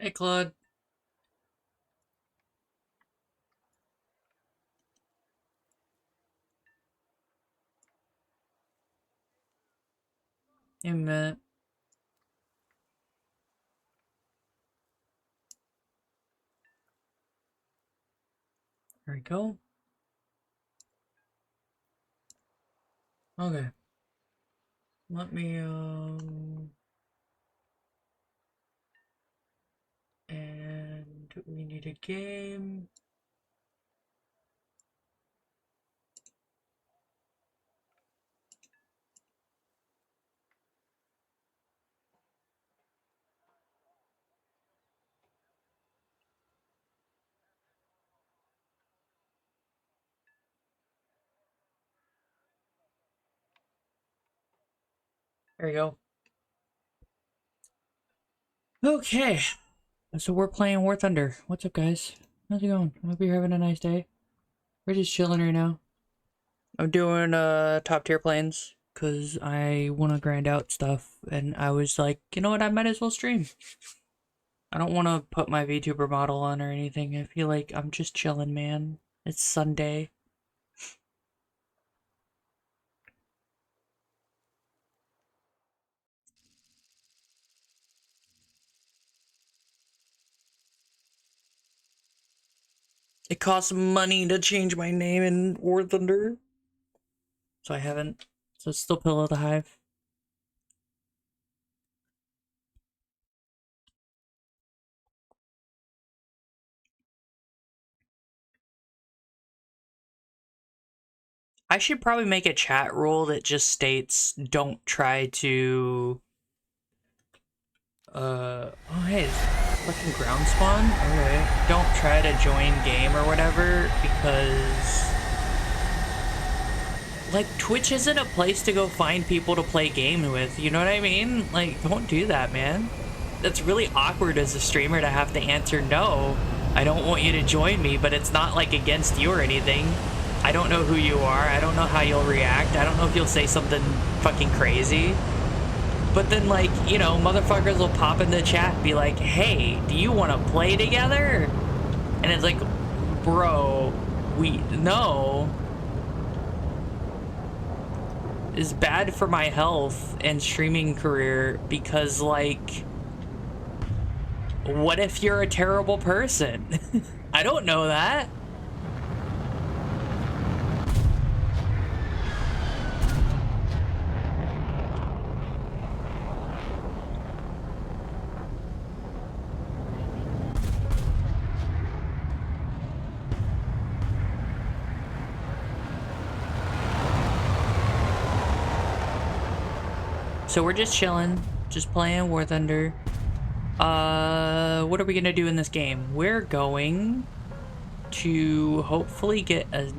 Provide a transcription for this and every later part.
Hey, Claude. Hey, Matt. There we go. Okay. Let me, and we need a game. There we go. Okay. So we're playing War Thunder. What's up, guys? How's it going? I hope you're having a nice day. We're just chilling right now. I'm doing, top tier planes, because I want to grind out stuff, and I was like, you know what, I might as well stream. I don't want to put my VTuber model on or anything. I feel like I'm just chilling, man. It's Sunday. It costs money to change my name in War Thunder. So I haven't. So it's still Pillow the Hive. I should probably make a chat rule that just states don't try to oh hey, fucking ground spawn? Okay. Don't try to join game or whatever, because like Twitch isn't a place to go find people to play games with, you know what I mean? Like, don't do that, man. That's really awkward as a streamer to have to answer no. I don't want you to join me, but it's not like against you or anything. I don't know who you are. I don't know how you'll react. I don't know if you'll say something fucking crazy. But then, like, you know, motherfuckers will pop in the chat and be like, hey, do you want to play together? And it's like, bro, no. Is bad for my health and streaming career because, like, what if you're a terrible person? I don't know that. So we're just chilling, just playing War Thunder. What are we gonna do in this game? We're going to hopefully get a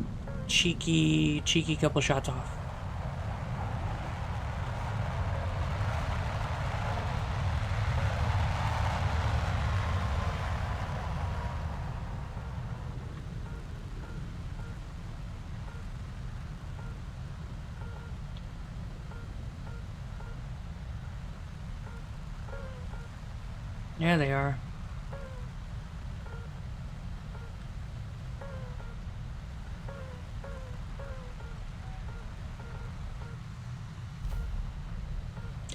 cheeky couple shots off. Yeah, they are.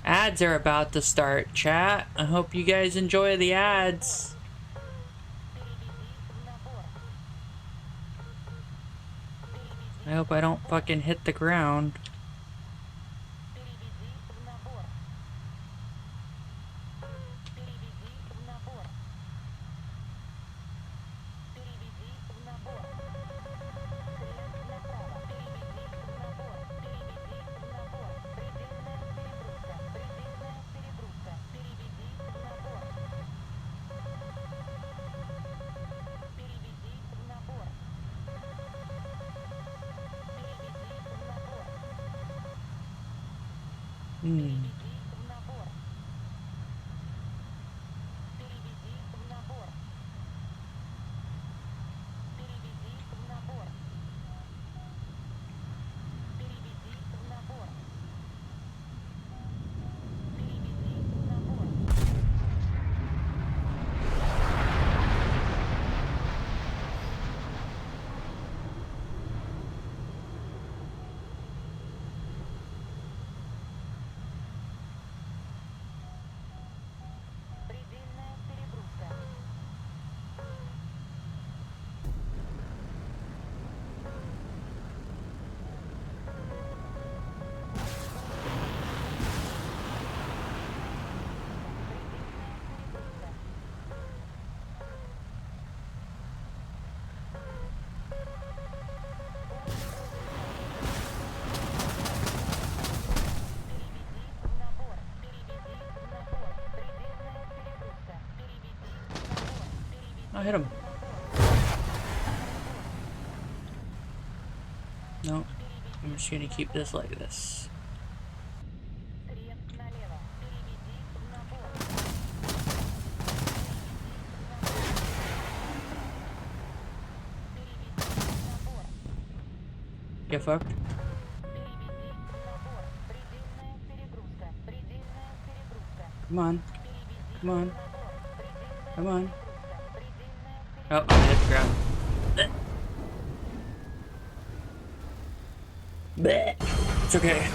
Ads are about to start, chat. I hope you guys enjoy the ads. I hope I don't fucking hit the ground. I hit him. No, I'm just gonna keep this like this. Get fucked. Come on. Come on. Come on. Oh, I hit the ground. Blech. It's okay.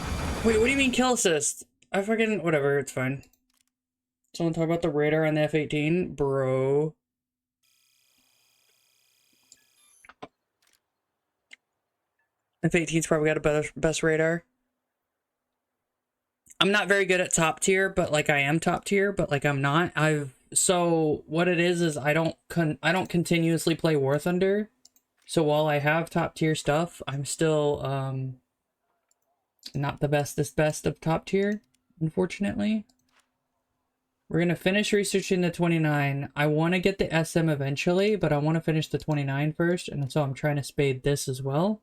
Wait, what do you mean kill assist? I fucking... Whatever, it's fine. Someone talk about the radar on the F-18? Bro. F-18's probably got a best radar. I'm not very good at top tier, but like I am top tier, but like I'm not. So what it is I don't continuously play War Thunder. So while I have top tier stuff, I'm still not the best of top tier, unfortunately. We're gonna finish researching the 29. I want to get the SM eventually, but I want to finish the 29 first, and so I'm trying to spade this as well.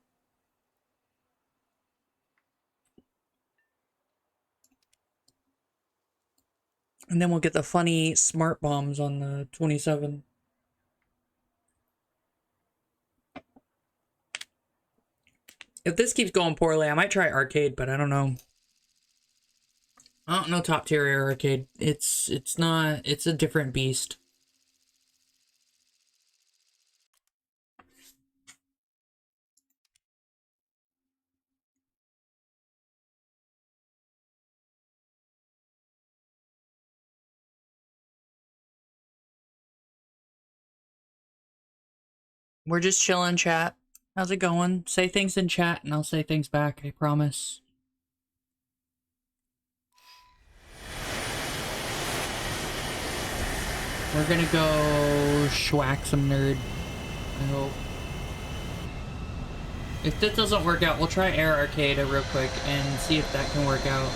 And then we'll get the funny smart bombs on the 27. If this keeps going poorly, I might try arcade, but I don't know. I don't know top tier arcade. It's not, it's a different beast. We're just chilling, chat. How's it going? Say things in chat and I'll say things back, I promise. We're gonna go schwack some nerd, I hope. If this doesn't work out, we'll try Air Arcade real quick and see if that can work out.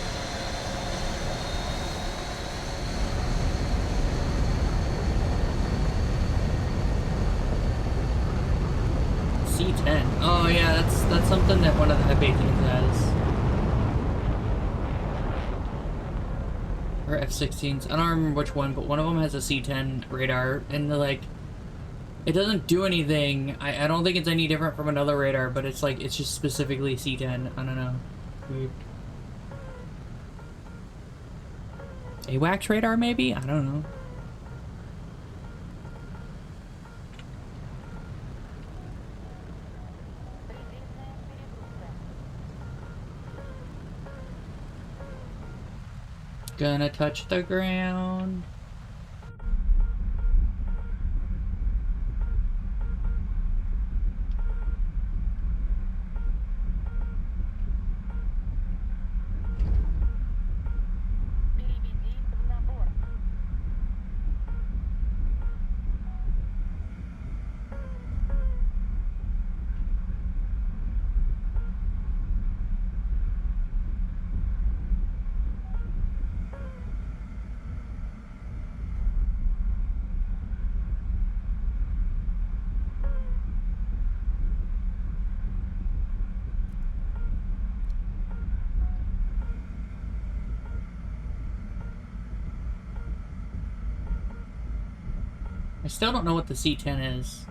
C10. Oh yeah, that's something that one of the F-18s has. Or F-16s. I don't remember which one, but one of them has a C10 radar, and like, it doesn't do anything. I don't think it's any different from another radar, but it's like, it's just specifically C10. I don't know. Weird. AWACS radar, maybe? I don't know. Gonna touch the ground. I still don't know what the C10 is.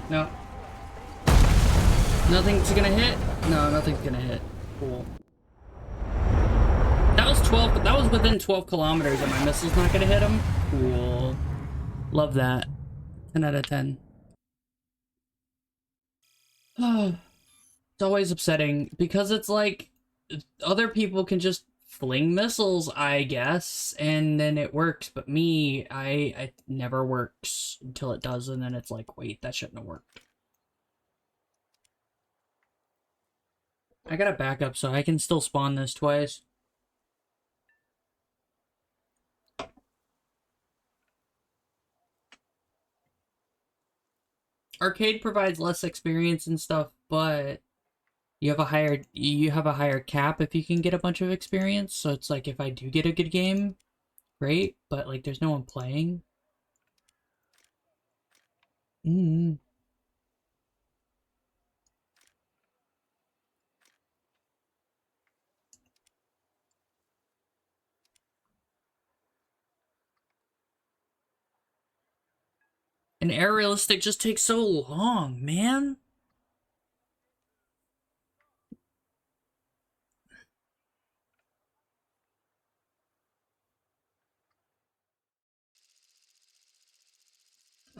No. Nothing's gonna hit? No, nothing's gonna hit. Cool. That was 12. That was within 12 kilometers, and my missile's not gonna hit him? Cool. Love that. 10 out of 10. It's always upsetting because it's like other people can just fling missiles, I guess, and then it works, but me, it never works until it does, and then it's like, wait, that shouldn't have worked. I got a backup, so I can still spawn this twice. Arcade provides less experience and stuff, but you have a higher cap if you can get a bunch of experience. So it's like if I do get a good game, great, but like there's no one playing. And Air Realistic just takes so long, man.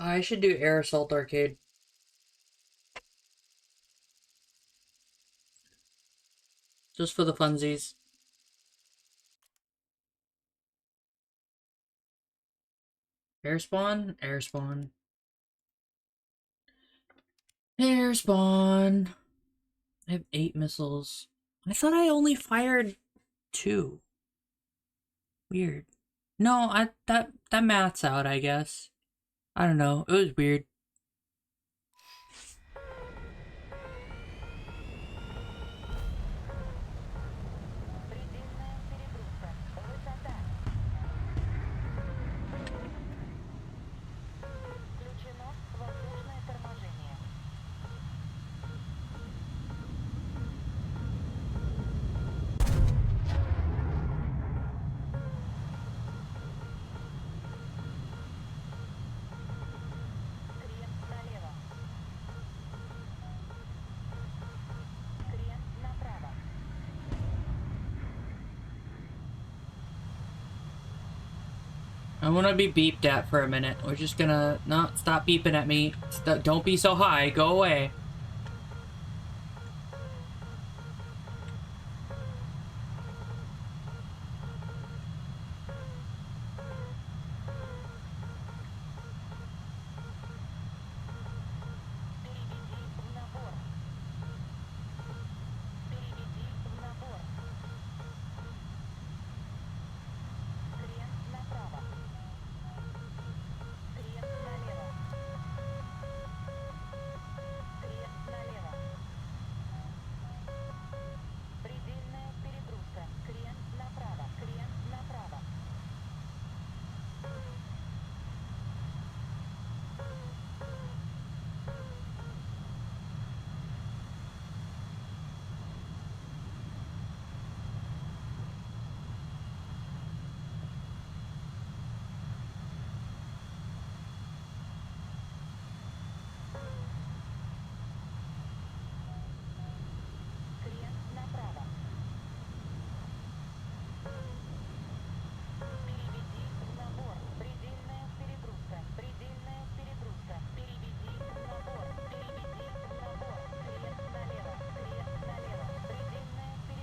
I should do Air Assault Arcade. Just for the funsies. Air spawn? Air spawn. Air spawn. I have 8 missiles. I thought I only fired 2. Weird. No, that math's out, I guess. I don't know. It was weird. I want to be beeped at for a minute. We're just gonna... No, stop beeping at me. Don't be so high. Go away.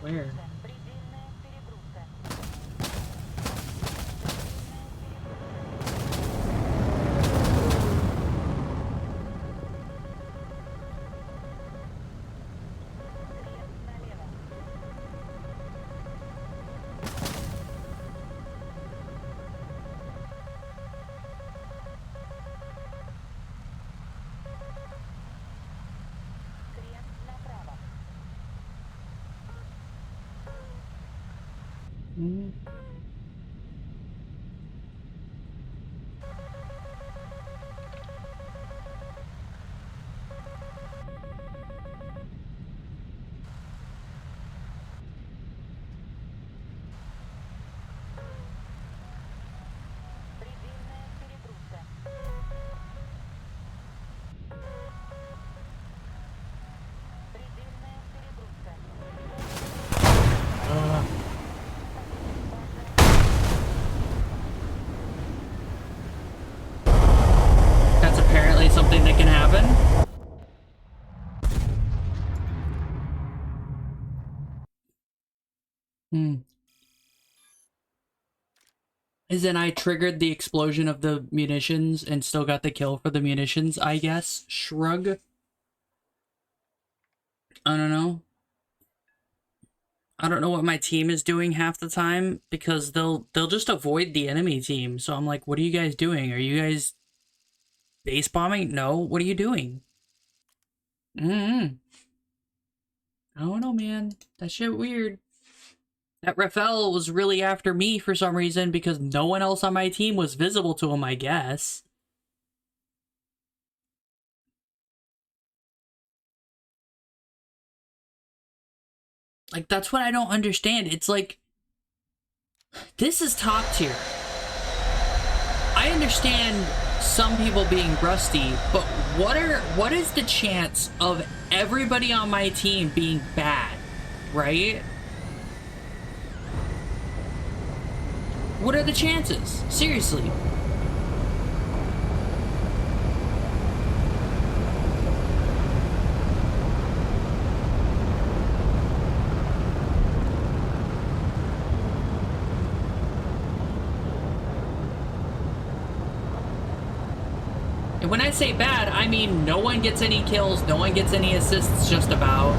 Where? As in, I triggered the explosion of the munitions and still got the kill for the munitions, I guess. Shrug. I don't know. I don't know what my team is doing half the time because they'll just avoid the enemy team. So I'm like, what are you guys doing? Are you guys base bombing? No. What are you doing? I don't know, man. That shit weird. That Raphael was really after me for some reason because no one else on my team was visible to him, I guess. Like, that's what I don't understand. It's like, this is top tier. I understand some people being rusty, but what is the chance of everybody on my team being bad, right? What are the chances? Seriously. And when I say bad, I mean no one gets any kills, no one gets any assists just about.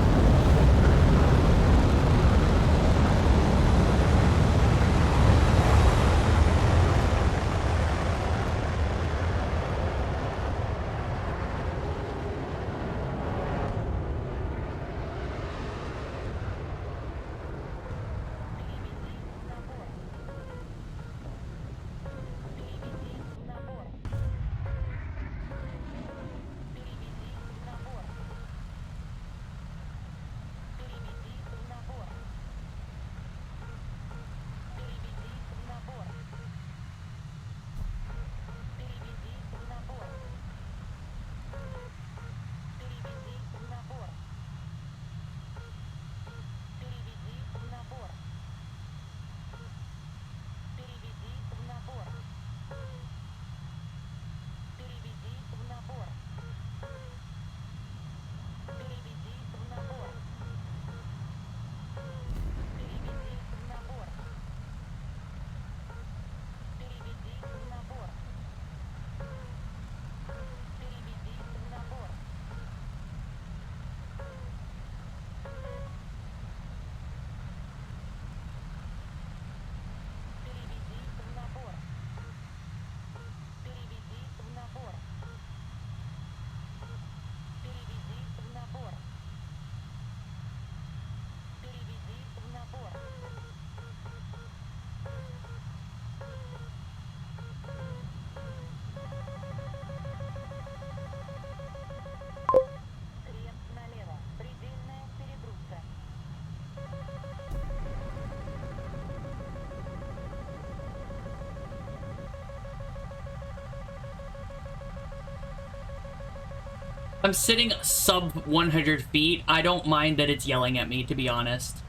I'm sitting sub 100 feet. I don't mind that it's yelling at me, to be honest.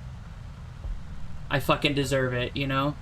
I fucking deserve it, you know?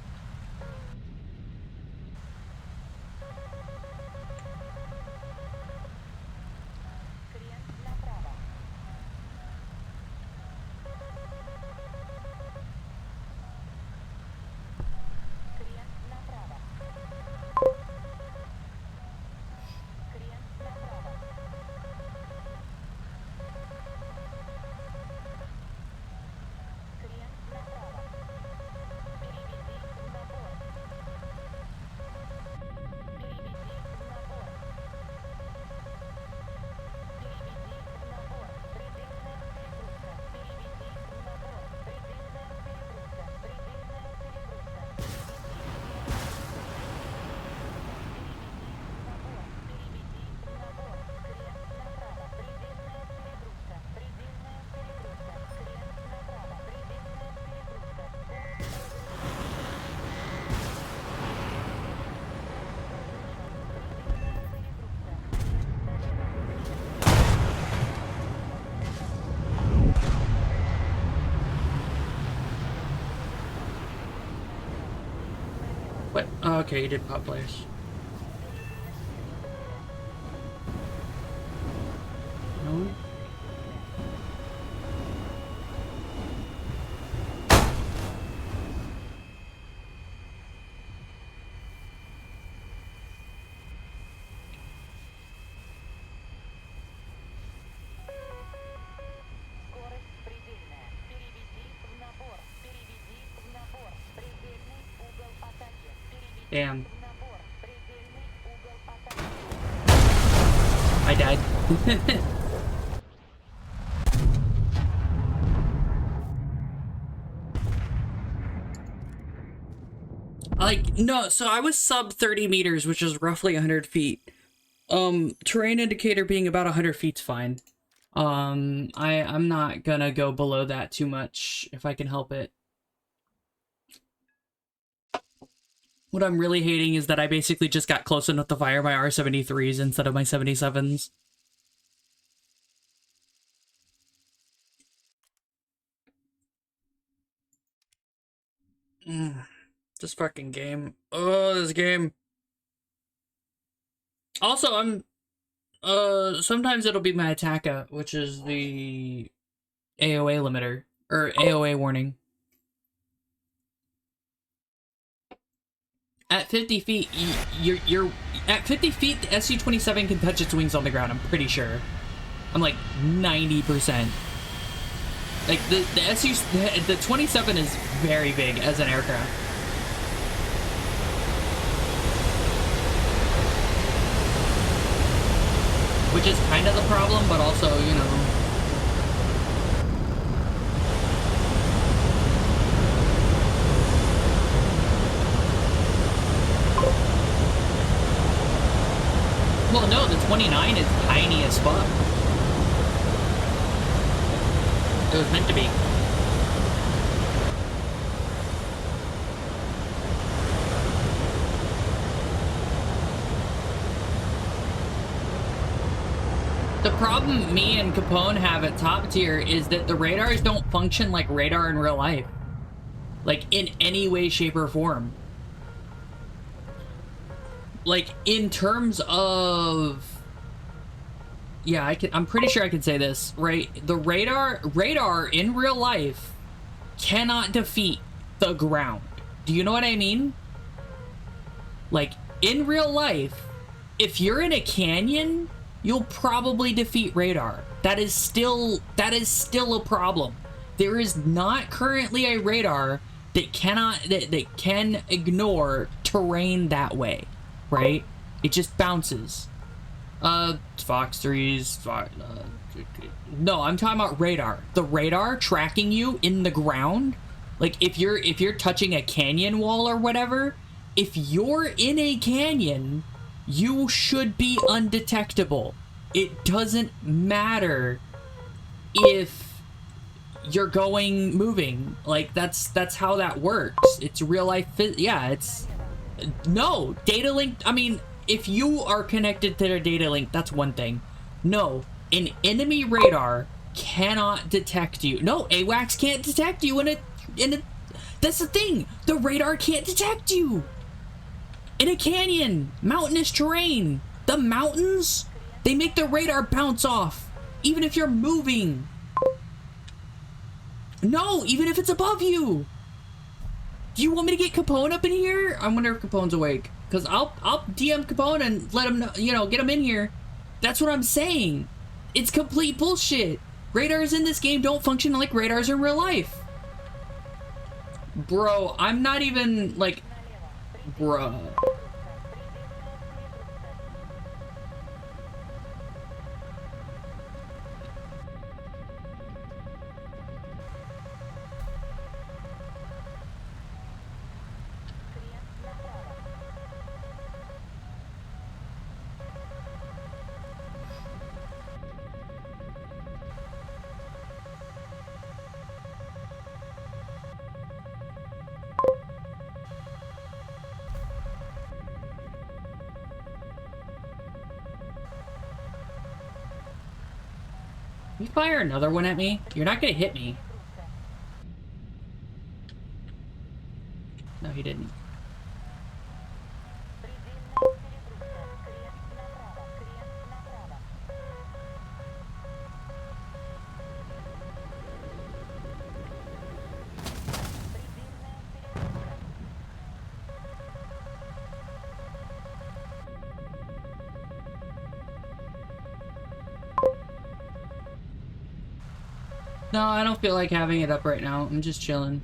What? Oh, okay, you did pop players. No? Damn. I died. Like, no, so I was sub 30 meters, which is roughly 100 feet. Terrain indicator being about 100 feet's fine. I'm not gonna go below that too much if I can help it. What I'm really hating is that I basically just got close enough to fire my R-73s instead of my 77s. This fucking game. Oh, this game. Also, sometimes it'll be my ATACA, which is the AOA limiter, or AOA warning. At 50 feet, you're at 50 feet, the SU-27 can touch its wings on the ground, I'm pretty sure. I'm like 90%. Like, the 27 is very big as an aircraft. Which is kind of the problem, but also, you know. Well, no, the 29 is tiny as fuck. It was meant to be. The problem me and Capone have at top tier is that the radars don't function like radar in real life. Like, in any way, shape, or form. Like, in terms of... Yeah, I'm pretty sure I can say this, right? The radar in real life cannot defeat the ground. Do you know what I mean? Like, in real life, if you're in a canyon, you'll probably defeat radar. That is still a problem. There is not currently a radar that can ignore terrain that way, right? It just bounces. Fox 3s, no, I'm talking about radar. The radar tracking you in the ground, like if you're touching a canyon wall or whatever, if you're in a canyon, you should be undetectable. It doesn't matter if you're moving. Like, that's how that works. It's real life. Yeah, it's... No, data link... I mean, if you are connected to their data link, that's one thing. No, an enemy radar cannot detect you. No, AWACS can't detect you in a... That's the thing. The radar can't detect you. In a canyon, mountainous terrain, the mountains, they make the radar bounce off, even if you're moving. No, even if it's above you. Do you want me to get Capone up in here? I wonder if Capone's awake, because I'll DM Capone and let him know, you know, get him in here. That's what I'm saying. It's complete bullshit. Radars in this game don't function like radars in real life. Bro, I'm not even, like... Bruh. You fire another one at me? You're not gonna hit me. No, he didn't. No, I don't feel like having it up right now. I'm just chilling.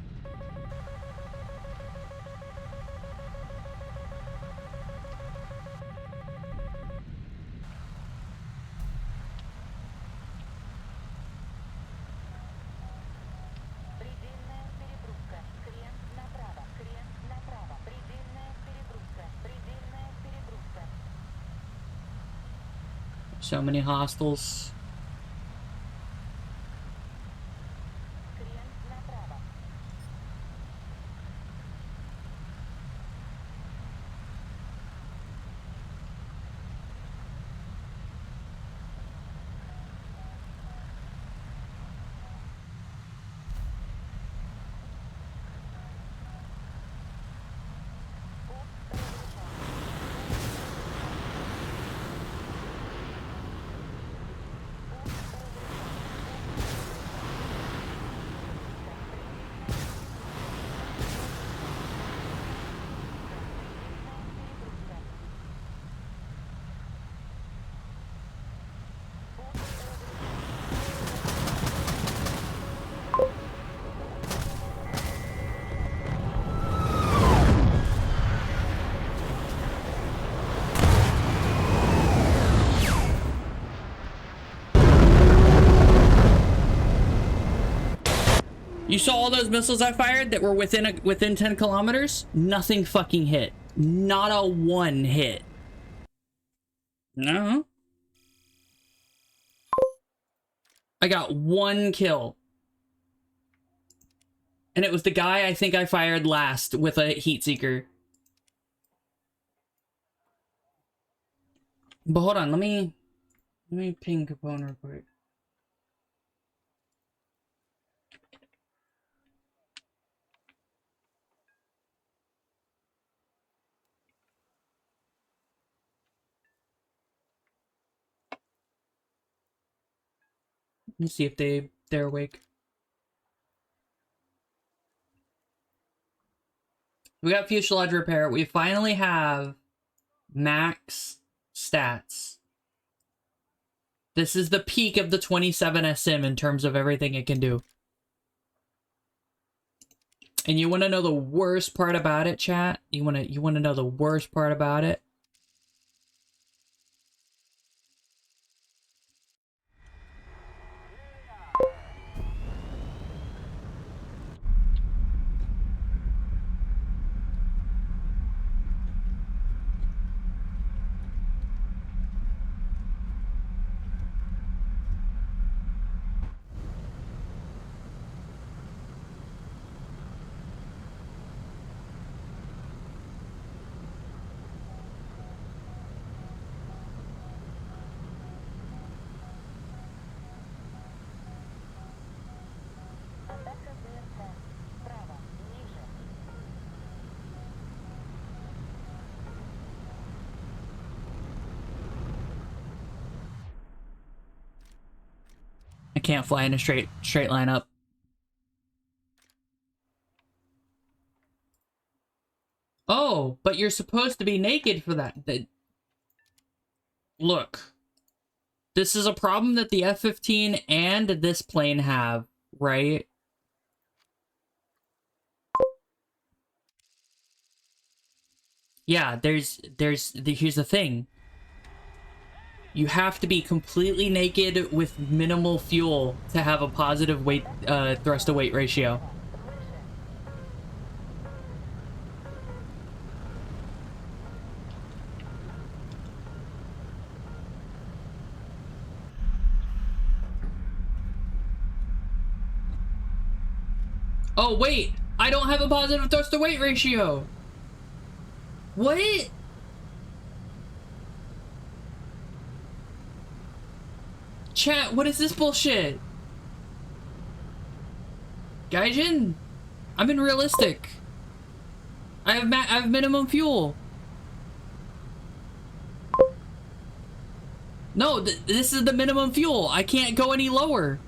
So many hostiles. You saw all those missiles I fired that were within 10 kilometers? Nothing fucking hit. Not a one hit. No. I got one kill. And it was the guy I think I fired last with a heat seeker. But hold on, let me ping Capone real quick. Let me see if they're awake. We got fuselage repair. We finally have max stats. This is the peak of the 27 SM in terms of everything it can do. And you want to know the worst part about it, chat? You want to know the worst part about it? I can't fly in a straight line up. Oh, but you're supposed to be naked for that. Look. This is a problem that the F-15 and this plane have, right? Yeah, here's the thing. You have to be completely naked with minimal fuel to have a positive weight, thrust to weight ratio. Oh, wait! I don't have a positive thrust to weight ratio! What? Chat, what is this bullshit? Gaijin, I'm in realistic. I have minimum fuel. No, this is the minimum fuel. I can't go any lower.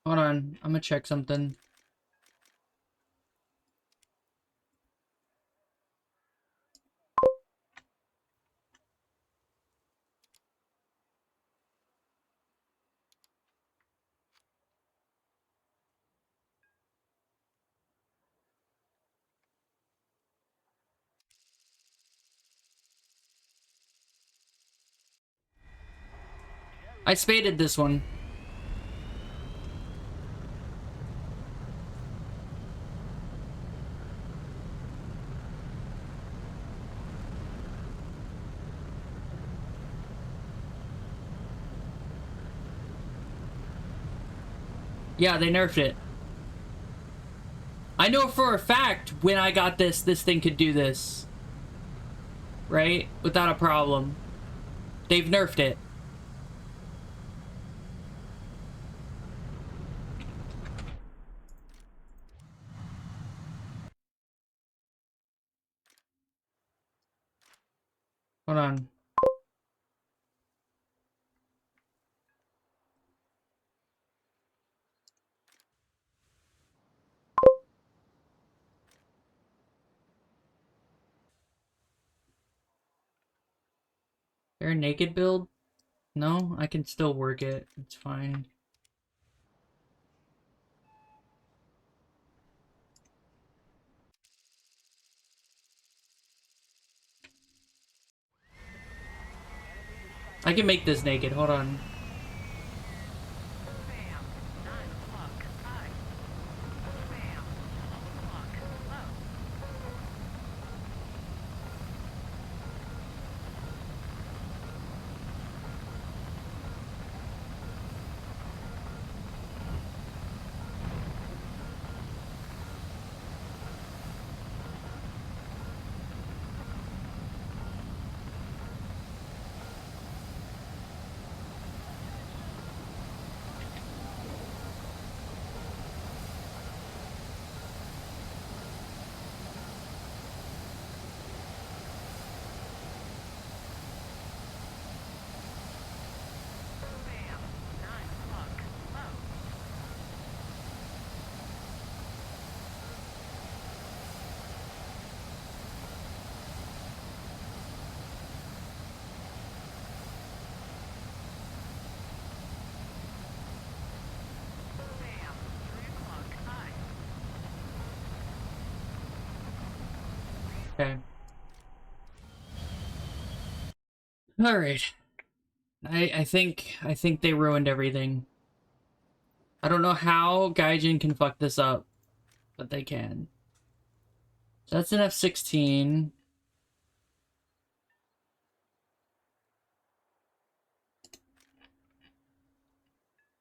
Hold on, I'm gonna check something. I spaded this one. Yeah, they nerfed it. I know for a fact when I got this thing could do this. Right? Without a problem. They've nerfed it. Hold on. There a naked build? No, I can still work it. It's fine. I can make this naked. Hold on. Okay. All right. I think they ruined everything. I don't know how Gaijin can fuck this up, but they can. So that's an F-16.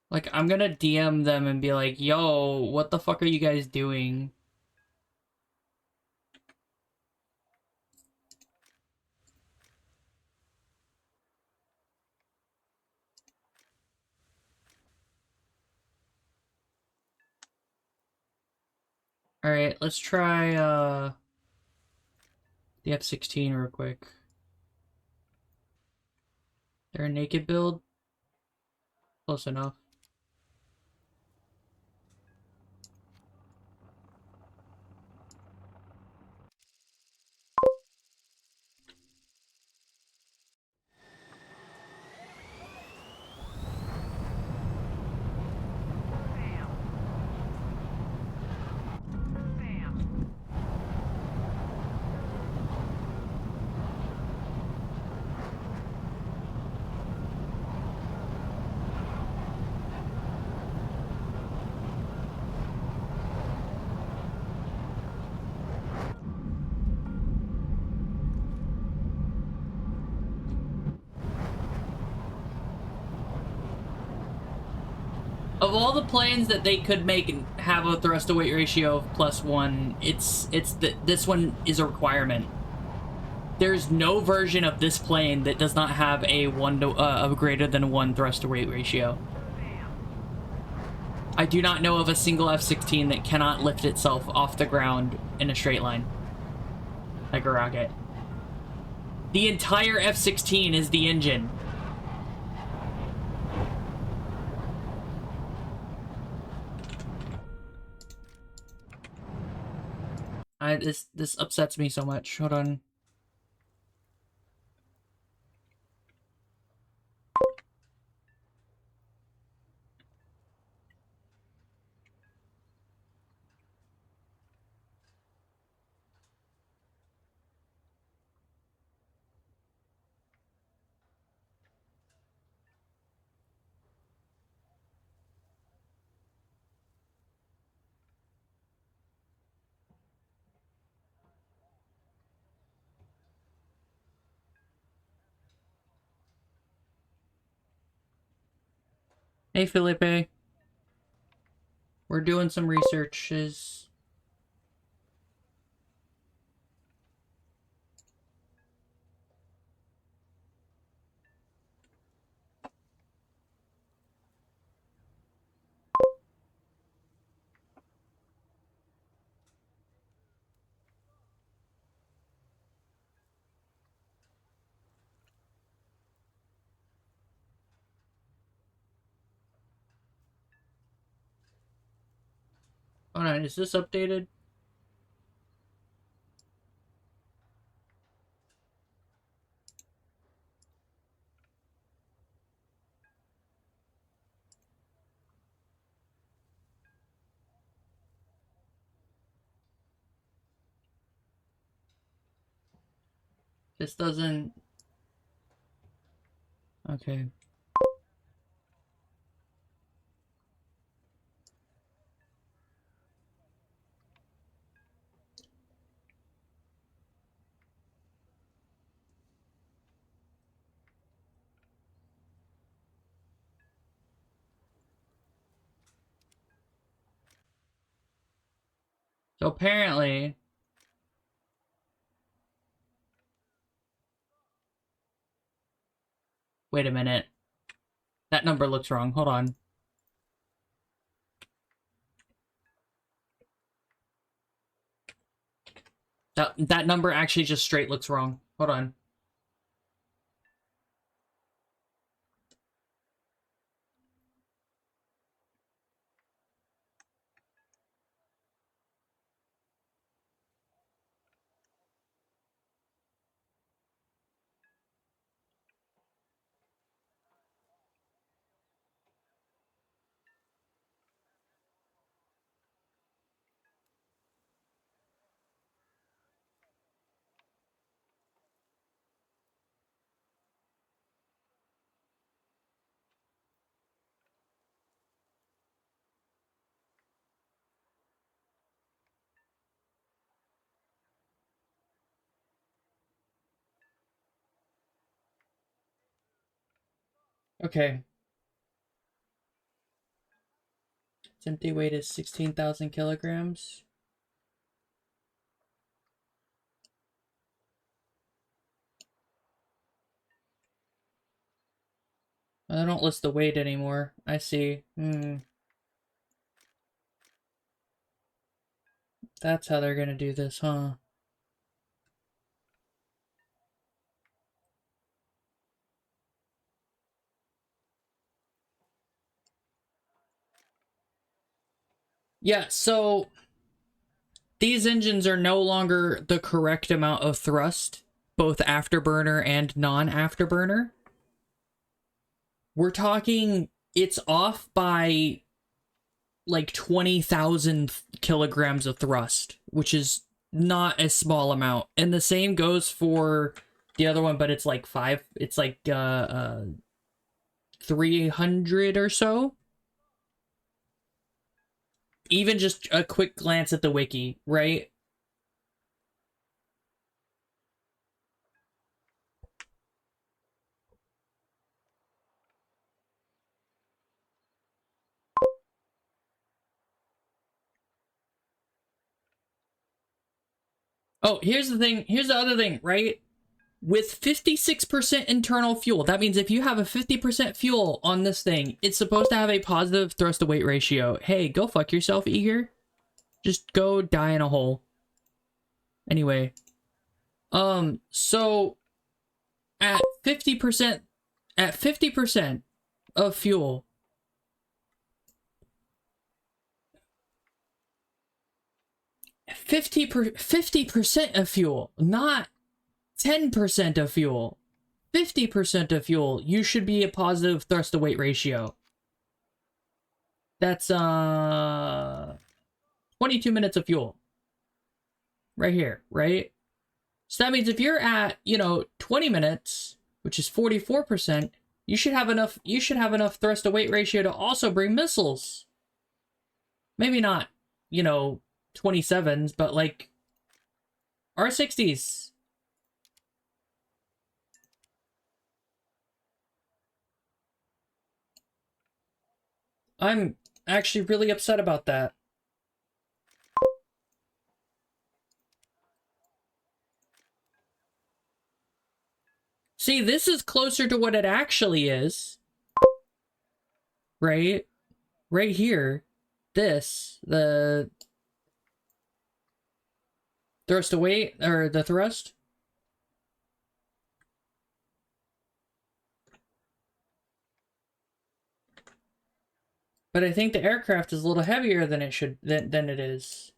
Like, I'm gonna DM them and be like, yo, what the fuck are you guys doing? Alright, let's try, the F-16 real quick. They're a naked build? Close enough. Of all the planes that they could make and have a thrust to weight ratio of +1, this one is a requirement. There's no version of this plane that does not have a greater than 1 thrust to weight ratio. I do not know of a single F-16 that cannot lift itself off the ground in a straight line like a rocket. The entire F-16 is the engine. This upsets me so much. Hold on. Hey, Felipe. We're doing some researches. Hold on, is this updated? This doesn't... Okay. So apparently... Wait a minute. That number looks wrong. Hold on. That number actually just straight looks wrong. Hold on. Okay. Its empty weight is 16,000 kilograms. I don't list the weight anymore. I see. That's how they're gonna do this, huh? Yeah, so these engines are no longer the correct amount of thrust, both afterburner and non-afterburner. We're talking, it's off by like 20,000 kilograms of thrust, which is not a small amount. And the same goes for the other one, but it's like 300 or so. Even just a quick glance at the wiki, right? Oh, here's the thing. Here's the other thing, right? With 56% internal fuel, that means if you have a 50% fuel on this thing, it's supposed to have a positive thrust to weight ratio. Hey, go fuck yourself, Eager. Just go die in a hole. Anyway. So at 50% of fuel, 50% of fuel, not 10% of fuel, 50% of fuel, you should be a positive thrust to weight ratio. That's 22 minutes of fuel. Right here, right? So that means if you're at, 20 minutes, which is 44%, you should have enough thrust to weight ratio to also bring missiles. Maybe not, 27s, but like R60s. I'm actually really upset about that. See, this is closer to what it actually is. Right? Right here. This. The thrust to weight, or the thrust. But I think the aircraft is a little heavier than it is.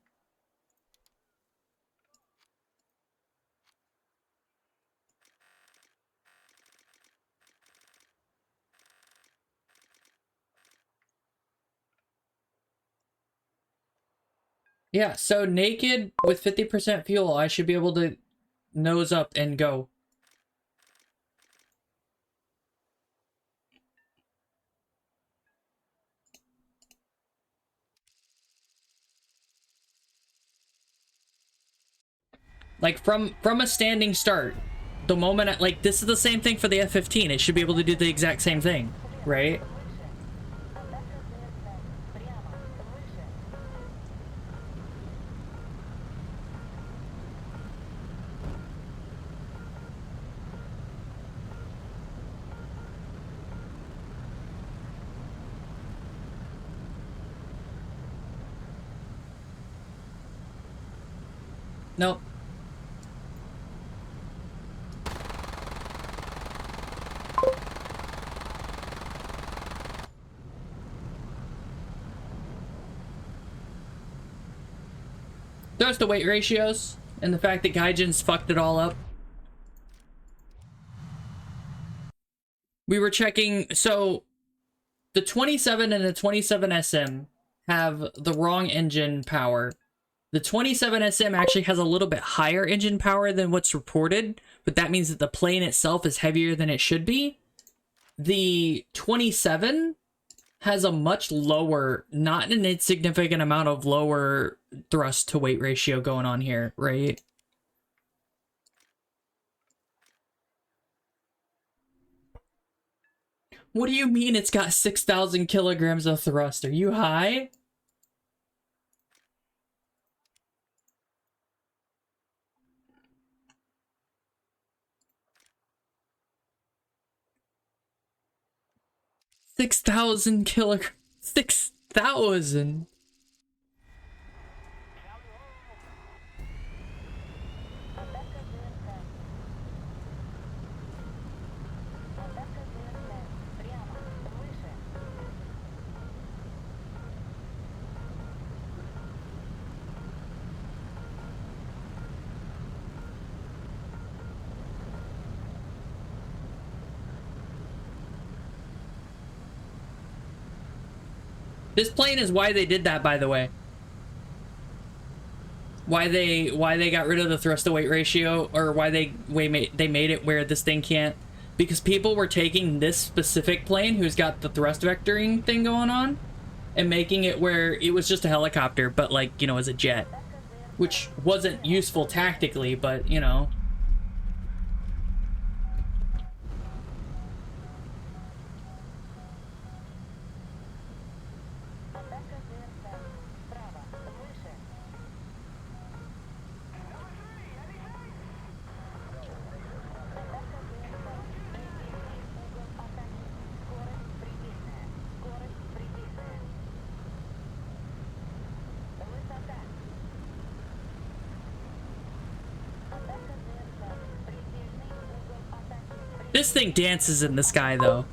Yeah, so naked with 50% fuel, I should be able to nose up and go. Like, from a standing start. The moment like, this is the same thing for the F-15. It should be able to do the exact same thing, right? Nope. There's the weight ratios, and the fact that Gaijin's fucked it all up. We were checking, so the 27 and the 27 SM have the wrong engine power. The 27 SM actually has a little bit higher engine power than what's reported, but that means that the plane itself is heavier than it should be. The 27 has a much lower, not an insignificant amount of lower thrust to weight ratio going on here, right? What do you mean it's got 6,000 kilograms of thrust? Are you high? $6,000 kilograms. 6,000. This plane is why they did that, by the way. Why they got rid of the thrust to weight ratio, or why they made it where this thing can't, because people were taking this specific plane who's got the thrust vectoring thing going on and making it where it was just a helicopter, but like, you know, as a jet, which wasn't useful tactically, but you know. This thing dances in the sky, though.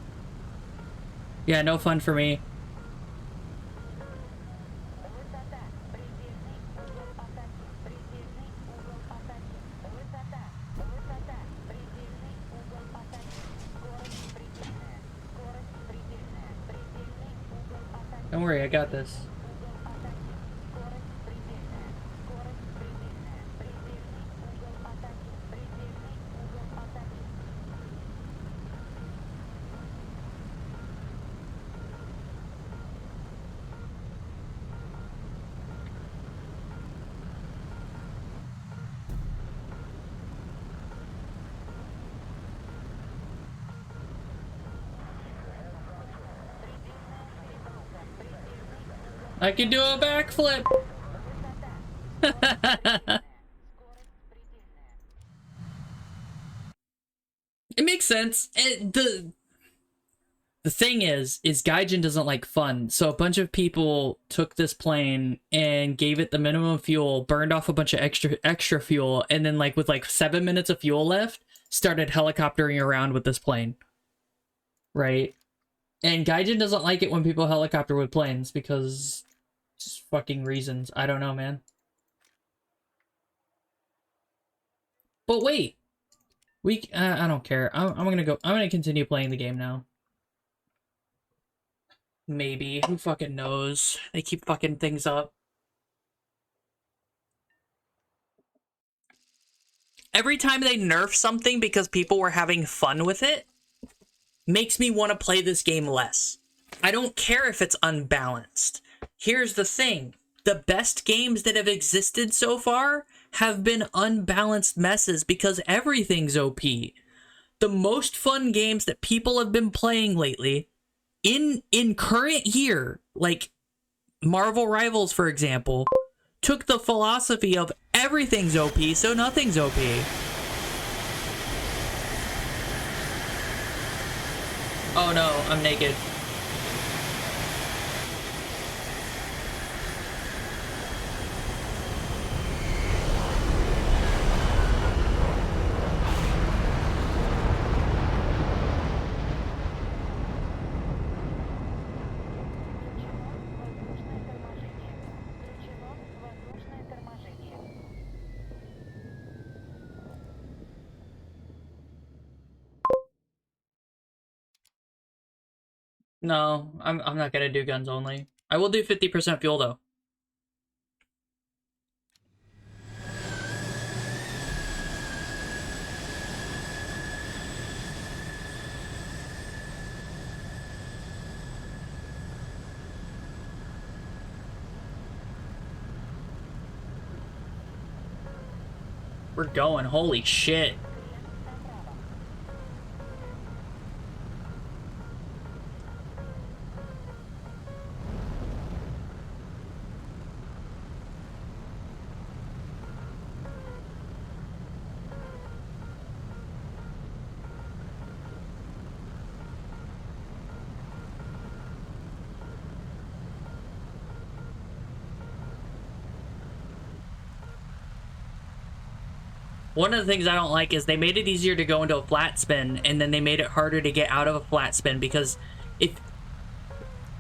Yeah, no fun for me. Don't worry, I got this. I can do a backflip. It makes sense. The thing is Gaijin doesn't like fun, so a bunch of people took this plane and gave it the minimum fuel, burned off a bunch of extra fuel, and then like with like 7 minutes of fuel left, started helicoptering around with this plane. Right? And Gaijin doesn't like it when people helicopter with planes because just fucking reasons. I don't know, man. But wait. I don't care. I'm gonna continue playing the game now. Maybe. Who fucking knows? They keep fucking things up. Every time they nerf something because people were having fun with it, makes me want to play this game less. I don't care if it's unbalanced. Here's the thing. The best games that have existed so far have been unbalanced messes because everything's OP. The most fun games that people have been playing lately in current year, like Marvel Rivals, for example, took the philosophy of everything's OP, so nothing's OP. Oh no, I'm naked. No, I'm not gonna do guns only. I will do 50% fuel though. We're going, holy shit. One of the things I don't like is they made it easier to go into a flat spin, and then they made it harder to get out of a flat spin, because if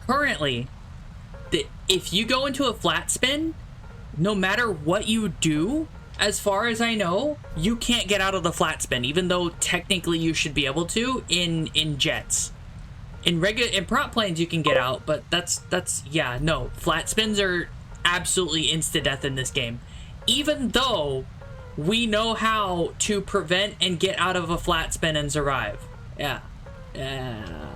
currently, if you go into a flat spin, no matter what you do, as far as I know, you can't get out of the flat spin, even though technically you should be able to in jets. In prop planes you can get out, but that's yeah, no. Flat spins are absolutely insta-death in this game. Even though we know how to prevent and get out of a flat spin and survive. Yeah. Yeah.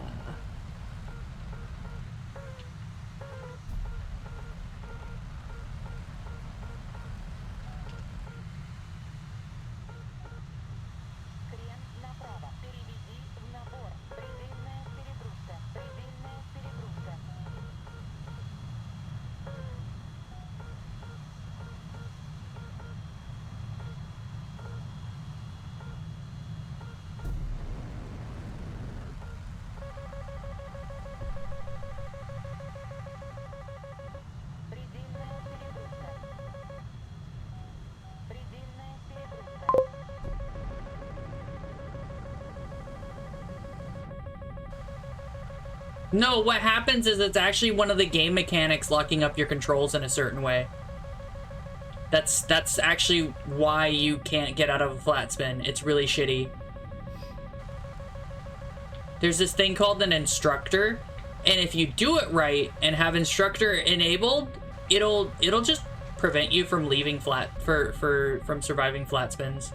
No, what happens is it's actually one of the game mechanics locking up your controls in a certain way. That's actually why you can't get out of a flat spin. It's really shitty. There's this thing called an instructor, and if you do it right and have instructor enabled, it'll just prevent you from leaving from surviving flat spins.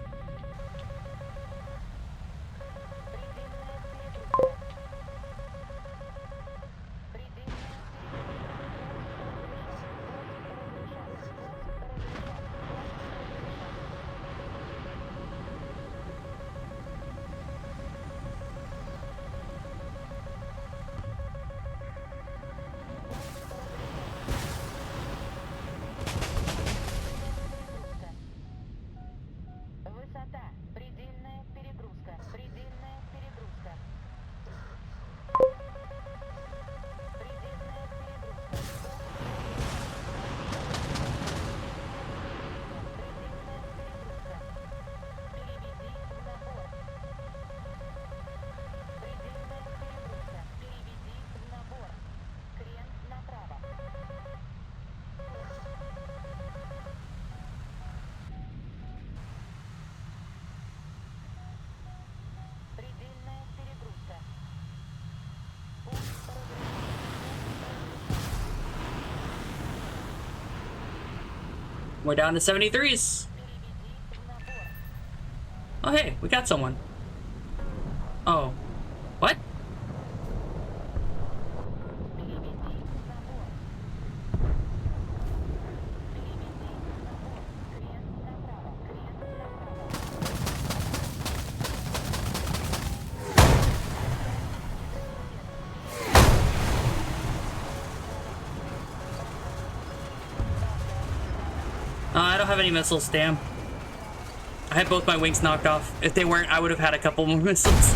We're down to 73s. Oh, hey, we got someone. Oh. What? I don't have any missiles, damn. I had both my wings knocked off. If they weren't, I would have had a couple more missiles.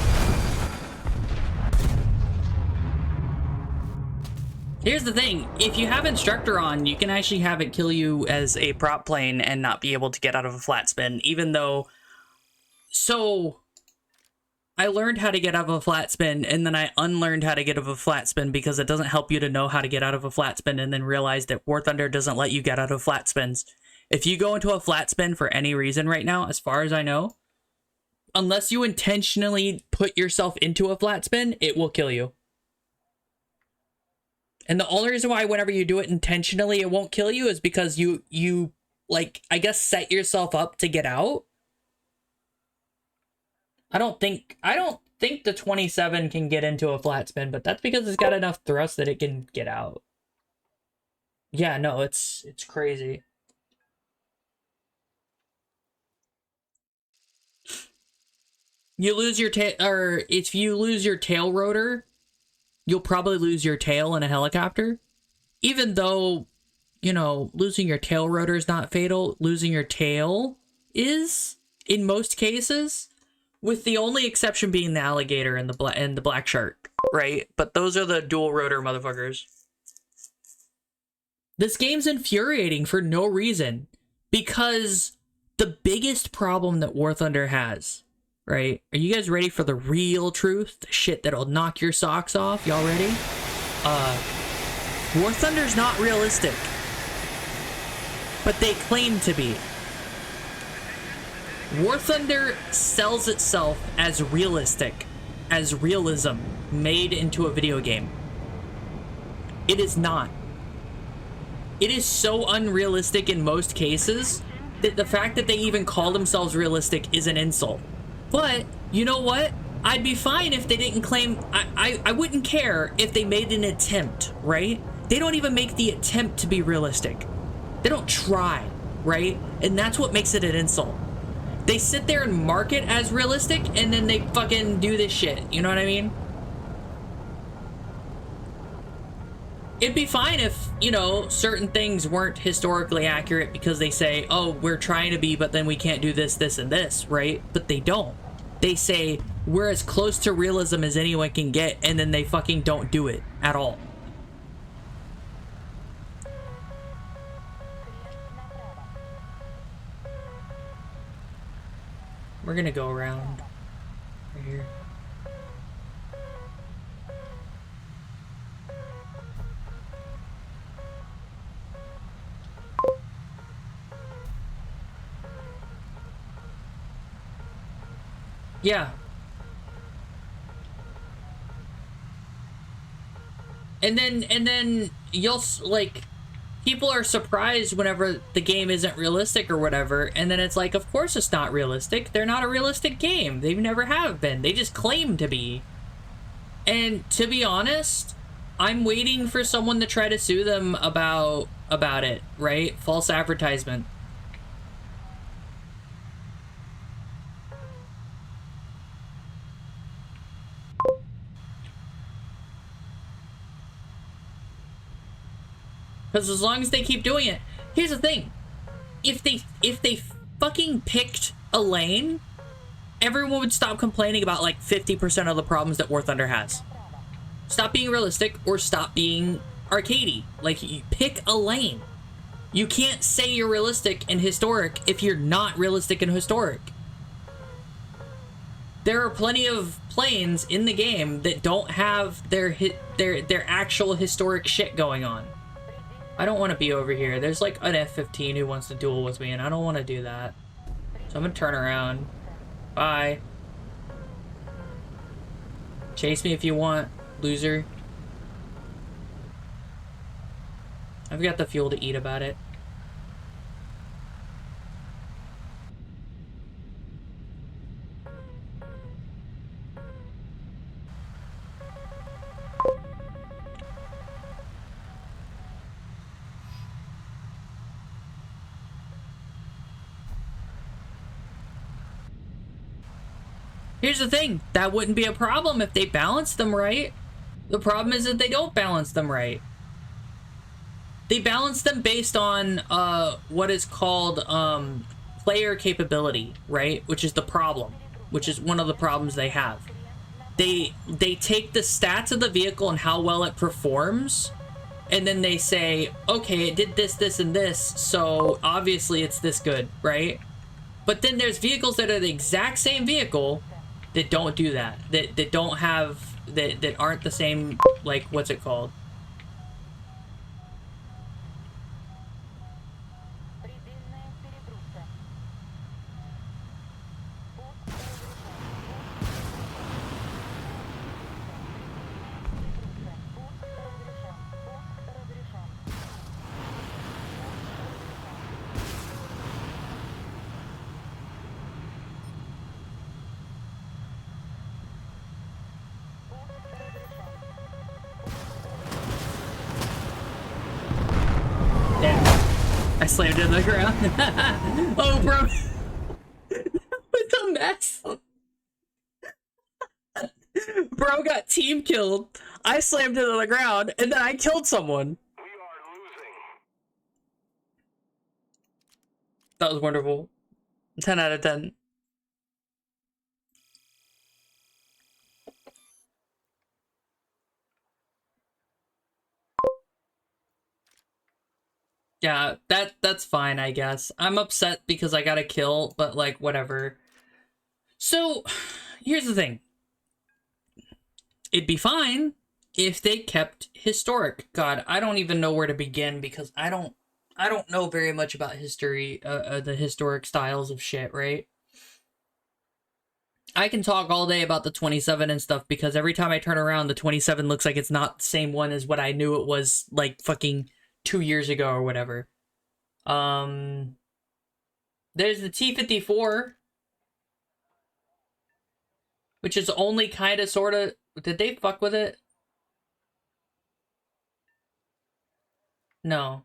Here's the thing, if you have Instructor on, you can actually have it kill you as a prop plane and not be able to get out of a flat spin, even though... So, I learned how to get out of a flat spin, and then I unlearned how to get out of a flat spin because it doesn't help you to know how to get out of a flat spin and then realize that War Thunder doesn't let you get out of flat spins. If you go into a flat spin for any reason right now, as far as I know, unless you intentionally put yourself into a flat spin, it will kill you. And the only reason why whenever you do it intentionally, it won't kill you is because you like, I guess, set yourself up to get out. I don't think the 27 can get into a flat spin, but that's because it's got enough thrust that it can get out. Yeah, no, it's crazy. You lose your tail, or if you lose your tail rotor, you'll probably lose your tail in a helicopter. Even though, you know, losing your tail rotor is not fatal, losing your tail is, in most cases, with the only exception being the alligator and the black shark, right? But those are the dual rotor motherfuckers. This game's infuriating for no reason, because the biggest problem that War Thunder has, right? Are you guys ready for the real truth? The shit that'll knock your socks off? Y'all ready? War Thunder's not realistic. But they claim to be. War Thunder sells itself as realistic, as realism made into a video game. It is not. It is so unrealistic in most cases that the fact that they even call themselves realistic is an insult. But, you know what? I'd be fine if they didn't claim... I wouldn't care if they made an attempt, right? They don't even make the attempt to be realistic. They don't try, right? And that's what makes it an insult. They sit there and mark it as realistic, and then they fucking do this shit. You know what I mean? It'd be fine if, you know, certain things weren't historically accurate because they say, oh, we're trying to be, but then we can't do this, this, and this, right? But they don't. They say, we're as close to realism as anyone can get, and then they fucking don't do it at all. We're gonna go around right here. Yeah. And then you'll, like, people are surprised whenever the game isn't realistic or whatever, and then it's like, of course it's not realistic. They're not a realistic game. They never have been. They just claim to be. And to be honest, I'm waiting for someone to try to sue them about it, right? False advertisement. Because as long as they keep doing it, here's the thing: if they fucking picked a lane, everyone would stop complaining about like 50% of the problems that War Thunder has. Stop being realistic or stop being arcadey. Like, you pick a lane. You can't say you're realistic and historic if you're not realistic and historic. There are plenty of planes in the game that don't have their actual historic shit going on. I don't want to be over here. There's like an F-15 who wants to duel with me, and I don't want to do that. So I'm gonna turn around. Bye. Chase me if you want, loser. I've got the fuel to eat about it. Here's the thing, that wouldn't be a problem if they balanced them right. The problem is that they don't balance them right. They balance them based on what is called player capability, right? Which is the problem, which is one of the problems they have. They take the stats of the vehicle and how well it performs, and then they say, okay, it did this, this, and this, so obviously it's this good, right? But then there's vehicles that are the exact same vehicle that don't do that. That don't have, that aren't the same, like, what's it called? I slammed it in the ground. Oh, bro. What a mess. Bro got team killed. I slammed it on the ground, and then I killed someone. We are losing. That was wonderful. 10 out of 10. Yeah, that's fine, I guess. I'm upset because I got a kill, but like, whatever. So, here's the thing. It'd be fine if they kept historic. God, I don't even know where to begin because I don't know very much about history, the historic styles of shit, right? I can talk all day about the 27 and stuff because every time I turn around, the 27 looks like it's not the same one as what I knew it was like fucking 2 years ago or whatever. There's the T-54, which is only kind of sort of, did they fuck with it? No.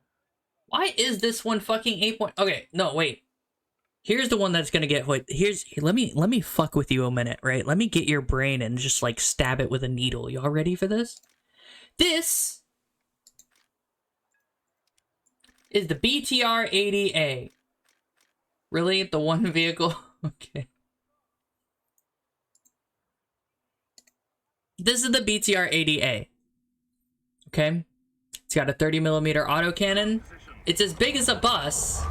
Why is this one fucking 8 point? Okay, no, wait. Here's the one that's gonna get hit. Let me fuck with you a minute, right? Let me get your brain and just like stab it with a needle. Y'all ready for this? This is the BTR-80A. Really? The one vehicle? Okay. This is the BTR-80A. Okay? It's got a 30mm autocannon. It's as big as a bus.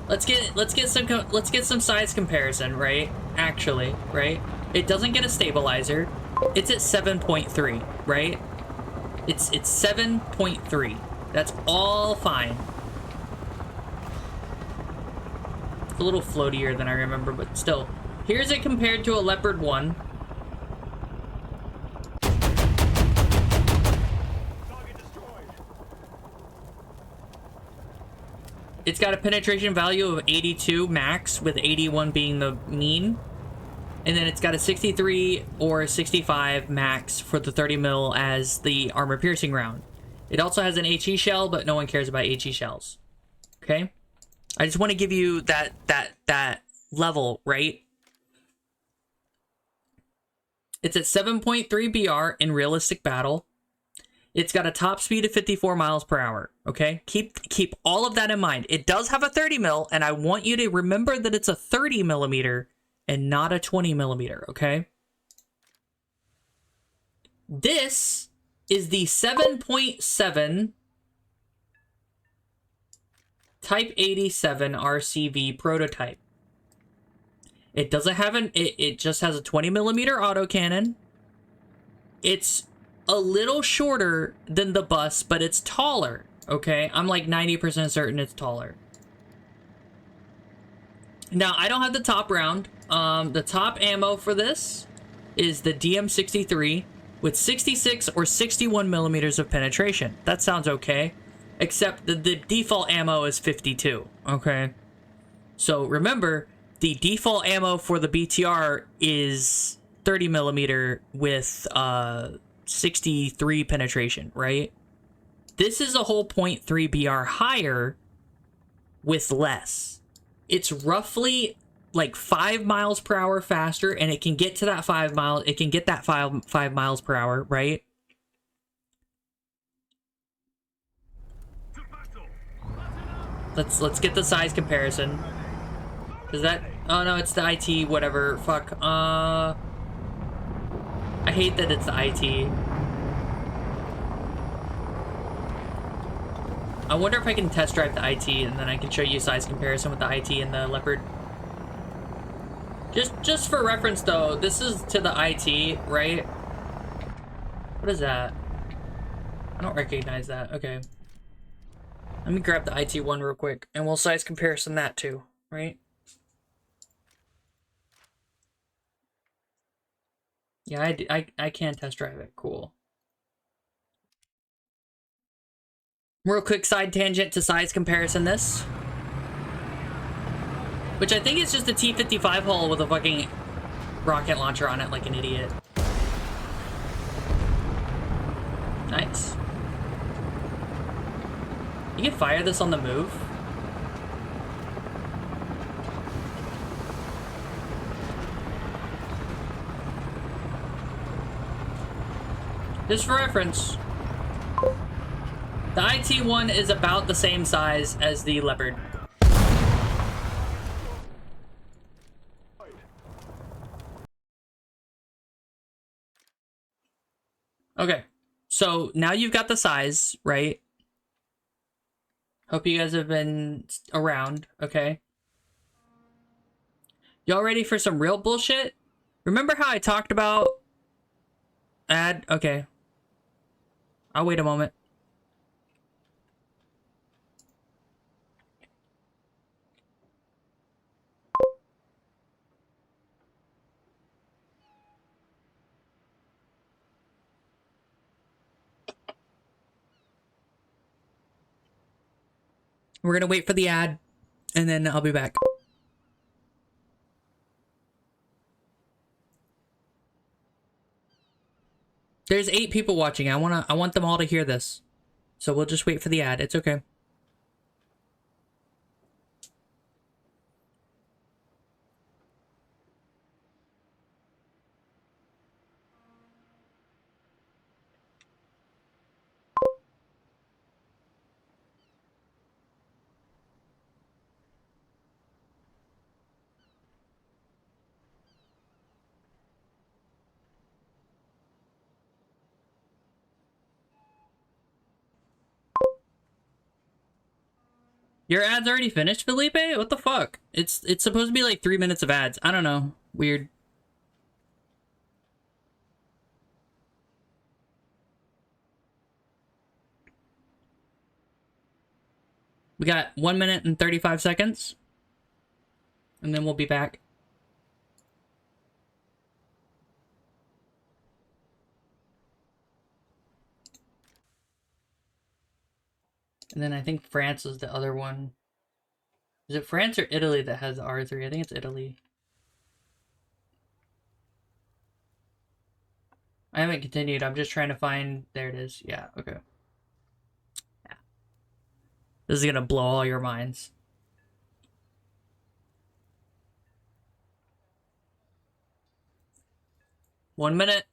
Let's get some size comparison, right? Actually, right? It doesn't get a stabilizer. It's at 7.3, right? It's 7.3. That's all fine. It's a little floatier than I remember, but still. Here's it compared to a Leopard 1. It's got a penetration value of 82 max, with 81 being the mean. And then it's got a 63 or 65 max for the 30mm as the armor piercing round. It also has an HE shell, but no one cares about HE shells. Okay? I just want to give you that level, right? It's at 7.3 BR in realistic battle. It's got a top speed of 54 miles per hour, okay? Keep all of that in mind. It does have a 30mm, and I want you to remember that it's a 30mm and not a 20mm, okay? This is the 7.7 Type 87 RCV prototype. It doesn't have it just has a 20mm autocannon. It's a little shorter than the bus, but it's taller, okay? I'm like 90% certain it's taller. Now, I don't have the top round. The top ammo for this is the DM63 with 66 or 61 millimeters of penetration. That sounds okay, except the default ammo is 52, okay? So remember, the default ammo for the BTR is 30mm with 63 penetration, right? This is a whole 0.3 BR higher with less. It's roughly like 5 miles per hour faster, and it can get to that 5 mile. It can get that 5 miles per hour, right? Let's get the size comparison. Is that? Oh no, it's the IT. Whatever. Fuck. I hate that it's the IT. I wonder if I can test drive the IT, and then I can show you size comparison with the IT and the Leopard. Just for reference though, this is to the IT, right? What is that? I don't recognize that. Okay. Let me grab the IT one real quick, and we'll size comparison that too, right? Yeah, I can test drive it. Cool. Real quick side tangent to size comparison this. Which I think is just a T-55 hull with a fucking rocket launcher on it like an idiot. Nice. You can fire this on the move. Just for reference, the IT-1 is about the same size as the Leopard. Okay, so now you've got the size, right? Hope you guys have been around, okay? Y'all ready for some real bullshit? Remember how I talked about ad? Okay. I'll wait a moment. We're gonna wait for the ad, and then I'll be back. There's 8 people watching. I want them all to hear this. So we'll just wait for the ad. It's okay. Your ad's already finished, Felipe? What the fuck? It's supposed to be like 3 minutes of ads. I don't know. Weird. We got 1 minute and 35 seconds. And then we'll be back. And then I think France is the other one. Is it France or Italy that has R3? I think it's Italy. I haven't continued. I'm just trying to find... There it is. Yeah, okay. Yeah. This is gonna blow all your minds. One minute.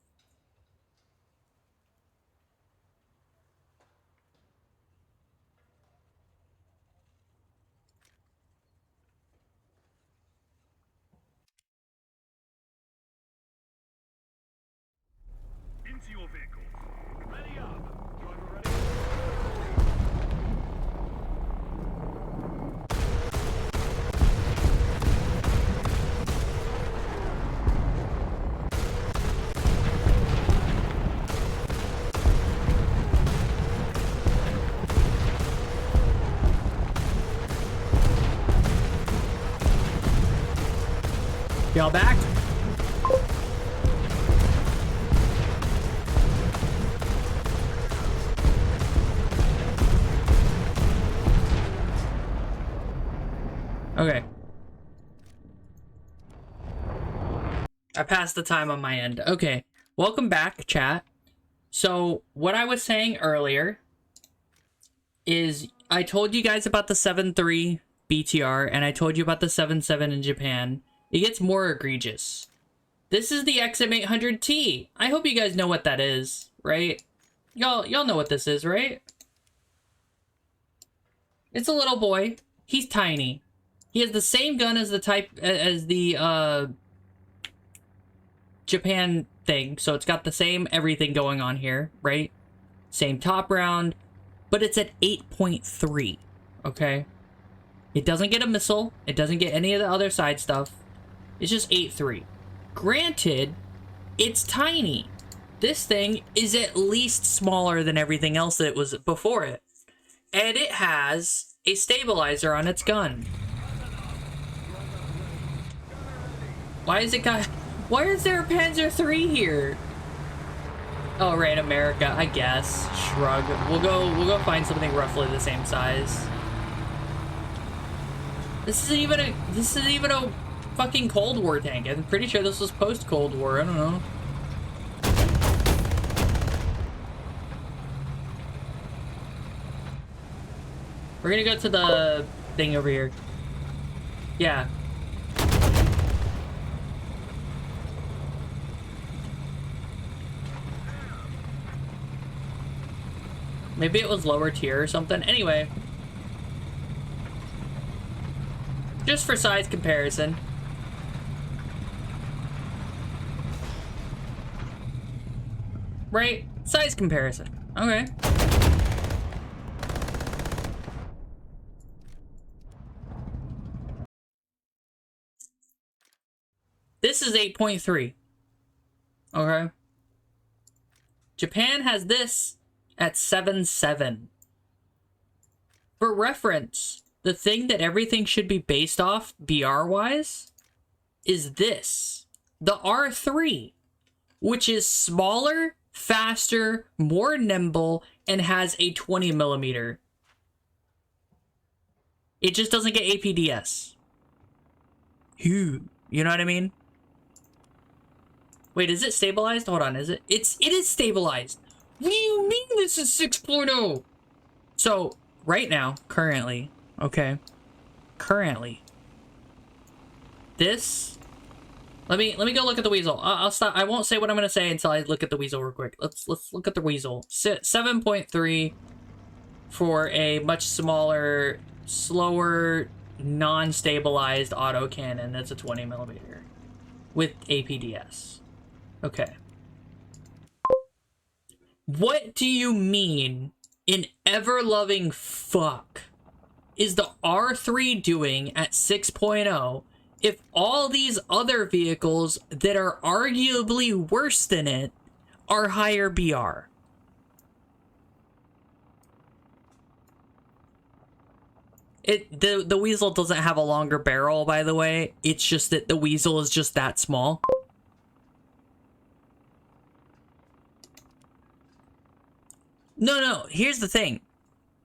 Into your vehicles. Ready up. Driver ready. Y'all back? Okay. I passed the time on my end. Okay. Welcome back, chat. So, what I was saying earlier is I told you guys about the 7.3 BTR, and I told you about the 7.7 in Japan, it gets more egregious. This is the XM800T. I hope you guys know what that is, right? Y'all know what this is, right? It's a little boy. He's tiny. He has the same gun as the Japan thing, so it's got the same everything going on here, right? Same top round, but it's at 8.3, okay? It doesn't get a missile. It doesn't get any of the other side stuff. It's just 8.3. Granted, it's tiny. This thing is at least smaller than everything else that was before it. And it has a stabilizer on its gun. Why is there a Panzer III here? Oh, right, America, I guess. Shrug. We'll go find something roughly the same size. This isn't even a fucking Cold War tank. I'm pretty sure this was post-Cold War. I don't know. We're gonna go to the thing over here. Yeah. Maybe it was lower tier or something. Anyway. Just for size comparison. Right? Size comparison. Okay. This is 8.3. Okay. Japan has this at 7.7. For reference, the thing that everything should be based off, BR-wise, is this. The R3, which is smaller, faster, more nimble, and has a 20 millimeter. It just doesn't get APDS. You know what I mean? Wait, is it stabilized? Hold on, is it? It is stabilized. What do you mean this is 6.0? So, right now, currently, okay? Currently. This... Let me go look at the Weasel. I'll stop. I won't say what I'm going to say until I look at the Weasel real quick. Let's look at the Weasel. 7.3 for a much smaller, slower, non-stabilized autocannon that's a 20 millimeter with APDS. Okay. What do you mean in ever-loving fuck is the R3 doing at 6.0 if all these other vehicles that are arguably worse than it are higher BR? The Weasel doesn't have a longer barrel, by the way. It's just that the Weasel is just that small. No, here's the thing.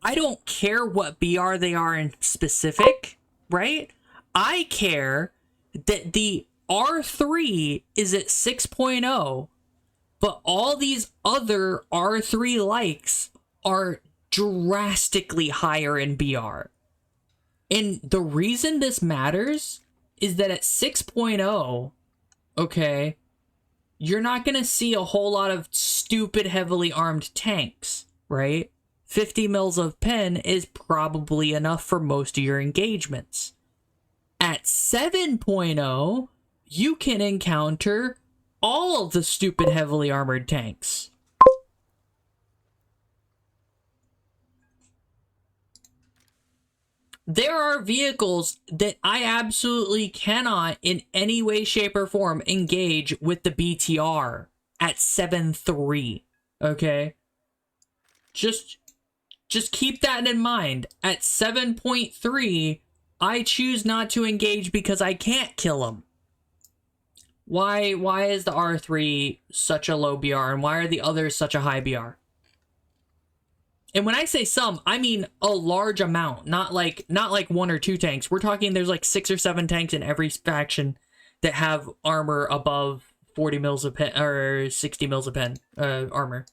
I don't care what BR they are in specific, right? I care that the R3 is at 6.0, but all these other R3 likes are drastically higher in BR. And the reason this matters is that at 6.0, okay, you're not going to see a whole lot of stupid heavily armed tanks, right? 50 mils of pen is probably enough for most of your engagements. At 7.0, you can encounter all of the stupid heavily armored tanks. There are vehicles that I absolutely cannot in any way, shape, or form engage with the BTR at 7.3, okay? Just keep that in mind. At 7.3, I choose not to engage because I can't kill him. Why is the R3 such a low BR, and why are the others such a high BR? And when I say some, I mean a large amount, not like 1 or 2 tanks. We're talking there's like 6 or 7 tanks in every faction that have armor above 40 mils of pen, or 60 mils of pen, armor.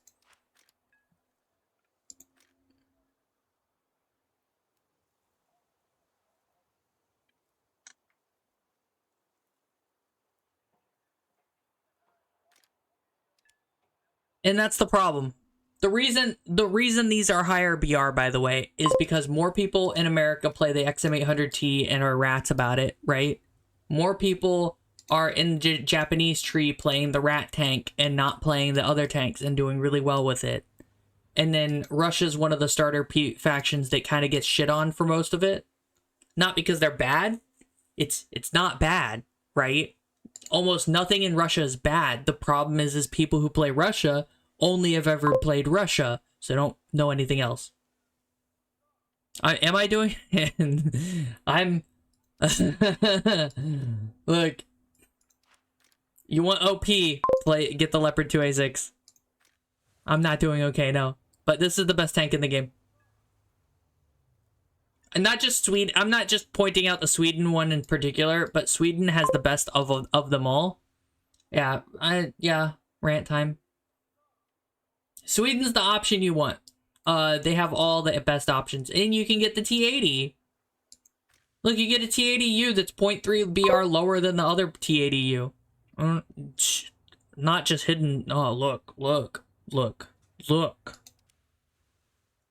And that's the problem. The reason these are higher BR, by the way, is because more people in America play the XM800T and are rats about it, right? More people are in the Japanese tree playing the rat tank and not playing the other tanks and doing really well with it. And then Russia's one of the starter factions that kind of gets shit on for most of it. Not because they're bad. It's not bad, right? Almost nothing in Russia is bad. The problem is people who play Russia only have ever played Russia, so don't know anything else. Am I doing? I'm. Look, you want OP? Get the Leopard 2A6. I'm not doing okay, no. But this is the best tank in the game. And not just Sweden. I'm not just pointing out the Sweden one in particular, but Sweden has the best of them all. Yeah, rant time. Sweden's the option you want. They have all the best options. And you can get the T80. Look, you get a T80U that's 0.3 BR lower than the other T80U. Not just hidden. Oh, look.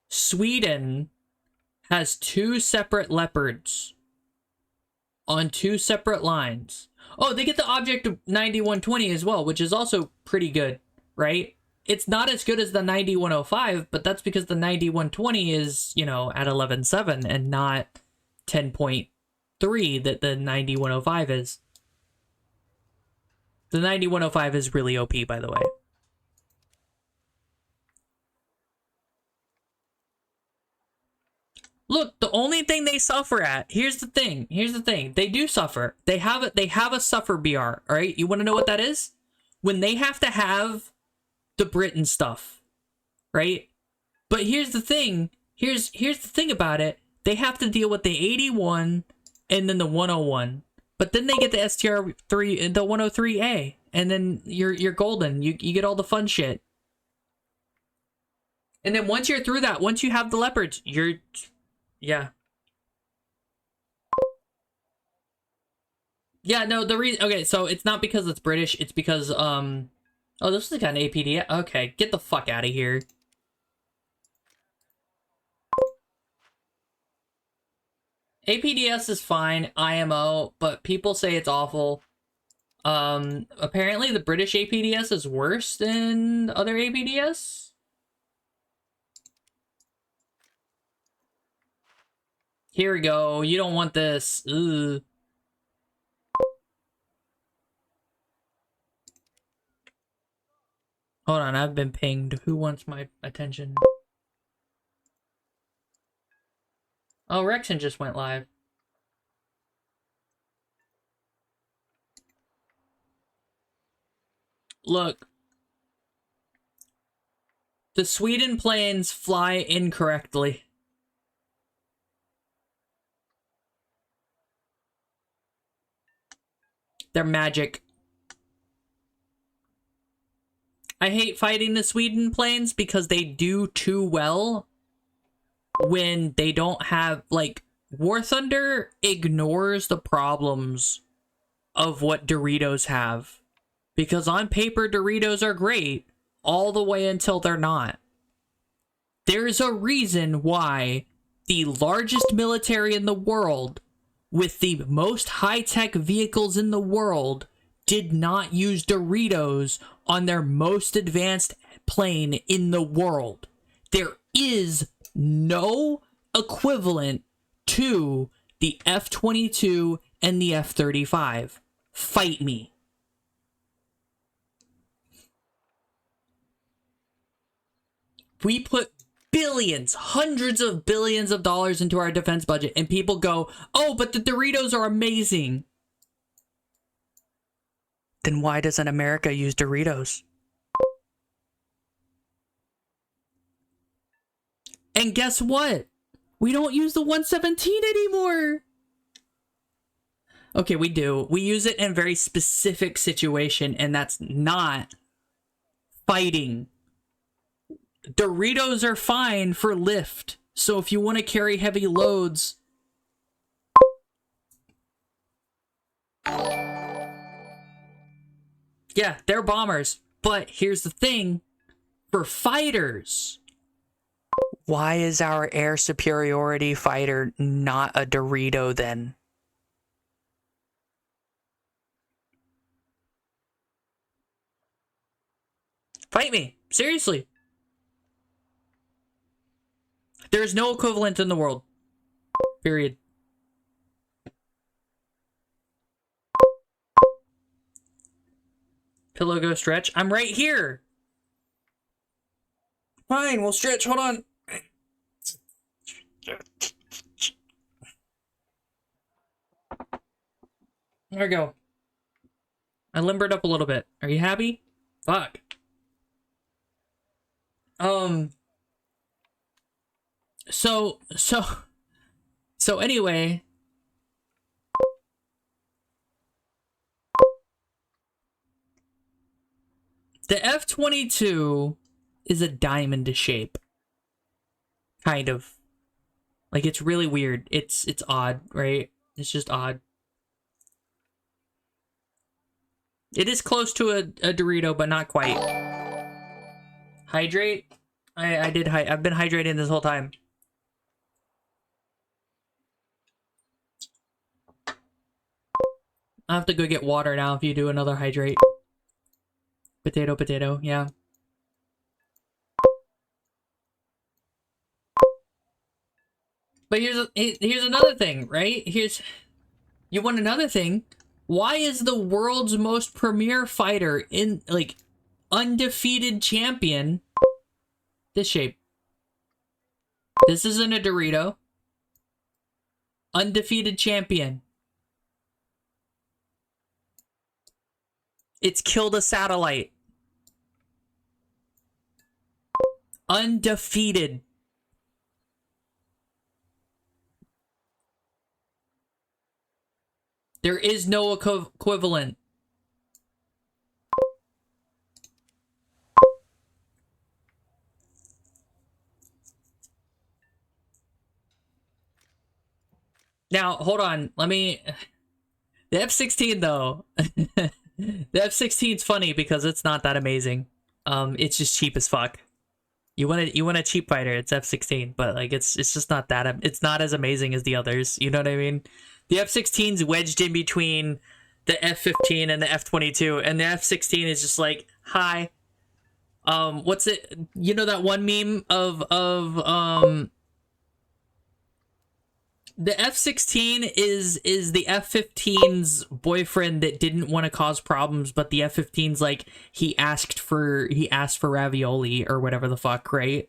Sweden has 2 separate Leopards on 2 separate lines. Oh, they get the Object 9120 as well, which is also pretty good, right? It's not as good as the 9105, but that's because the 9120 is, you know, at 11.7 and not 10.3 that the 9105 is. The 9105 is really OP, by the way. Look, the only thing they suffer at, here's the thing. They do suffer. They have a suffer BR, all right? You want to know what that is? When they have to have the Britain stuff, right? But here's the thing. Here's the thing about it. They have to deal with the 81 and then the 101. But then they get the STR3, the 103A, and then you're golden. You get all the fun shit. And then once you're through that, once you have the Leopards, yeah. Yeah, no, the reason... Okay, so it's not because it's British. It's because, oh, this is got an APD. Okay, get the fuck out of here. APDS is fine, IMO, but people say it's awful. Apparently the British APDS is worse than other APDS. Here we go. You don't want this. Ugh. Hold on, I've been pinged. Who wants my attention? Oh, Rexon just went live. Look. The Sweden planes fly incorrectly. They're magic. I hate fighting the Sweden planes because they do too well when they don't have, like, War Thunder ignores the problems of what Doritos have. Because on paper, Doritos are great all the way until they're not. There's a reason why the largest military in the world with the most high-tech vehicles in the world did not use Doritos on their most advanced plane in the world. There is no equivalent to the F-22 and the F-35. Fight me. We put billions, hundreds of billions of dollars into our defense budget, and people go, oh, but the Doritos are amazing. Then why doesn't America use Doritos? And guess what? We don't use the 117 anymore. Okay, we do. We use it in a very specific situation, and that's not fighting. Doritos are fine for lift. So if you want to carry heavy loads... Yeah, they're bombers. But here's the thing. for fighters. Why is our air superiority fighter not a Dorito then? Fight me. Seriously. There's no equivalent in the world. Period. Pillow, go stretch. I'm right here. Fine, we'll stretch. Hold on. There we go. I limbered up a little bit. Are you happy? Fuck. So anyway, the F-22 is a diamond shape. Kind of. Like, it's really weird. It's odd, right? It's just odd. It is close to a Dorito, but not quite. Hydrate? I've been hydrating this whole time. I'll have to go get water now if you do another hydrate. Potato, potato, yeah. But here's another thing, right? You want another thing? Why is the world's most premier fighter in, like, undefeated champion this shape? This isn't a Dorito. Undefeated champion. It's killed a satellite. Undefeated. There is no equivalent. Now, hold on. Let me... The F-16, though. The F-16's funny because it's not that amazing. It's just cheap as fuck. You want a cheap fighter, it's F-16, but like it's just not that... It's not as amazing as the others. You know what I mean? The F-16's wedged in between the F-15 and the F-22, and the F-16 is just like, hi. What's it? You know that one meme of the F-16 is the F-15's boyfriend that didn't want to cause problems, but the F-15's like he asked for ravioli or whatever the fuck, right?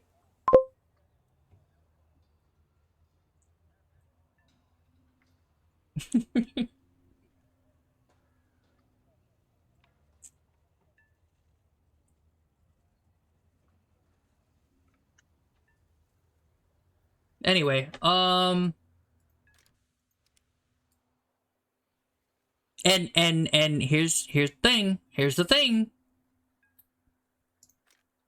Anyway, and here's the thing.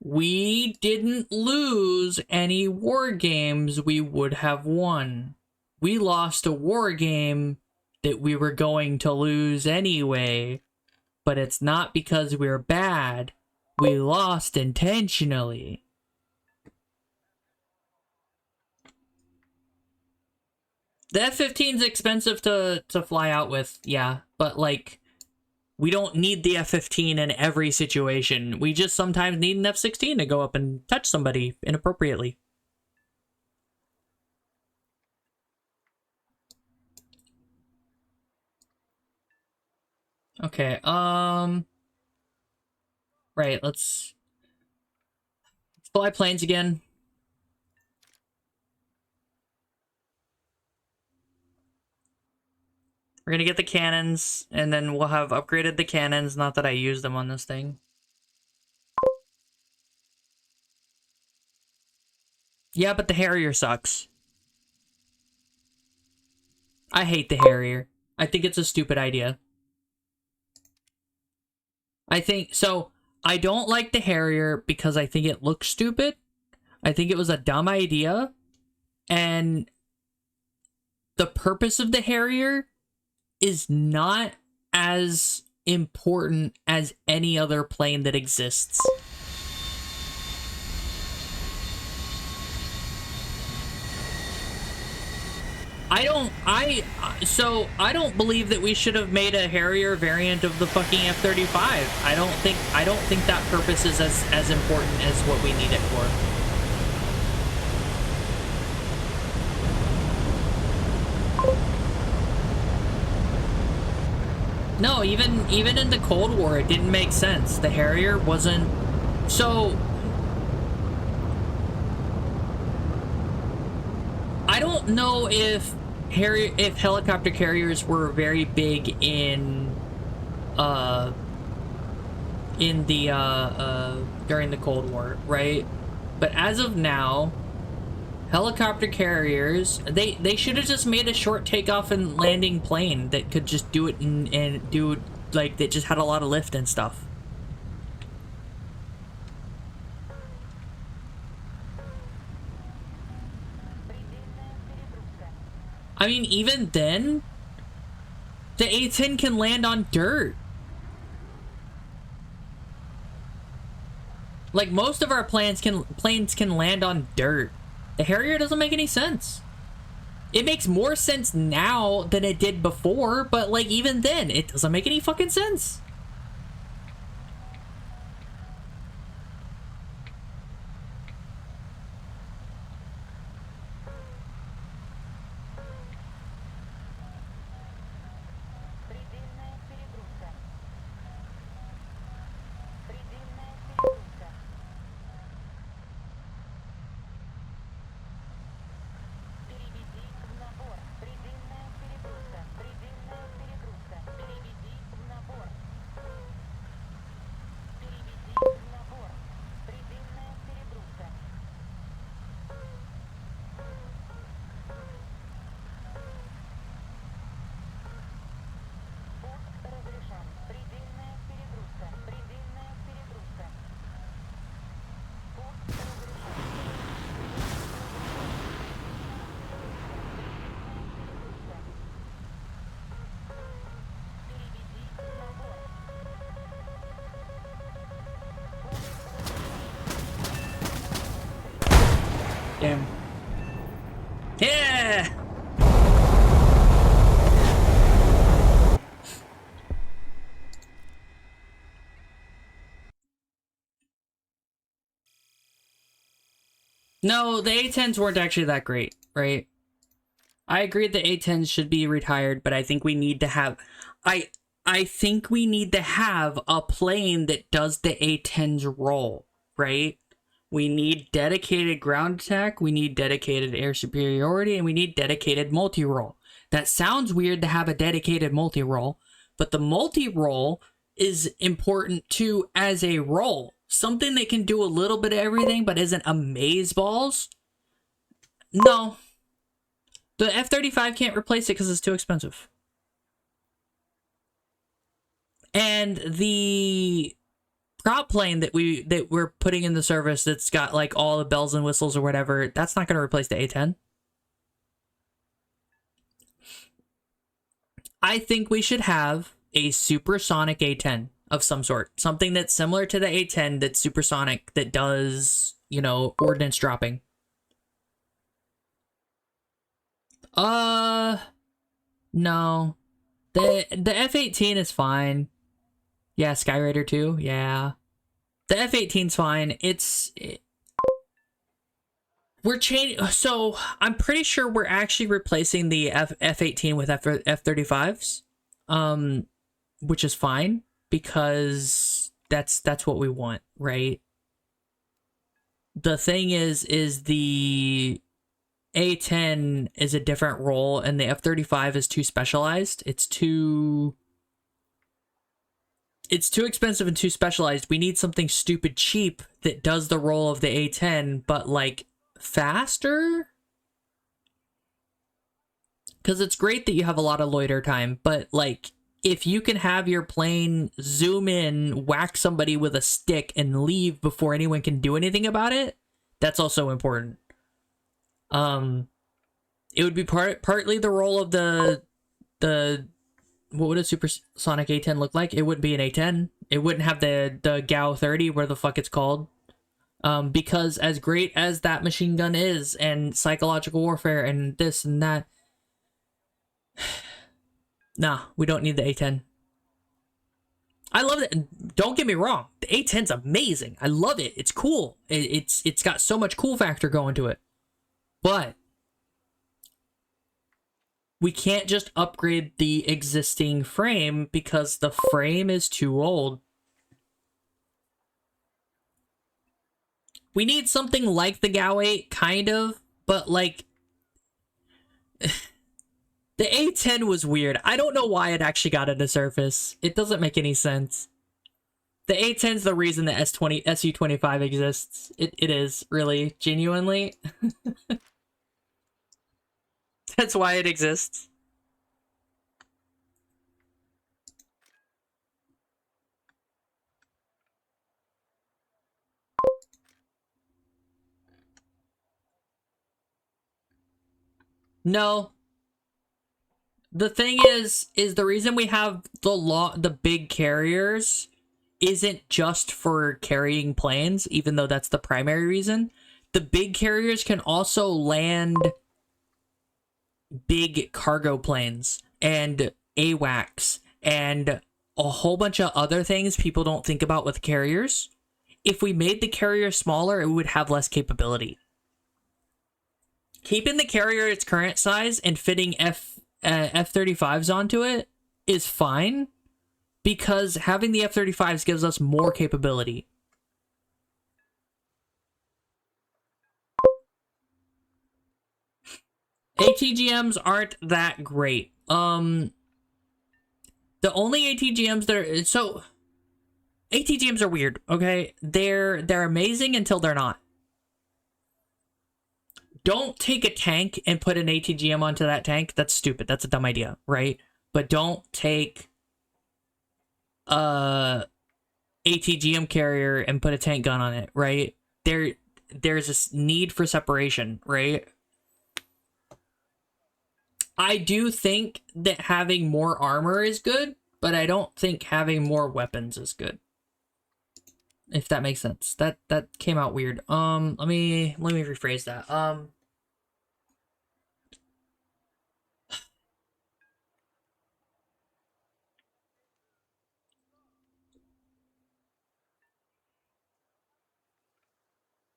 We didn't lose any war games we would have won. We lost a war game that we were going to lose anyway, but it's not because we're bad. We lost intentionally. The F-15's expensive to fly out with, yeah, but like, we don't need the F-15 in every situation. We just sometimes need an F-16 to go up and touch somebody inappropriately. Okay, right, let's fly planes again. We're gonna get the cannons, and then we'll have upgraded the cannons, not that I use them on this thing. Yeah, but the Harrier sucks. I hate the Harrier. I think it's a stupid idea. I don't like the Harrier because I think it looks stupid. I think it was a dumb idea. And the purpose of the Harrier is not as important as any other plane that exists. So I don't believe that we should have made a Harrier variant of the fucking F-35. I don't think that purpose is as important as what we need it for. No, even in the Cold War, it didn't make sense. The Harrier wasn't... So... I don't know if helicopter carriers were very big in during the Cold War, right? But as of now, helicopter carriers, they should have just made a short takeoff and landing plane that could just do it and do, like, that just had a lot of lift and stuff. I mean, even then, the A-10 can land on dirt. Like, most of our planes can land on dirt. The Harrier doesn't make any sense. It makes more sense now than it did before, but, like, even then, it doesn't make any fucking sense. Damn. Yeah! No, the A-10s weren't actually that great, right? I agree the A-10s should be retired, but I think we need to have... I think we need to have a plane that does the A-10's role, right? We need dedicated ground attack, we need dedicated air superiority, and we need dedicated multi-role. That sounds weird to have a dedicated multi-role, but the multi-role is important too as a role. Something that can do a little bit of everything but isn't amazeballs. No. The F-35 can't replace it because it's too expensive. And the prop plane that we're putting in the service that's got like all the bells and whistles or whatever, that's not going to replace the A-10. I think we should have a supersonic A-10 of some sort. Something that's similar to the A-10 that's supersonic, that does, you know, ordnance dropping. No. The F-18 is fine. Yeah, Skyraider 2, yeah. The F-18's fine. We're changing, so I'm pretty sure we're actually replacing the F-18 with F-35s, which is fine because that's what we want, right? The thing is the A-10 is a different role and the F-35 is too specialized. It's too expensive and too specialized. We need something stupid cheap that does the role of the A-10, but like faster? Because it's great that you have a lot of loiter time, but like if you can have your plane zoom in, whack somebody with a stick, and leave before anyone can do anything about it, that's also important. It would be partly the role of the what would a supersonic A-10 look like? It wouldn't be an A-10. It wouldn't have the GAU 30, where the fuck it's called. Because as great as that machine gun is, and psychological warfare and this and that, Nah, we don't need the A10. I love it. Don't get me wrong. The A10's amazing. I love it. It's cool. It's got so much cool factor going to it. But we can't just upgrade the existing frame because the frame is too old. We need something like the GAU 8, kind of, but like the A10 was weird. I don't know why it actually got into Surface. It doesn't make any sense. The A10's the reason the SU25 exists. It is, really, genuinely. That's why it exists. No. The thing is the reason we have the big carriers isn't just for carrying planes, even though that's the primary reason. The big carriers can also land big cargo planes and AWACS and a whole bunch of other things people don't think about with carriers. If we made the carrier smaller, it would have less capability. Keeping the carrier its current size and fitting F-35s onto it is fine, because having the F-35s gives us more capability. ATGMs aren't that great. The only ATGMs that are... So, ATGMs are weird, okay? They're amazing until they're not. Don't take a tank and put an ATGM onto that tank. That's stupid. That's a dumb idea, right? But don't take ATGM carrier and put a tank gun on it, right? There's this need for separation, right? I do think that having more armor is good, but I don't think having more weapons is good. If that makes sense. That came out weird. Let me rephrase that.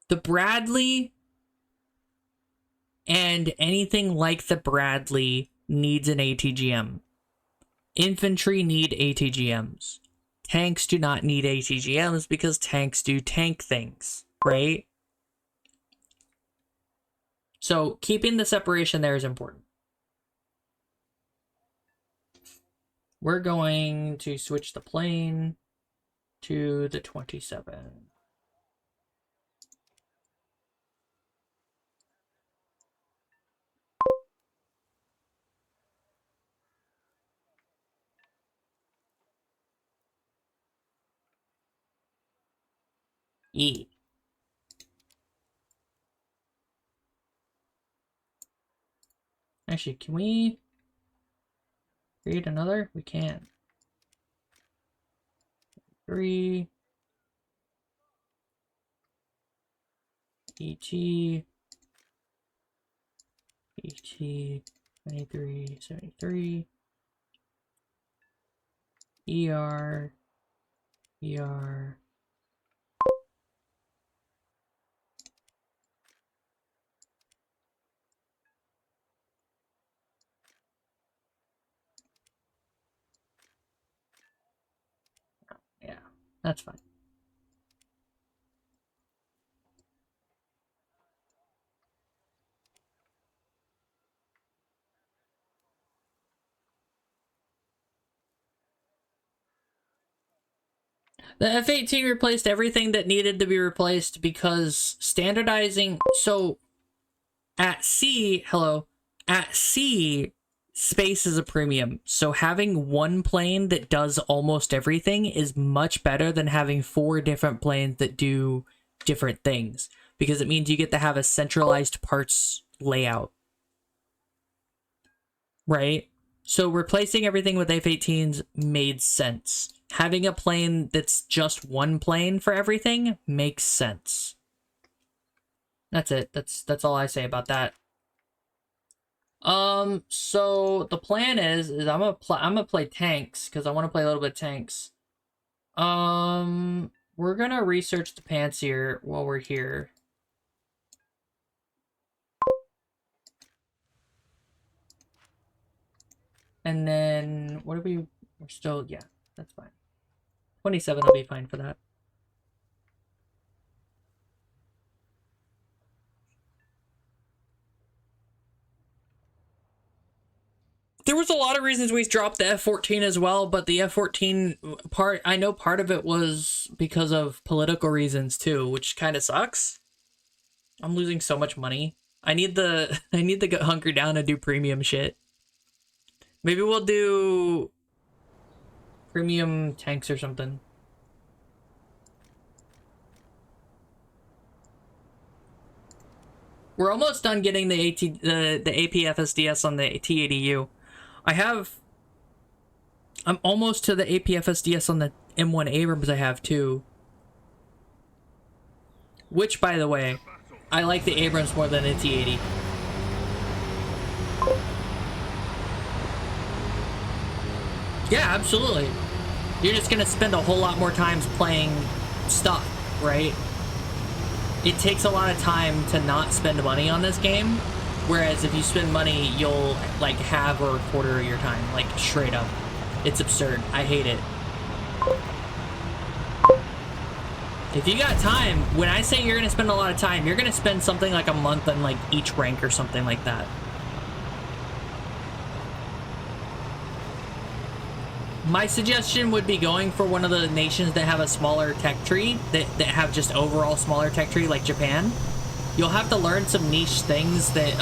The Bradley and anything like the Bradley needs an ATGM. Infantry need ATGMs. Tanks do not need ATGMs because tanks do tank things, right? So keeping the separation there is important. We're going to switch the plane to the 27. E. Actually, can we create another? We can. 3. ET. 2373. ER. Yeah, that's fine. The F-18 replaced everything that needed to be replaced because standardizing... So, at sea, space is a premium. So having one plane that does almost everything is much better than having 4 different planes that do different things. Because it means you get to have a centralized parts layout. Right? So replacing everything with F-18s made sense. Having a plane that's just one plane for everything makes sense. That's it. That's all I say about that. So the plan is I'm gonna play tanks because I want to play a little bit of tanks. We're gonna research the Pantsir while we're here. And then what do we're still, yeah, that's fine. 27 will be fine for that. There was a lot of reasons we dropped the F-14 as well, but the F-14 part, I know part of it was because of political reasons too, which kind of sucks. I'm losing so much money. I need to go hunker down and do premium shit. Maybe we'll do premium tanks or something. We're almost done getting the AP FSDS on the T80U. I'm almost to the AP FSDS on the M1 Abrams I have too. Which, by the way, I like the Abrams more than the T80. Yeah, absolutely. You're just gonna spend a whole lot more times playing stuff, right? It takes a lot of time to not spend money on this game, whereas if you spend money, you'll like have a quarter of your time, like straight up. It's absurd. I hate it. If you got time, when I say you're gonna spend a lot of time, you're gonna spend something like a month on like each rank or something like that. My suggestion would be going for one of the nations that have a smaller tech tree, that have just overall smaller tech tree, like Japan. You'll have to learn some niche things that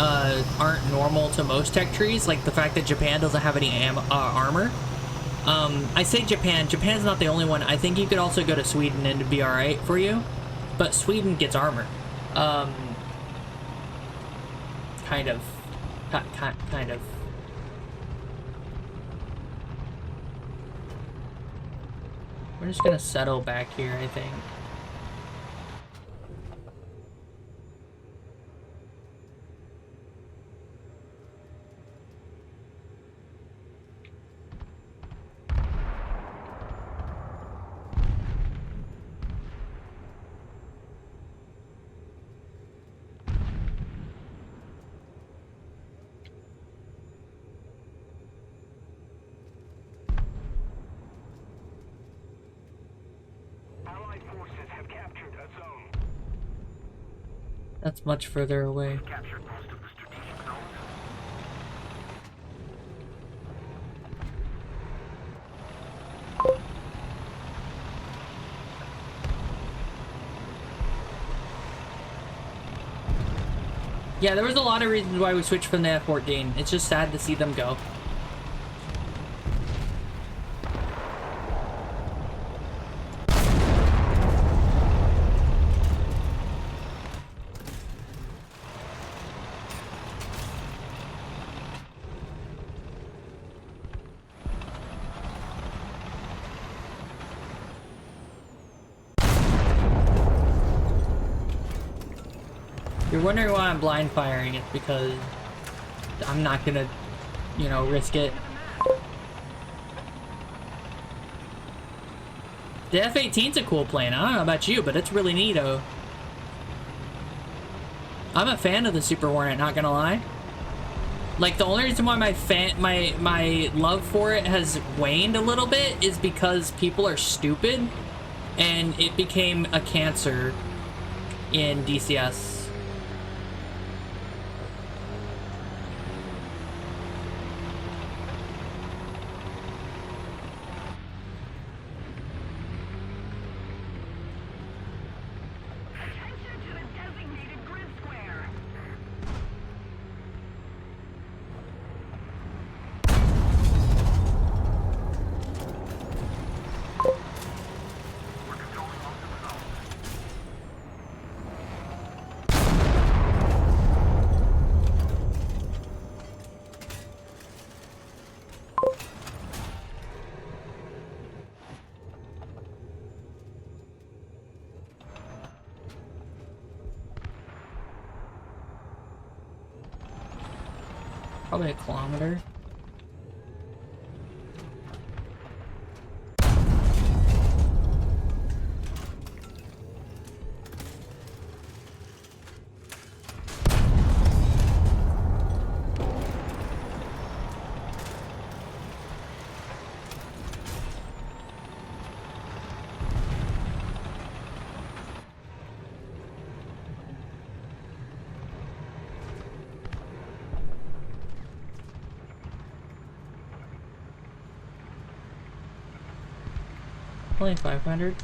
aren't normal to most tech trees, like the fact that Japan doesn't have any armor. I say Japan. Japan's not the only one. I think you could also go to Sweden and it'd be alright for you. But Sweden gets armor. Kind of. Kind of. We're just gonna settle back here, I think. That's much further away. Yeah, there was a lot of reasons why we switched from the F-14. It's just sad to see them go. You're wondering why I'm blind firing, it's because I'm not gonna, you know, risk it. The F-18's a cool plane. I don't know about you, but it's really neato. I'm a fan of the Super Hornet, not gonna lie. Like, the only reason why my love for it has waned a little bit is because people are stupid, and it became a cancer in DCS. Probably a kilometer. Only 500.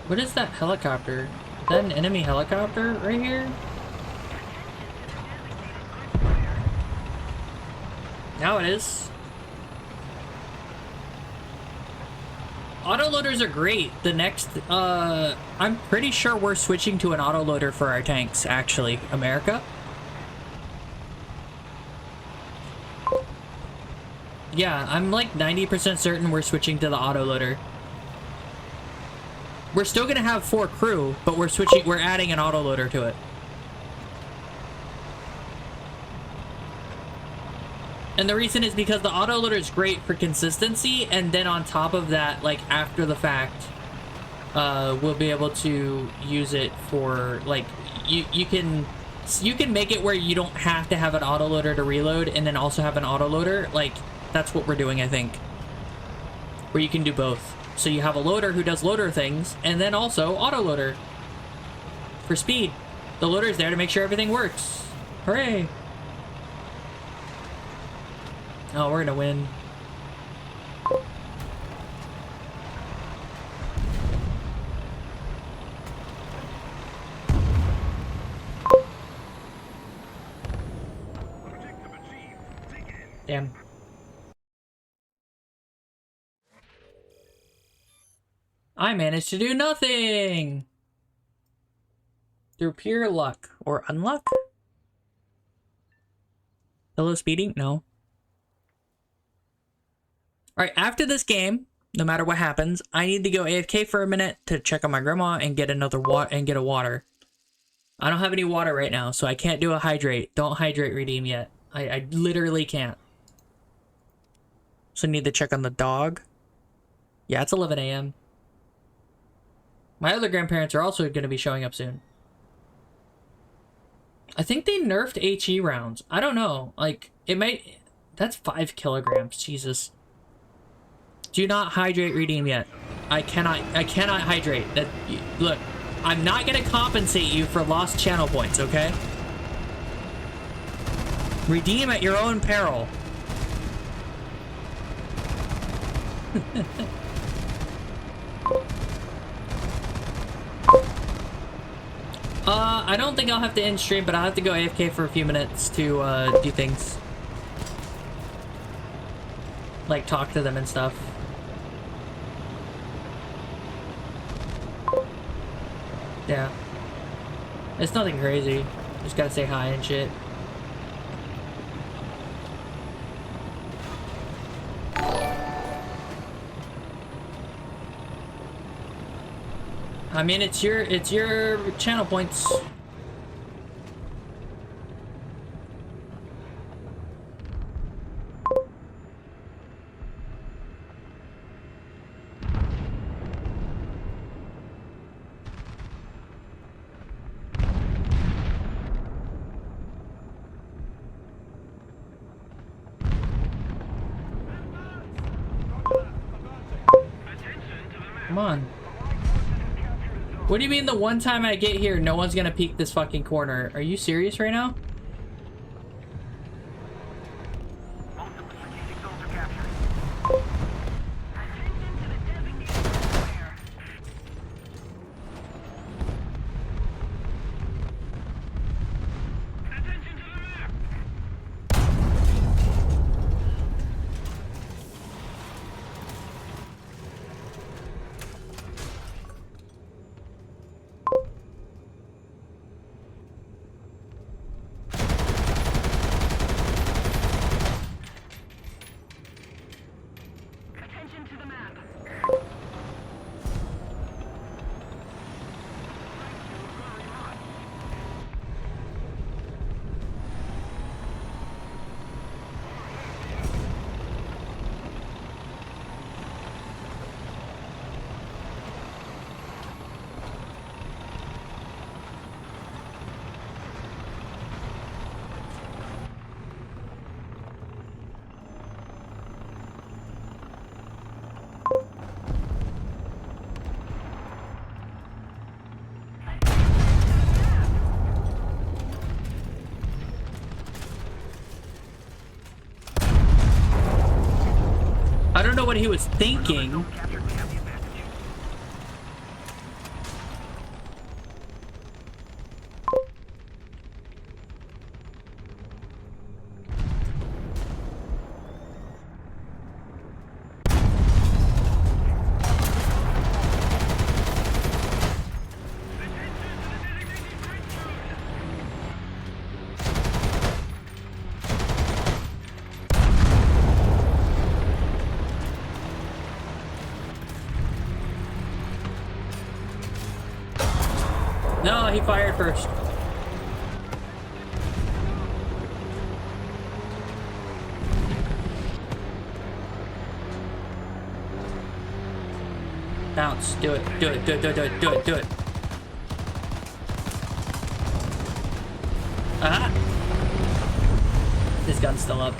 What is that helicopter? Is that an enemy helicopter right here? Now it is. Autoloaders are great. The next, I'm pretty sure we're switching to an autoloader for our tanks, actually. America? Yeah, I'm like 90% certain we're switching to the autoloader. We're still gonna have 4 crew, but we're adding an autoloader to it. And the reason is because the autoloader is great for consistency, and then on top of that, like after the fact, we'll be able to use it for like, you can make it where you don't have to have an autoloader to reload and then also have an autoloader. Like, that's what we're doing, I think. Where you can do both. So you have a loader who does loader things, and then also autoloader for speed. The loader is there to make sure everything works. Hooray! Oh, we're gonna win. Damn. I managed to do nothing! Through pure luck. Or unluck? Hello, speeding? No. Alright, after this game, no matter what happens, I need to go AFK for a minute to check on my grandma and get another get a water. I don't have any water right now, so I can't do a hydrate. Don't hydrate redeem yet. I literally can't. So I need to check on the dog. Yeah, it's 11 a.m. My other grandparents are also going to be showing up soon. I think they nerfed HE rounds. I don't know. Like, it might... That's 5 kilograms. Jesus. Do not hydrate redeem yet. I cannot hydrate. That, look, I'm not going to compensate you for lost channel points, okay? Redeem at your own peril. I don't think I'll have to end stream, but I'll have to go AFK for a few minutes to do things. Like talk to them and stuff. Yeah. It's nothing crazy. Just gotta say hi and shit. I mean, it's your channel points. Come on. What do you mean the one time I get here, no one's gonna peek this fucking corner? Are you serious right now? what he was thinking. No, he fired first. Bounce. Do it. Do it. Do it. Do it. Do it. Do it. Do it. Ah! His gun's still up.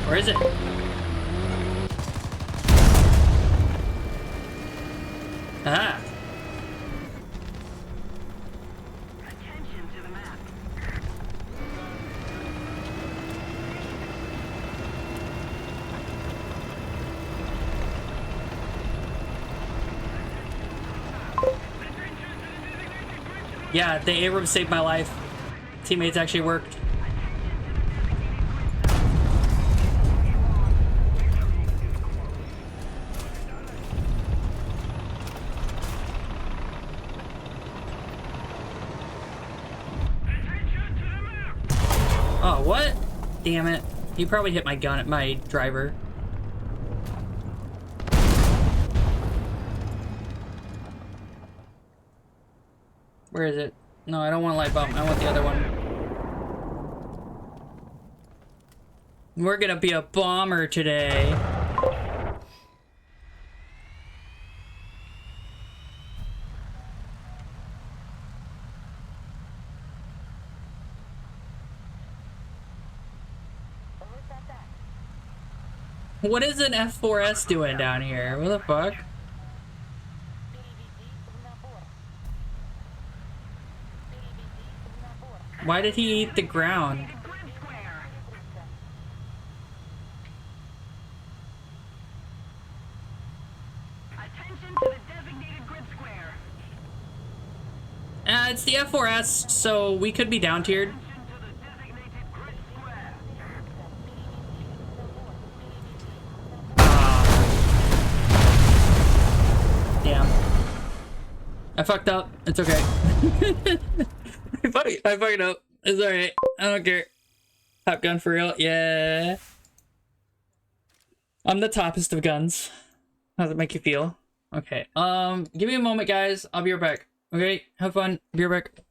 Where is it? Ah! Attention to the map. Yeah, the Abrams saved my life. Teammates actually worked. Oh, what? Damn it. He probably hit my gun at my driver. Where is it? No, I don't want light bomb. I want the other one. We're gonna be a bomber today. What is an F4S doing down here? What the fuck? Why did he eat the ground? Grid square. Attention to the designated grid square. It's the F4S, so we could be down tiered. Attention to the designated grid square. Damn. I fucked up. It's okay. I fucked up. It's alright. I don't care. Top gun for real. Yeah. I'm the toppest of guns. How does it make you feel? Okay. Give me a moment, guys. I'll be right back. Okay? Have fun. Be right back.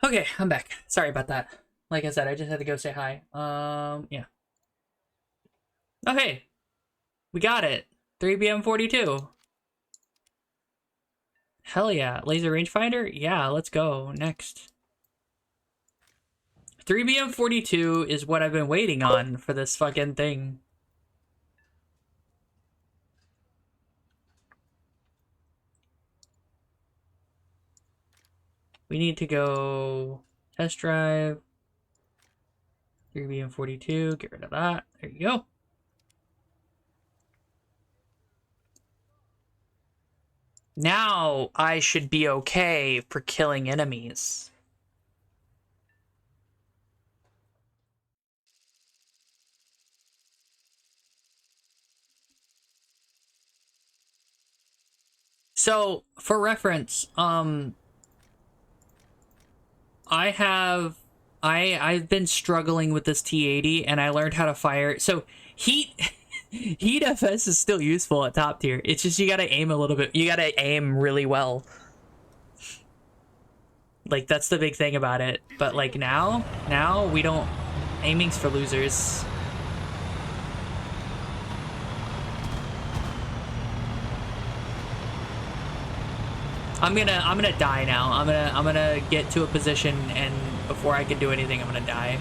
Okay, I'm back. Sorry about that. Like I said, I just had to go say hi. Yeah. Okay. We got it. 3BM42. Hell yeah. Laser rangefinder? Yeah, let's go. Next. 3BM42 is what I've been waiting on for this fucking thing. We need to go test drive. 3BM42, get rid of that. There you go. Now I should be okay for killing enemies. So, for reference, I've been struggling with this T80 and I learned how to fire. So, heat heat FS is still useful at top tier. It's just you got to aim a little bit. You got to aim really well. Like, that's the big thing about it. But like now we don't, aiming's for losers. I'm gonna die now. I'm gonna get to a position, and before I can do anything, I'm gonna die.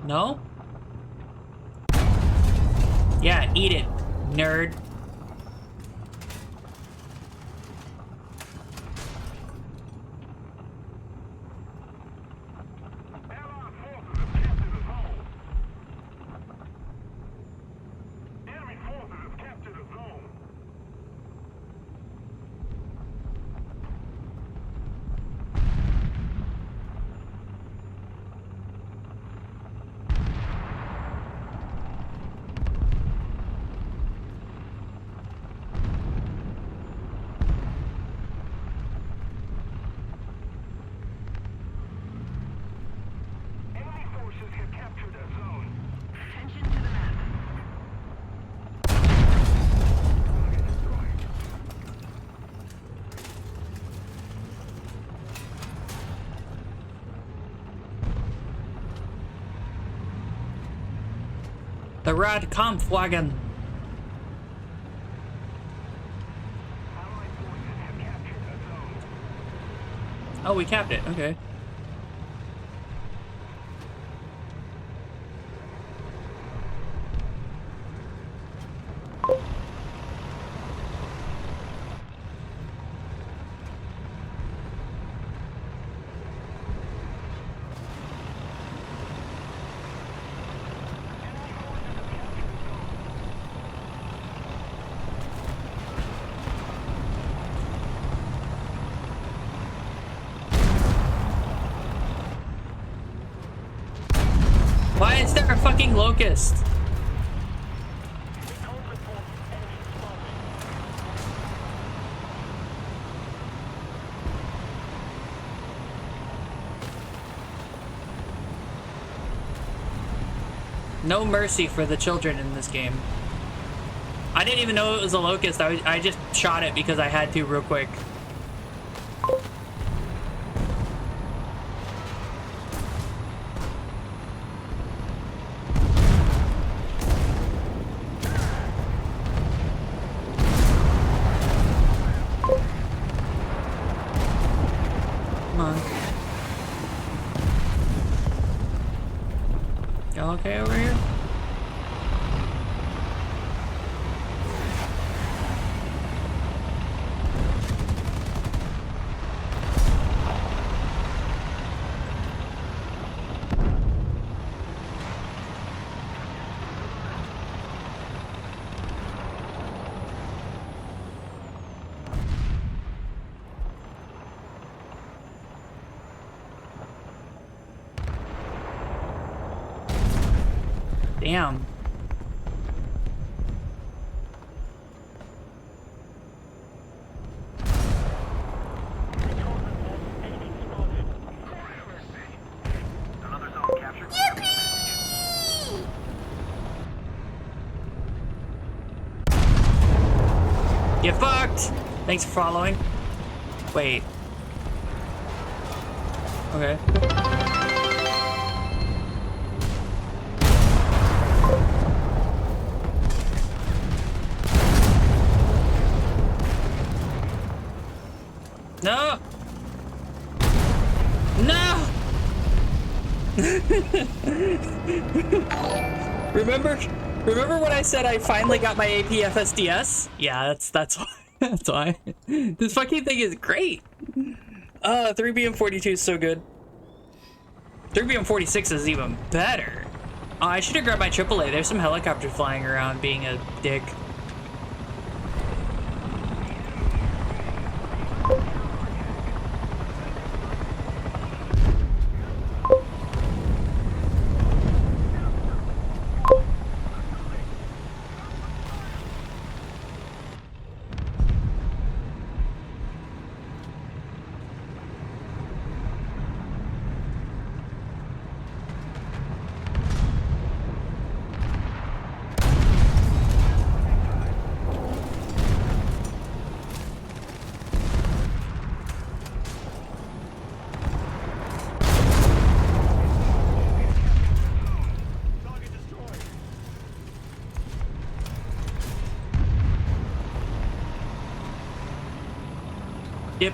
No? Yeah, eat it, nerd. Allied forces have captured a zone. Enemy forces have captured a zone. Enemy forces have captured a zone. Attention to the map. Target destroyed. The Radkampfwagen. Allied forces have captured a zone. Oh, we capped it. Okay. Why is there a fucking locust? No mercy for the children in this game. I didn't even know it was a locust. I just shot it because I had to real quick. Come on. Y'all okay over here? Damn. Another zone captured. You fucked! Thanks for following. Wait. Okay. No! No! Remember when I said I finally got my AP FSDS? Yeah, that's why. That's why. This fucking thing is great. 3BM42 is so good. 3BM46 is even better. Oh, I should have grabbed my AAA. There's some helicopters flying around being a dick. Target destroyed. Yep.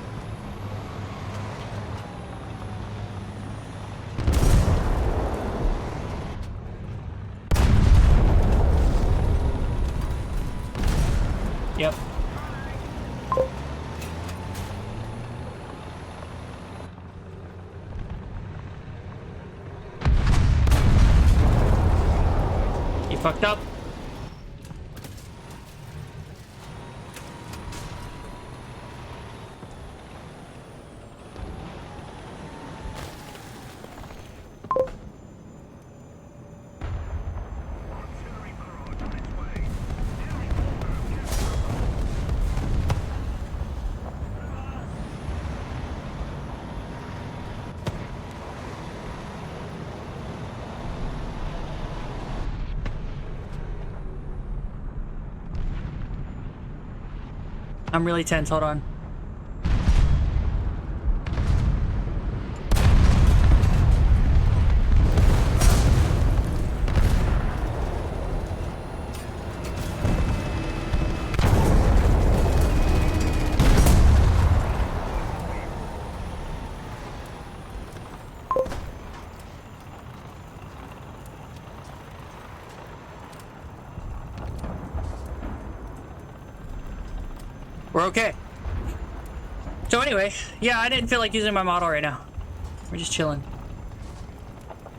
Yep. You fucked up. Artillery barrage on its way. I'm really tense. Hold on. We're okay. So anyway, yeah, I didn't feel like using my model right now. We're just chilling.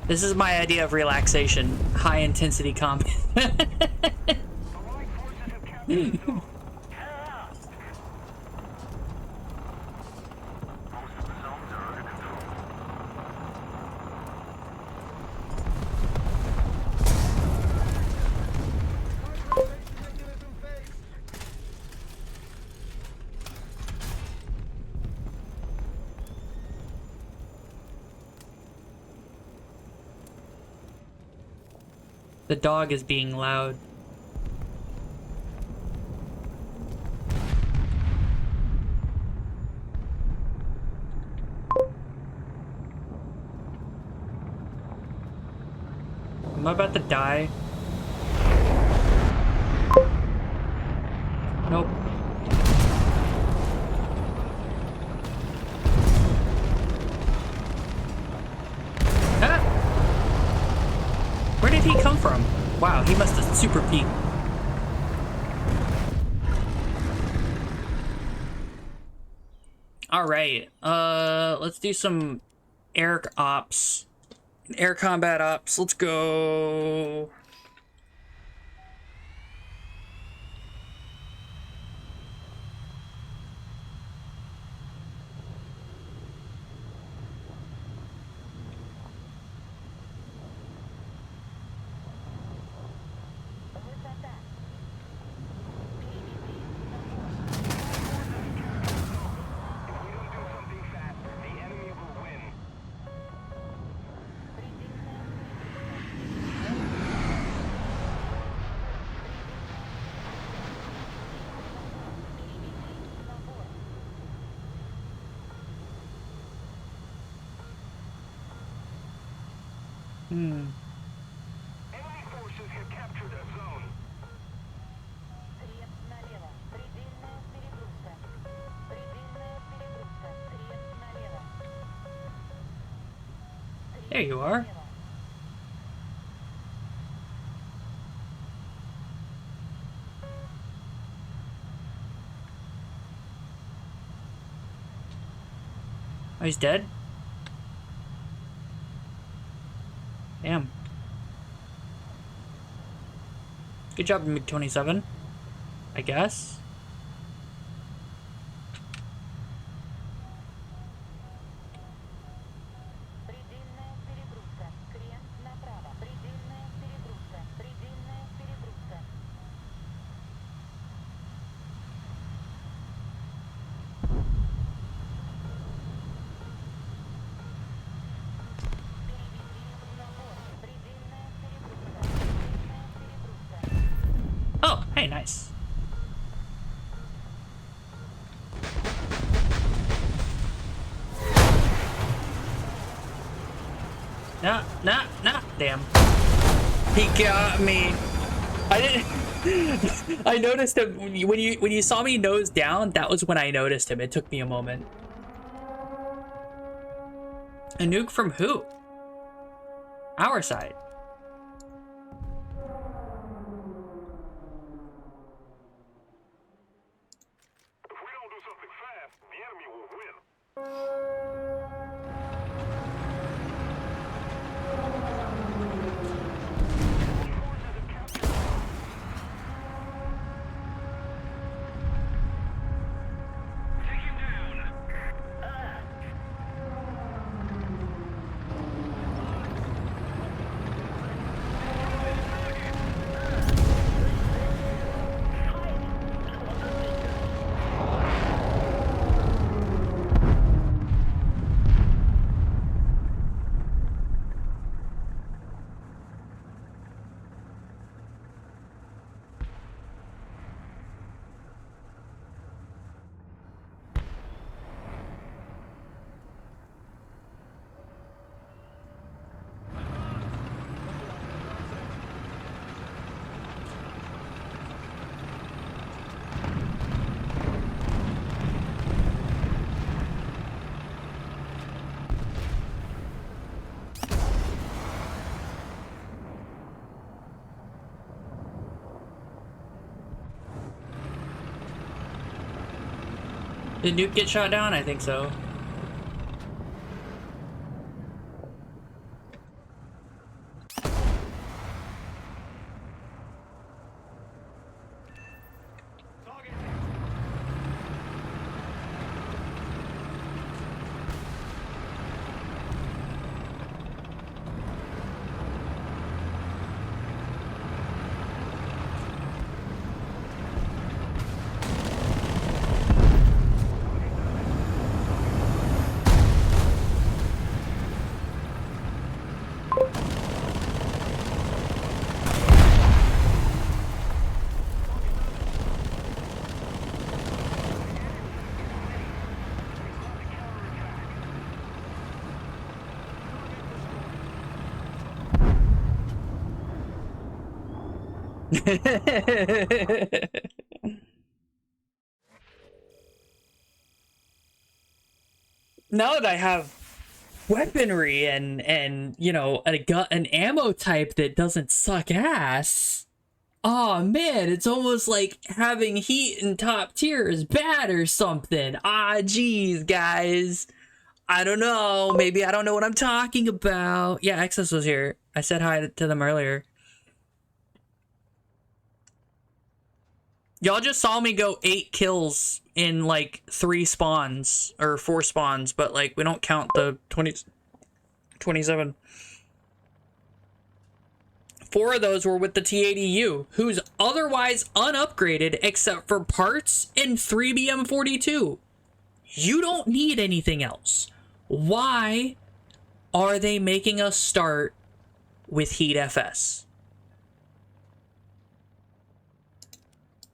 This is my idea of relaxation. High intensity combat. Allied forces have captured the zone. Most of the zones are under control. Mechanism phase. The dog is being loud. Am I about to die? Nope. Ah! Where did he come from? Wow, he must have super peaked. All right, let's do some air ops, air combat ops. Let's go. If we don't do something fast, the enemy will win. Enemy forces have captured a zone. Налево. Предельная перегрузка. Предельная перегрузка. There you are. Oh, he's dead? Damn. Good job, MiG-27. I guess. Предельная перегрузка. Крен направо. Предельная перегрузка. Предельная перегрузка. Переведи на борт. Предельная перегрузка. Предельная перегрузка. Oh, hey, nice. Nah, damn. He got me. I didn't. I noticed him when you saw me nose down. That was when I noticed him. It took me a moment. A nuke from who? Our side. If we don't do something fast, the enemy will win. Take him down. Did nuke get shot down? I think so. Now that I have weaponry and you know an ammo type that doesn't suck ass, oh man, it's almost like having heat in top tier is bad or something. Ah, geez, guys. I don't know. Maybe I don't know what I'm talking about. Yeah, Excess was here. I said hi to them earlier. Y'all just saw me go 8 kills in like 3 spawns or 4 spawns, but like we don't count the 27. 4 of those were with the T80U, who's otherwise unupgraded except for parts and 3BM42. You don't need anything else. Why are they making us start with Heat FS?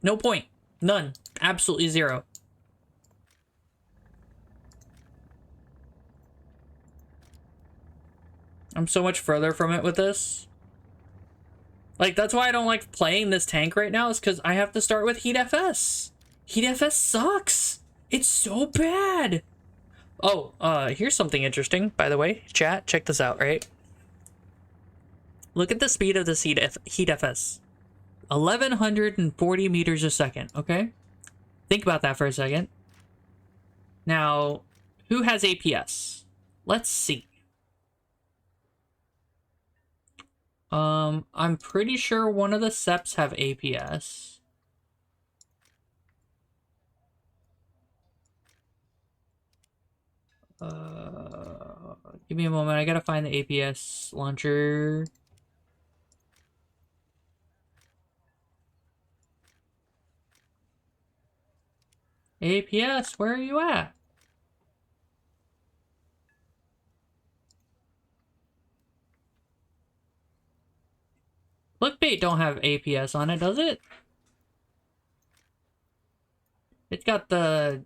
No point. None. Absolutely zero. I'm so much further from it with this. Like, that's why I don't like playing this tank right now, is because I have to start with Heat FS. Heat FS sucks. It's so bad. Oh, here's something interesting, by the way. Chat, check this out, right? Look at the speed of this heat FS. 1140 meters a second, okay? Think about that for a second. Now, who has APS? Let's see. I'm pretty sure one of the SEPs have APS. Give me a moment. I gotta find the APS launcher. APS, where are you at? Clickbait don't have APS on it, does it? It's got the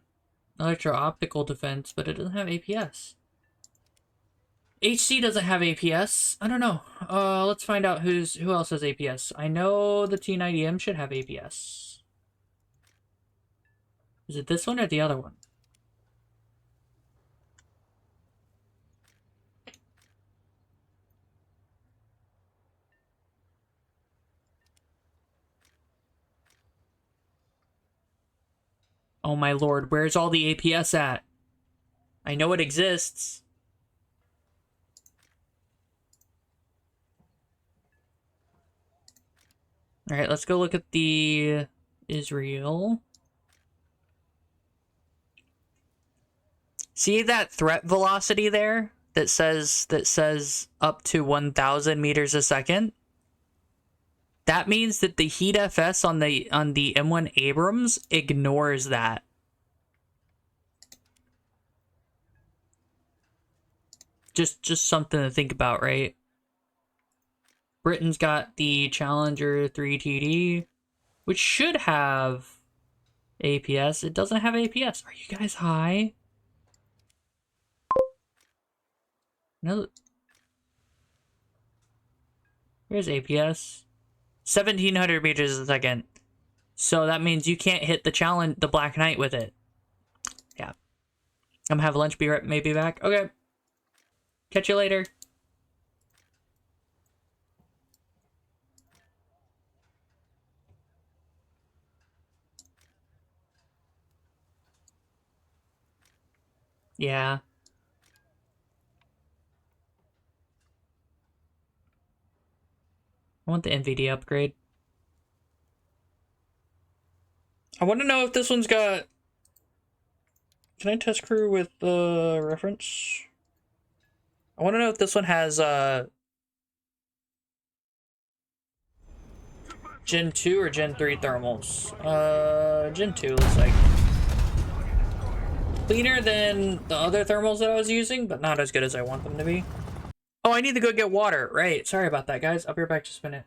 electro-optical defense, but it doesn't have APS. HC doesn't have APS. I don't know. Let's find out who else has APS. I know the T90M should have APS. Is it this one or the other one? Oh my lord, where's all the APS at? I know it exists. Alright, let's go look at the Israel. See that threat velocity there that says up to 1,000 meters a second? That means that the heat FS on the M1 Abrams ignores that. Just something to think about, right? Britain's got the Challenger 3TD, which should have APS. It doesn't have APS. Are you guys high? No. Here's APS. 1,700 meters a second. So that means you can't hit the Black Knight with it. Yeah. I'm gonna have lunch, be right, maybe back. Okay. Catch you later. Yeah. I want the NVIDIA upgrade. I want to know if this one's got... Can I test crew with the reference? I want to know if this one has Gen 2 or Gen 3 thermals. Gen 2 looks like. Cleaner than the other thermals that I was using, but not as good as I want them to be. Oh, I need to go get water. Right. Sorry about that, guys. I'll be right back just a minute.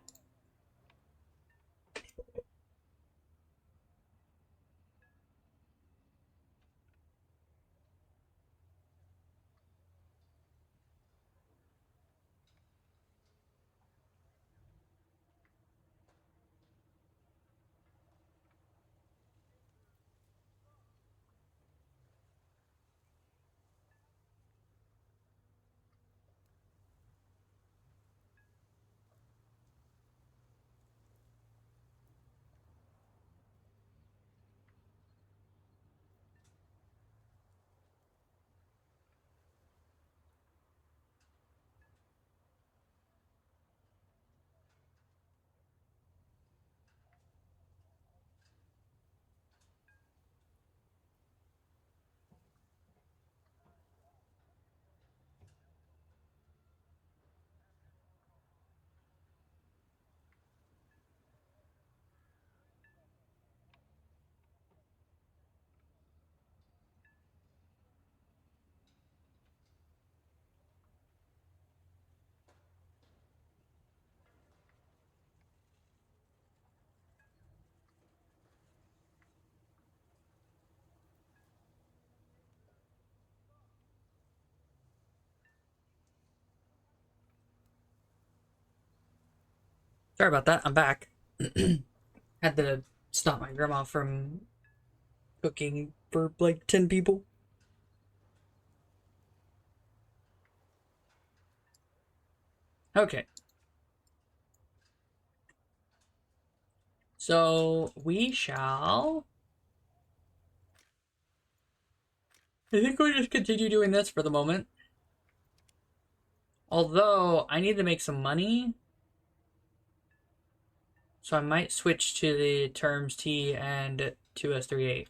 Sorry about that. I'm back. Had to stop my grandma from cooking for like 10 people. Okay. So we shall... I think we'll just continue doing this for the moment. Although, I need to make some money. So I might switch to the terms T and 2S38.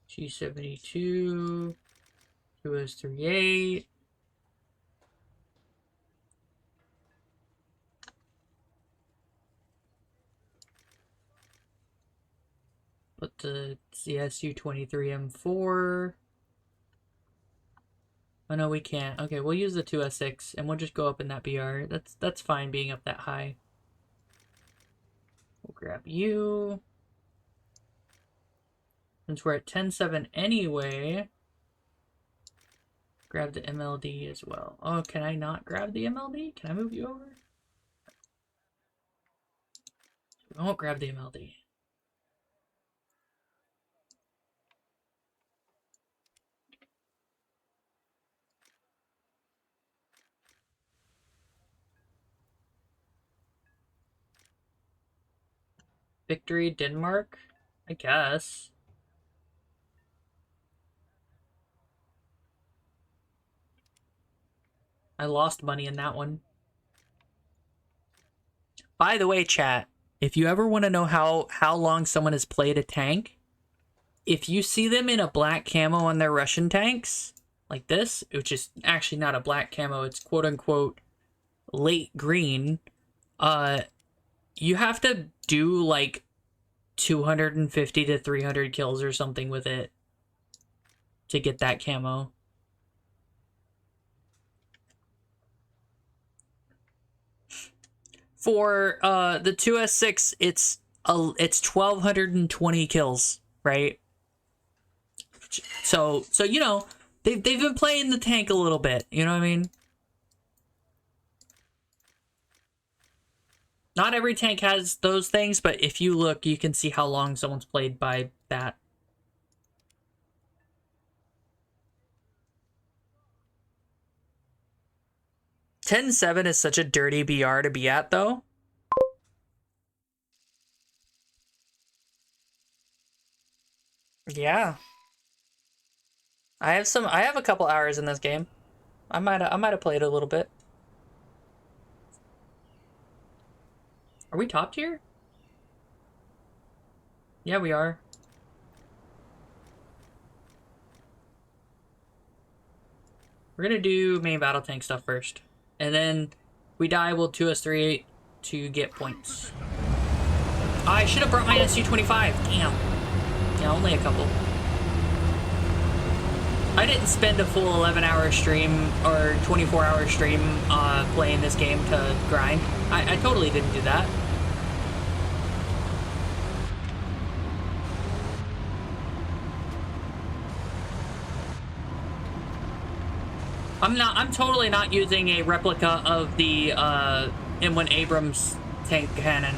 G72, 2S38. Put the CSU23M4. Oh no, we can't. Okay, we'll use the 2S6 and we'll just go up in that BR. That's fine being up that high. We'll grab you. Since we're at 10.7 anyway, grab the MLD as well. Oh, can I not grab the MLD? Can I move you over? I won't grab the MLD. Victory, Denmark? I guess. I lost money in that one. By the way, chat, if you ever want to know how long someone has played a tank, if you see them in a black camo on their Russian tanks, like this, which is actually not a black camo, it's quote-unquote late green, you have to do like 250 to 300 kills or something with it to get that camo. For the 2S6, it's 1,220 kills, right? So you know, they've been playing the tank a little bit, you know what I mean? Not every tank has those things, but if you look, you can see how long someone's played by that. $10.7 is such a dirty BR to be at, though. Yeah. I have a couple hours in this game. I might have played a little bit. Are we top tier? Yeah, we are. We're gonna do main battle tank stuff first. And then we die, we'll 2S38 to get points. I should have brought my SU-25. Damn. Yeah, only a couple. I didn't spend a full 11-hour stream or 24-hour stream playing this game to grind. I totally didn't do that. I'm totally not using a replica of the M1 Abrams tank cannon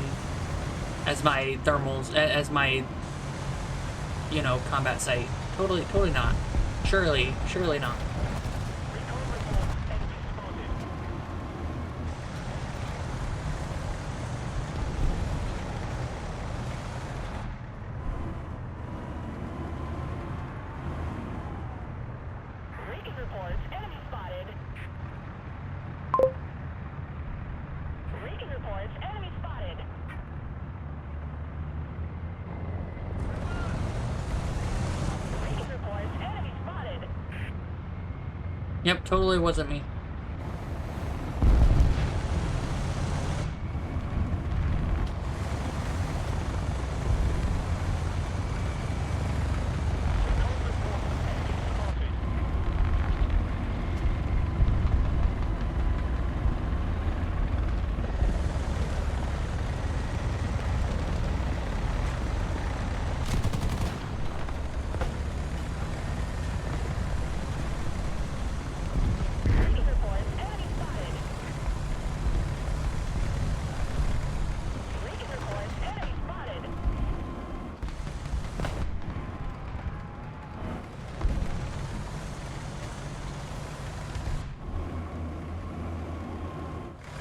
as my thermals, as my, you know, combat site. Totally not. Surely not. Recon reports, enemy spotted. Recon reports, enemy spotted. Recon reports, enemy spotted. Yep, totally wasn't me.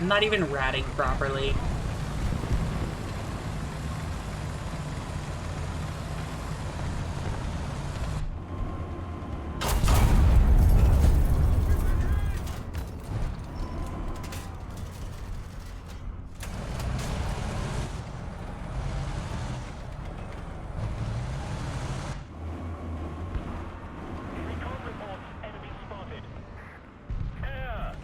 I'm not even ratting properly. Recon reports enemy spotted. Air!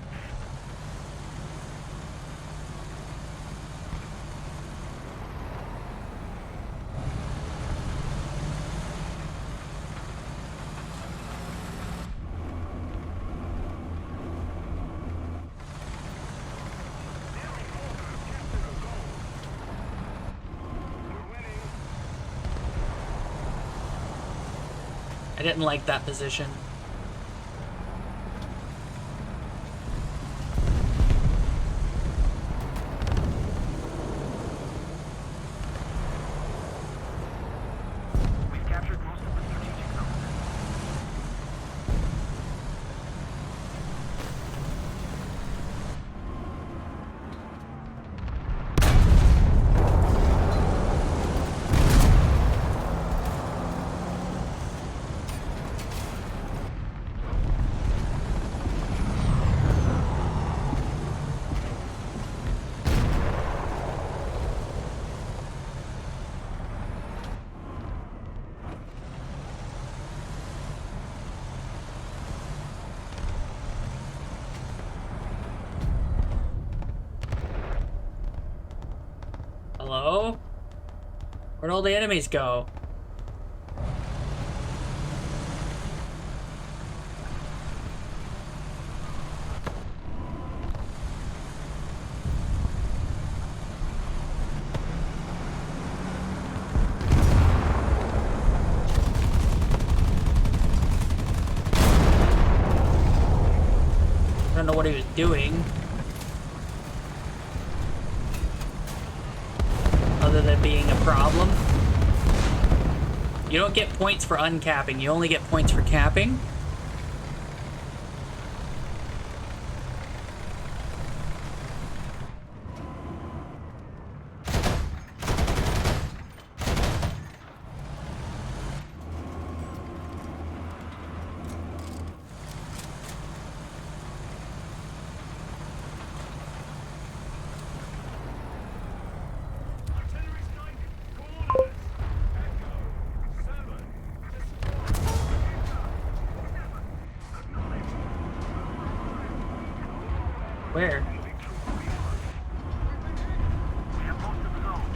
I didn't like that position. We've captured most of the strategic zones. Hello? Where'd all the enemies go? I don't know what he was doing. Other than being a problem. You don't get points for uncapping, you only get points for capping. Artillery strike. Coordinates. Echo 7 to support. Where? We have most of the zones.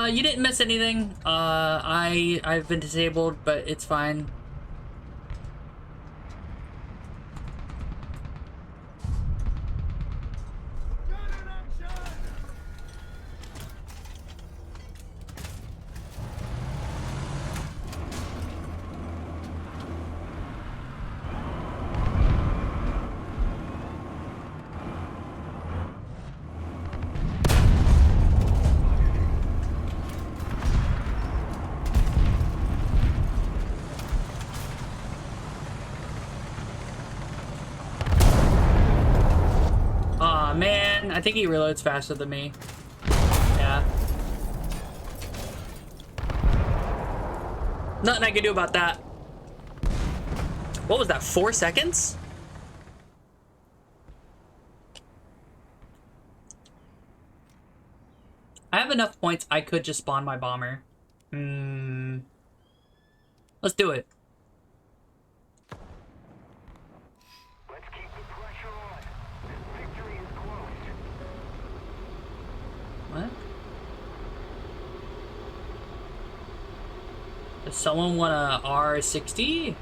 You didn't miss anything. I've been disabled, but it's fine. Aw, man. I think he reloads faster than me. Yeah. Nothing I can do about that. What was that, 4 seconds? I have enough points, I could just spawn my bomber. Let's do it. Let's keep the pressure on. Victory is close. What? Does someone want a R60?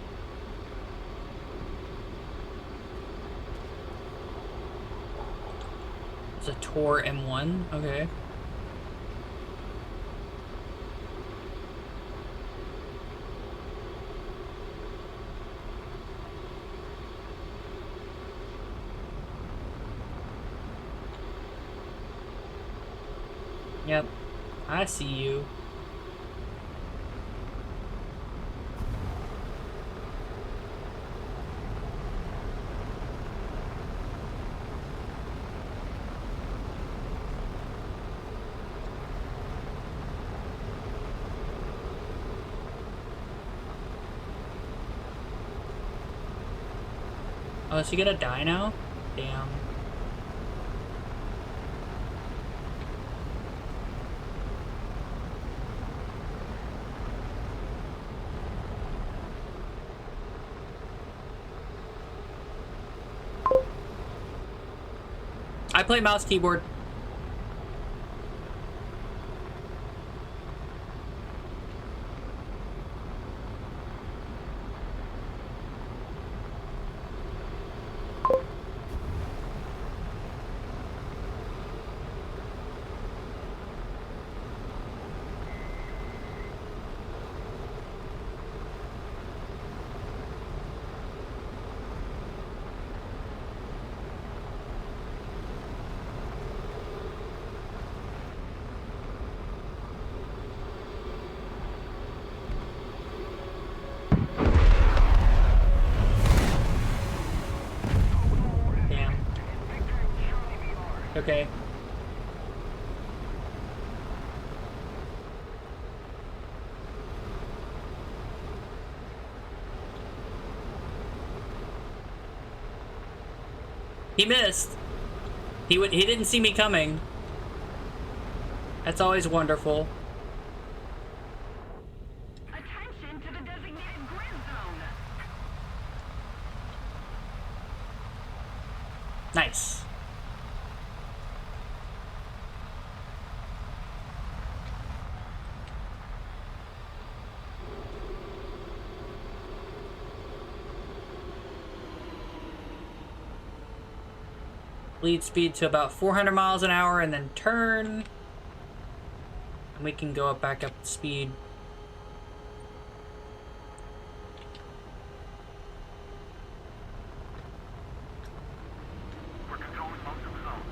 It's a Tor M1. Okay. Yep, I see you. Oh, is he gonna die now? Damn. I play mouse keyboard. Damn. Okay. He missed. He didn't see me coming. That's always wonderful. Attention to the designated grid zone. Nice. Lead speed to about 400 miles an hour and then turn. And we can go back up to speed. We're controlling most of the zones.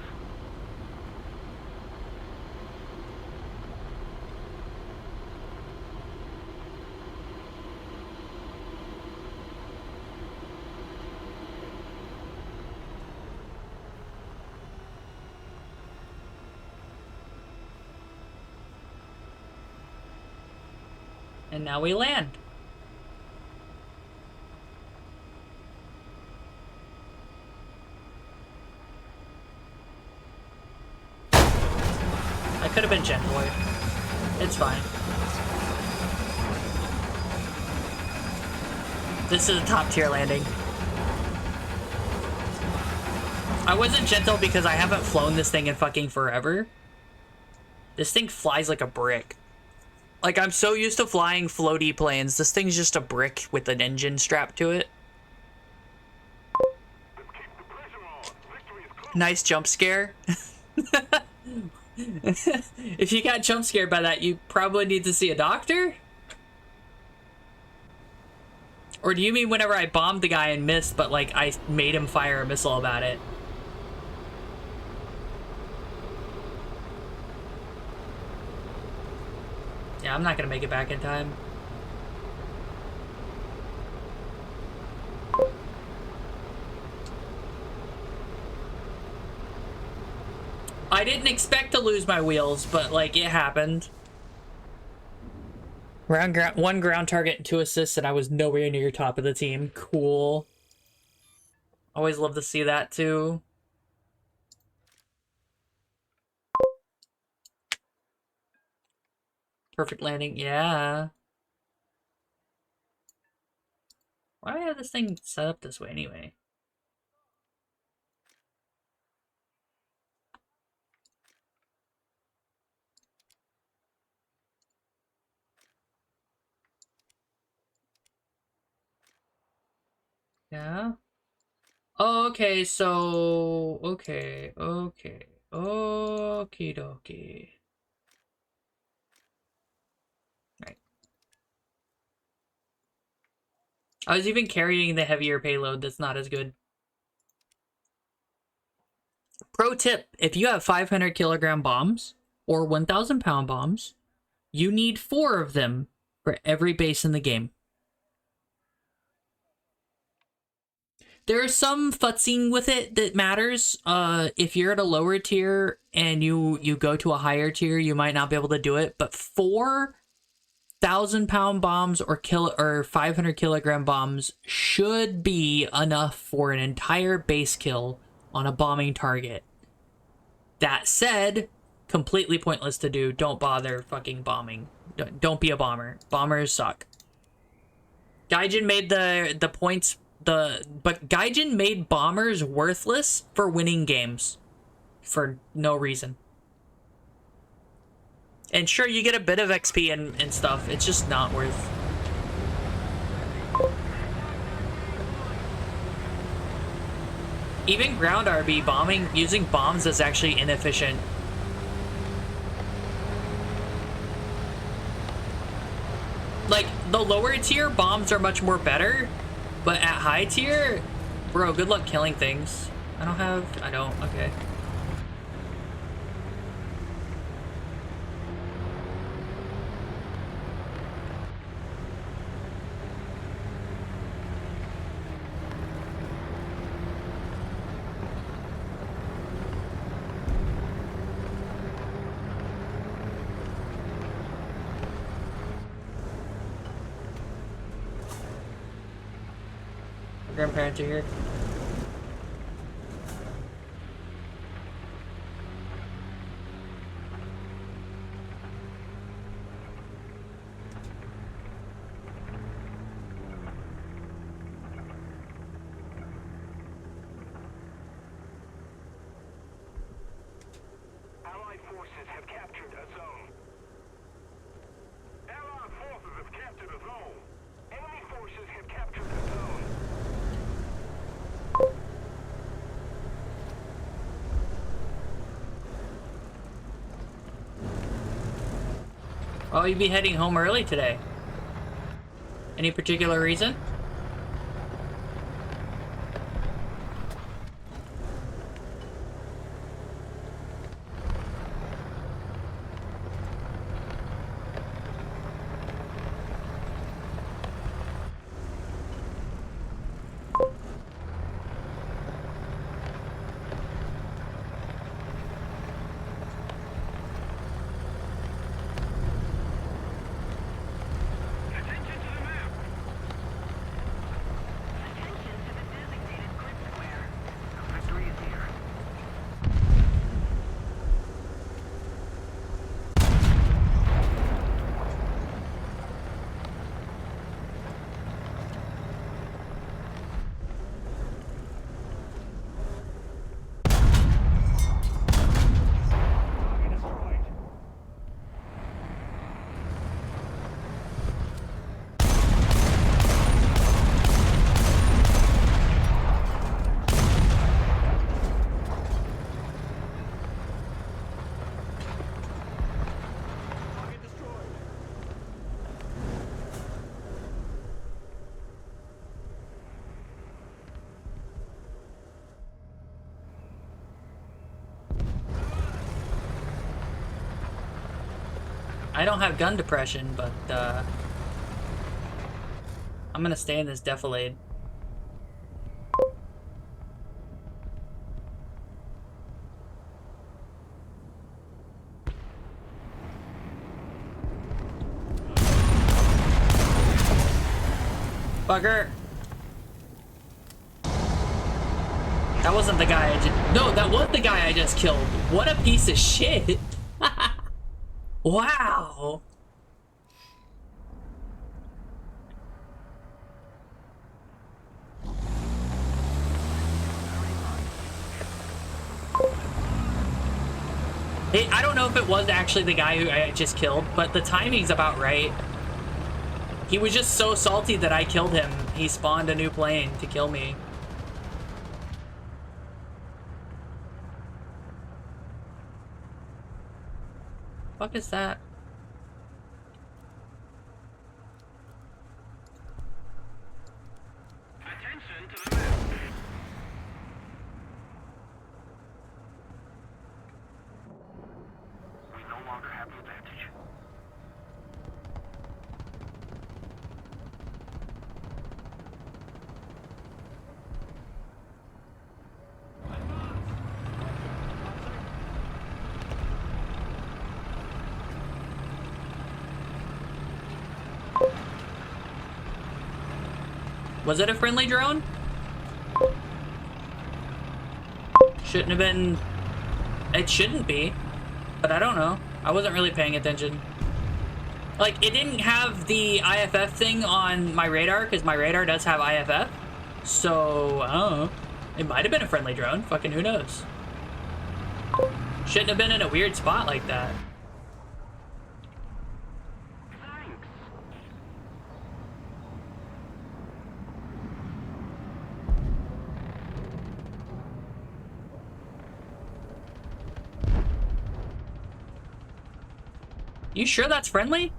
And now we land. I could have been Genvoid. It's fine. This is a top tier landing. I wasn't gentle because I haven't flown this thing in fucking forever. This thing flies like a brick. Like, I'm so used to flying floaty planes. This thing's just a brick with an engine strapped to it. Let's keep the pressure on. Victory is close. Nice jump scare. If you got jump scared by that, you probably need to see a doctor? Or do you mean whenever I bombed the guy and missed, but like I made him fire a missile about it? Yeah, I'm not gonna make it back in time. I didn't expect to lose my wheels, but like it happened. One ground target and 2 assists, and I was nowhere near top of the team. Cool. Always love to see that too. Perfect landing, yeah. Why do I have this thing set up this way anyway? Yeah. Okay, so okay. Okie dokie. Right. I was even carrying the heavier payload that's not as good. Pro tip, if you have 500 kilogram bombs or 1,000 pound bombs, you need 4 of them for every base in the game. There is some futzing with it that matters. If you're at a lower tier and you go to a higher tier, you might not be able to do it. But 4,000 pound bombs or 500 kilogram bombs should be enough for an entire base kill on a bombing target. That said, completely pointless to do. Don't bother fucking bombing. Don't be a bomber. Bombers suck. Gaijin made the points. But Gaijin made bombers worthless for winning games for no reason. And sure, you get a bit of XP and stuff. It's just not worth. Even ground RB bombing, using bombs is actually inefficient. Like, the lower tier bombs are much more better. But at high tier, bro, good luck killing things. I don't, okay. Grandparents are here. Allied forces have captured a zone. Allied forces have captured a zone. Enemy forces have captured a zone. Oh, you'd be heading home early today. Any particular reason? Attention to the map. Attention to the designated grid square. Victory is here. Target destroyed. Target destroyed. I don't have gun depression, but I'm gonna stay in this defilade. Bugger! That wasn't the guy I just... No, that was the guy I just killed. What a piece of shit! Wow! I don't know if it was actually the guy who I just killed, but the timing's about right. He was just so salty that I killed him. He spawned a new plane to kill me. Fuck is that? Attention to the map. We no longer have the advantage. Was it a friendly drone? Shouldn't have been. It shouldn't be. But I don't know. I wasn't really paying attention. Like, it didn't have the IFF thing on my radar, because my radar does have IFF. So, I don't know. It might have been a friendly drone. Fucking who knows? Shouldn't have been in a weird spot like that. Thanks. You sure that's friendly?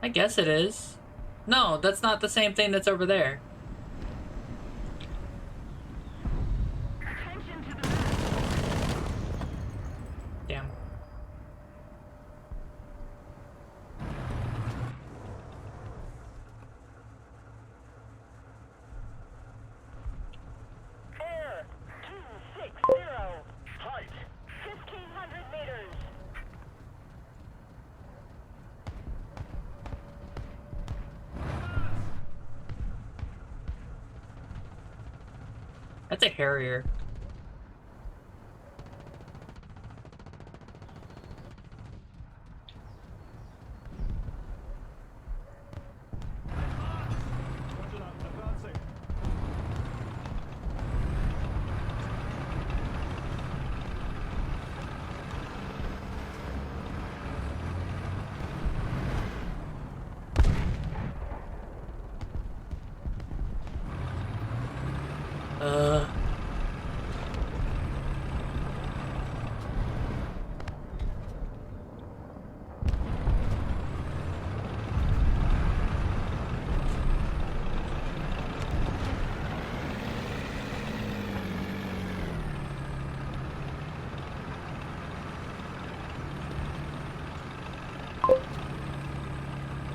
I guess it is. No, that's not the same thing that's over there. Attention to the map. Damn. Air 260. Height 1,500 meters. That's a Harrier.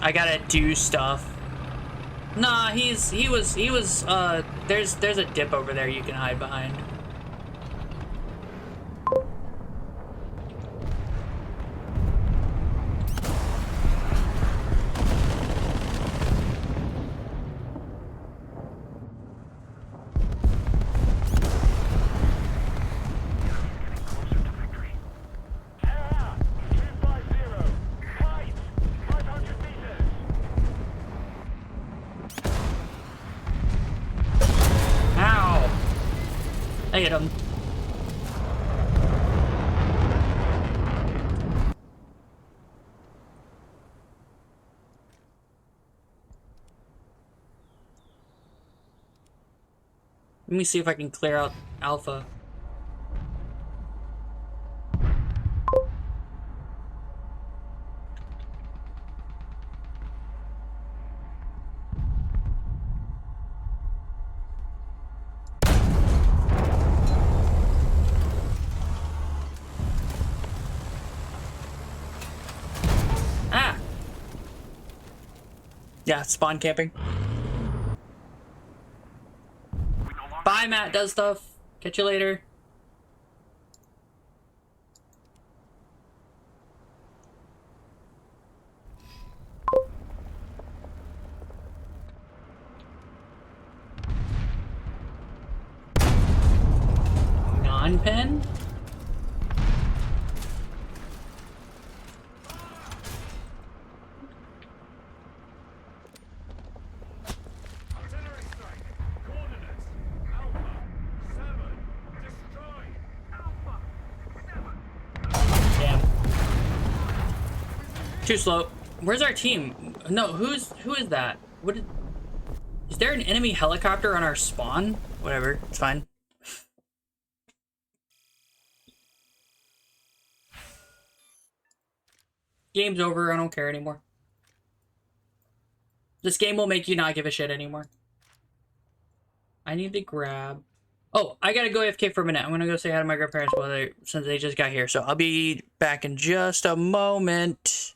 I gotta do stuff. Nah, he was there's a dip over there you can hide behind. Closer to victory. Air 250. Height 500 meters. Ow! I hit him. Let me see if I can clear out Alpha. Ah! Yeah, spawn camping. We no longer Bye, Matt does stuff. Catch you later. Non-pen? artillery strike. Coordinates Alpha 7 destroyed. Too slow. Where's our team? No, who is that? Is there an enemy helicopter on our spawn? Whatever, it's fine. Game's over, I don't care anymore. This game will make you not give a shit anymore. I need to grab... Oh, I gotta go AFK for a minute. I'm gonna go say hi to my grandparents since they just got here. So I'll be back in just a moment.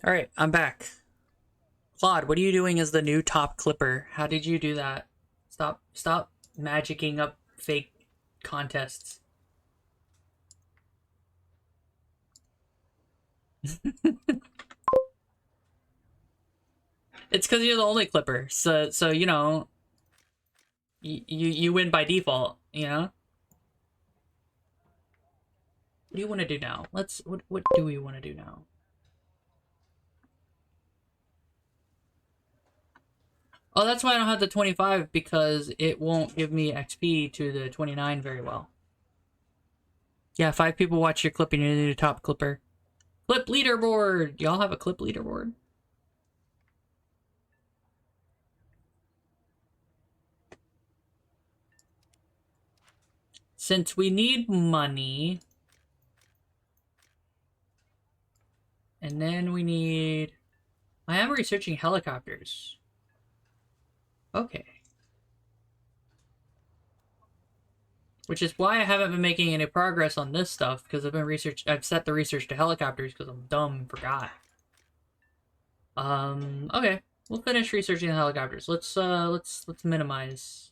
Alright, I'm back. Claude, what are you doing as the new top clipper? How did you do that? Stop magicking up fake contests. It's because you're the only clipper, so you know, you win by default. You know. What do you want to do now? What do we want to do now? Oh, that's why I don't have the 25, because it won't give me XP to the 29 very well. Yeah, 5 people watch your clip and you're the new top clipper. Clip leaderboard! Y'all have a clip leaderboard? Since we need money... And then we need I am researching helicopters. Okay. Which is why I haven't been making any progress on this stuff, because I've set the research to helicopters because I'm dumb and forgot. Okay. We'll finish researching the helicopters. Let's minimize.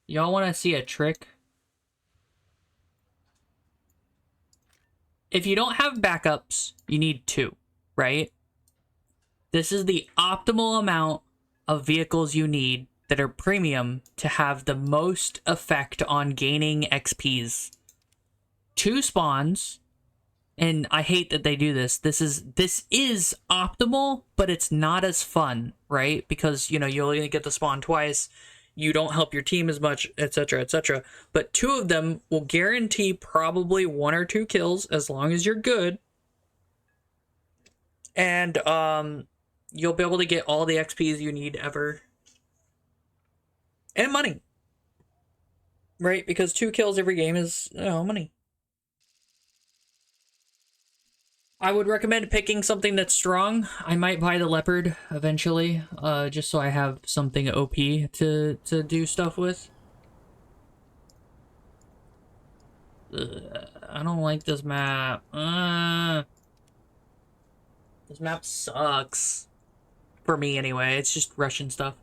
Y'all want to see a trick? If you don't have backups, you need 2, right? This is the optimal amount of vehicles you need that are premium to have the most effect on gaining XPs. 2 spawns, and I hate that they do this. This is optimal, but it's not as fun, right? Because, you know, you only get to spawn twice, you don't help your team as much, etc., etc. But 2 of them will guarantee probably 1 or 2 kills as long as you're good. And you'll be able to get all the XPs you need ever. And money. Right? Because 2 kills every game is, you know, money. I would recommend picking something that's strong. I might buy the Leopard eventually, just so I have something OP to do stuff with. I don't like this map. This map sucks. For me, anyway. It's just Russian stuff.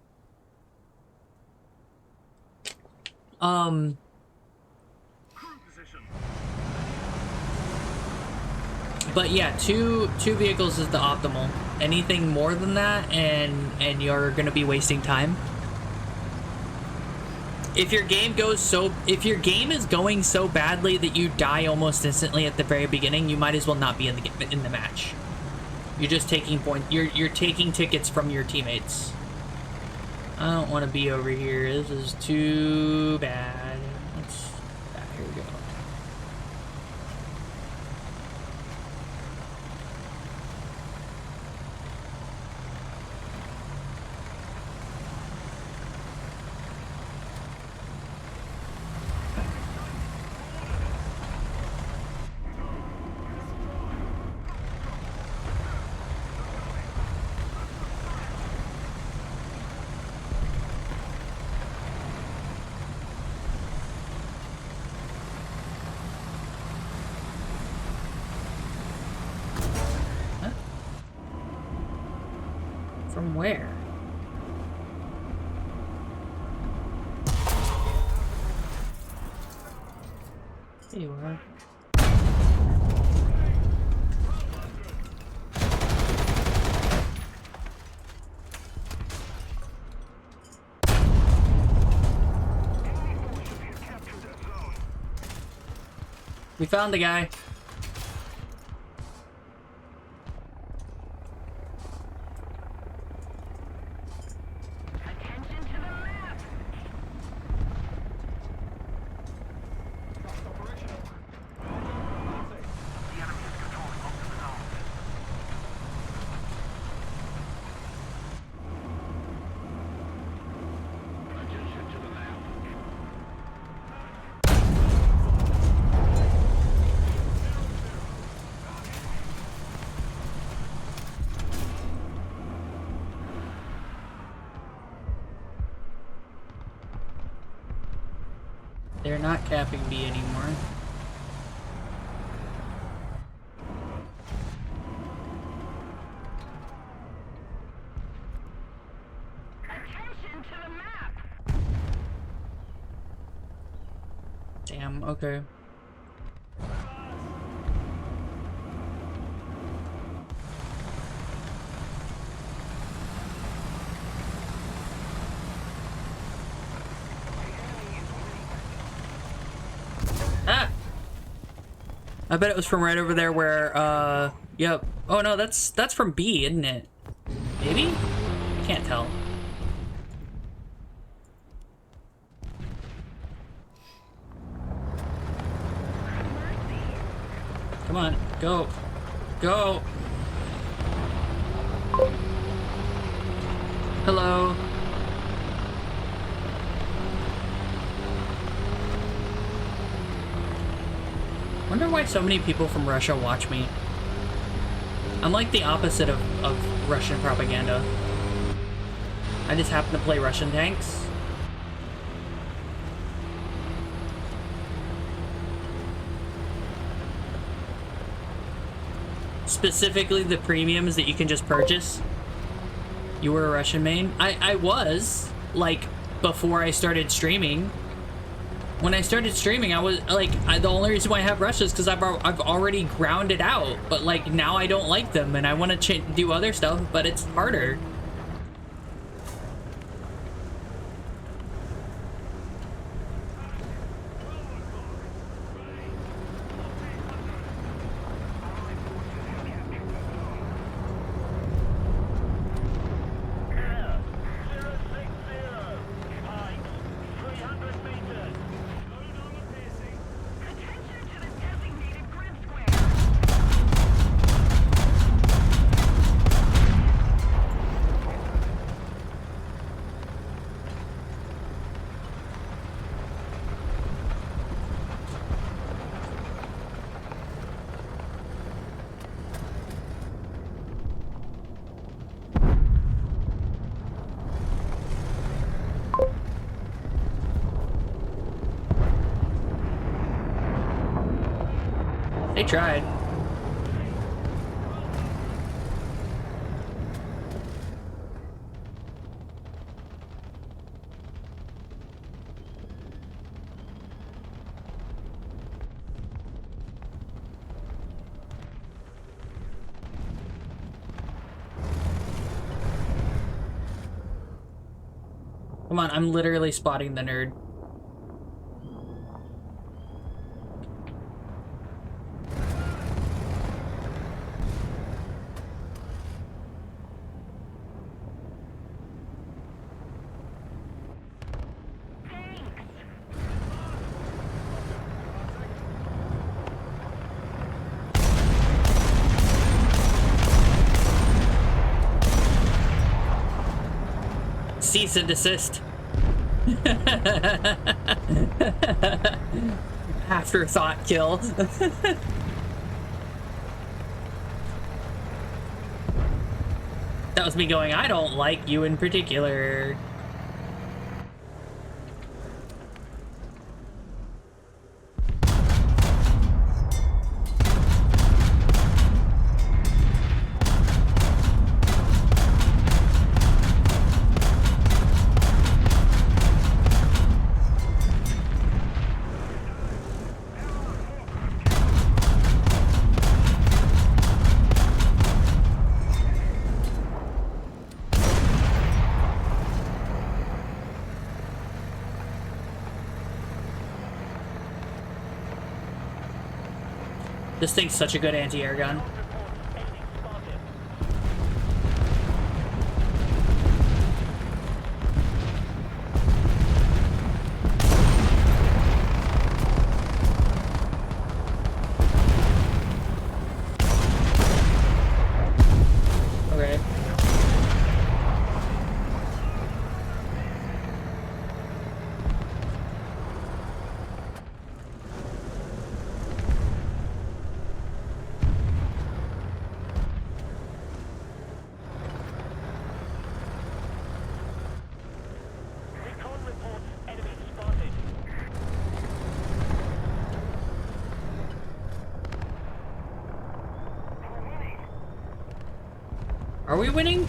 But yeah, two vehicles is the optimal. Anything more than that, and you're gonna be wasting time. If your game is going so badly that you die almost instantly at the very beginning, you might as well not be in the match. You're just taking points. You're taking tickets from your teammates. I don't want to be over here. This is too bad. Here we go. From where? There you are. We found the guy. They're not capping B anymore. Attention to the map. Damn, okay. I bet it was from right over there where, yep. Oh no, that's from B, isn't it? Maybe? Can't tell. Come on, go. Go! Hello. Wonder why so many people from Russia watch me. I'm like the opposite of Russian propaganda. I just happen to play Russian tanks. Specifically the premiums that you can just purchase. You were a Russian main? I was, like, before I started streaming. When I started streaming, I was, like, the only reason why I have Russia is because I've already ground it out. But, like, now I don't like them, and I want to do other stuff, but it's harder. Attention to the designated grid square. They tried. Come on, I'm literally spotting the nerd. Cease and desist. Afterthought kill. That was me going, I don't like you in particular. This thing's such a good anti-air gun. Okay. Recon reports enemy spotted. Are we winning?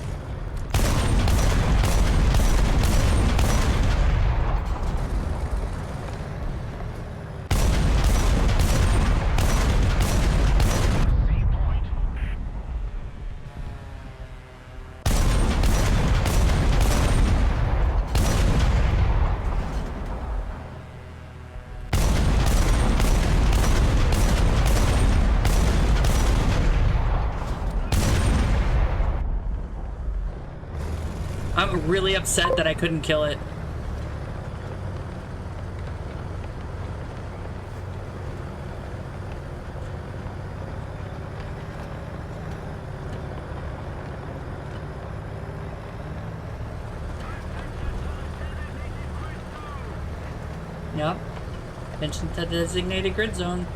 I'm really upset that I couldn't kill it. Yep. Attention to the designated grid zone.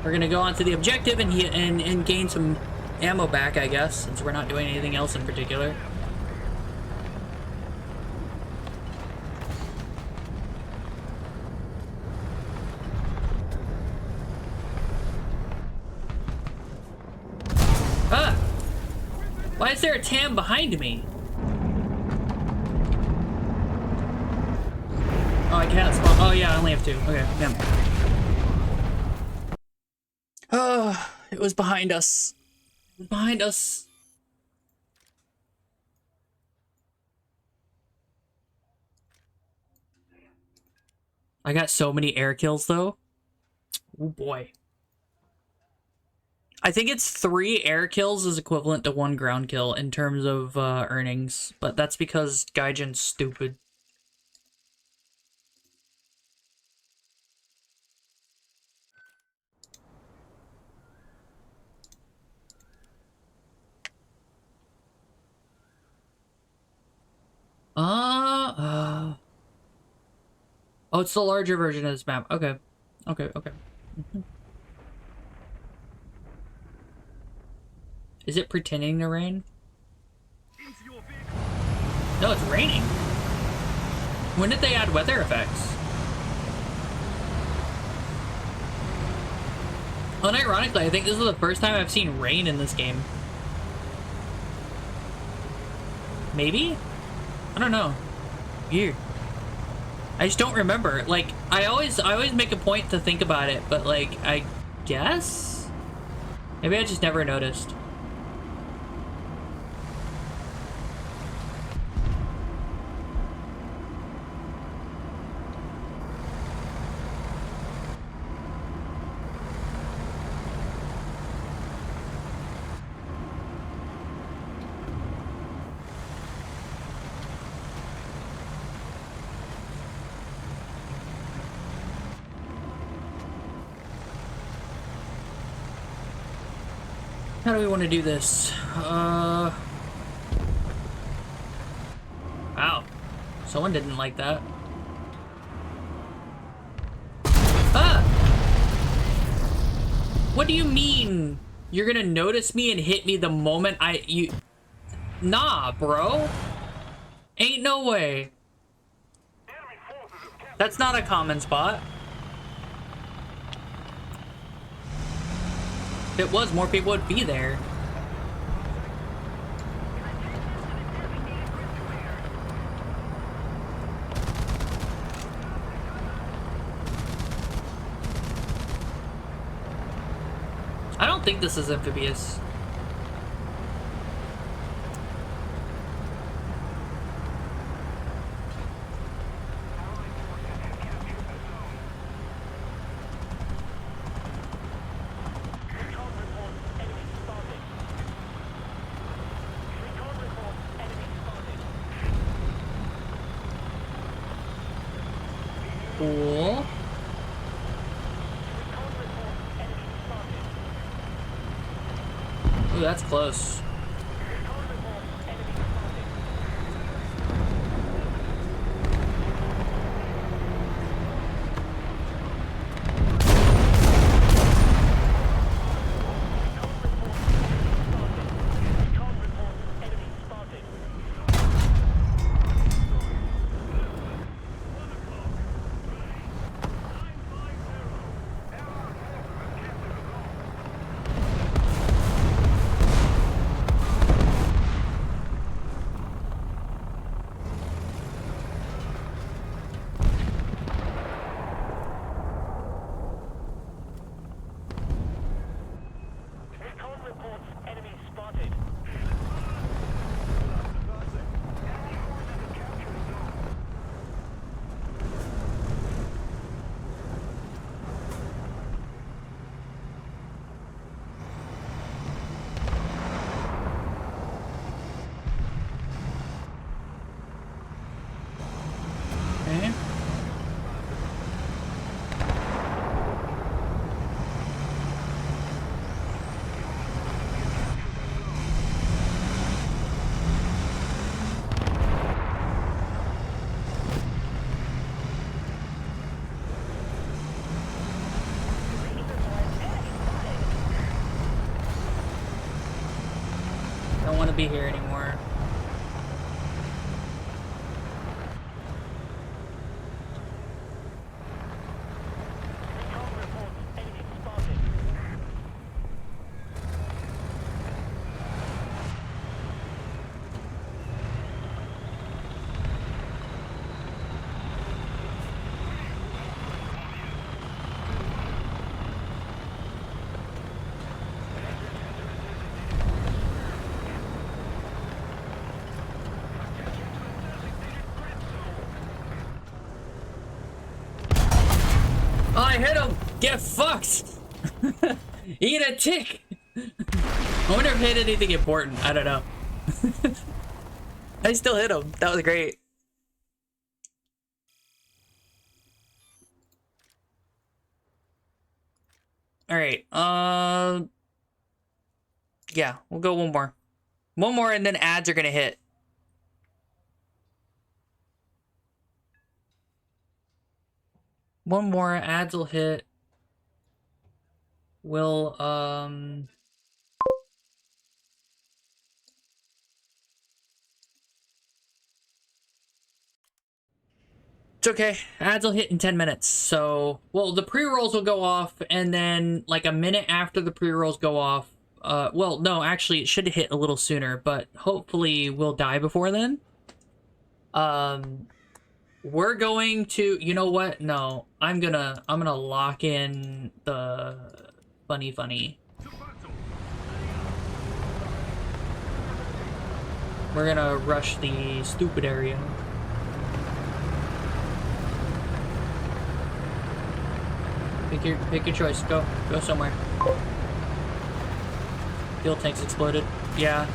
We're gonna go on to the objective and gain some ammo back, I guess, since we're not doing anything else in particular. Ah! Why is there a TAM behind me? Oh, I can't spawn. Oh, yeah, I only have two. Okay, yeah. Oh, it was behind us. It was behind us. I got so many air kills, though. Oh, boy. I think it's 3 air kills is equivalent to 1 ground kill in terms of earnings, but that's because Gaijin's stupid. Oh, it's the larger version of this map. Okay. Okay, okay. Is it pretending to rain? No, it's raining. When did they add weather effects? Unironically, I think this is the first time I've seen rain in this game. Maybe? I don't know. Weird. I just don't remember. Like, I always make a point to think about it, but like, I guess? Maybe I just never noticed. How do we want to do this? Wow. Someone didn't like that. Ah! What do you mean? You're gonna notice me and hit me the moment Nah, bro. Ain't no way. That's not a common spot. If it was, more people would be there. I don't think this is amphibious. Cool. Ooh, that's close. Don't want to be here anymore. Recon reports enemy spotted. Oh, I hit him! Get fucked! Eat a tick! I wonder if I hit anything important. I don't know. I still hit him. That was great. Alright, yeah, we'll go one more. One more and then ads are gonna hit. One more, ads will hit. We'll, it's okay. Ads will hit in 10 minutes. So, well, the pre-rolls will go off, and then, like, a minute after the pre-rolls go off, well, no, actually, it should hit a little sooner, but hopefully we'll die before then. We're going to, you know what? No, I'm gonna lock in the funny. We're gonna rush the stupid area. Pick your choice. Go somewhere. Fuel tanks exploded. Yeah.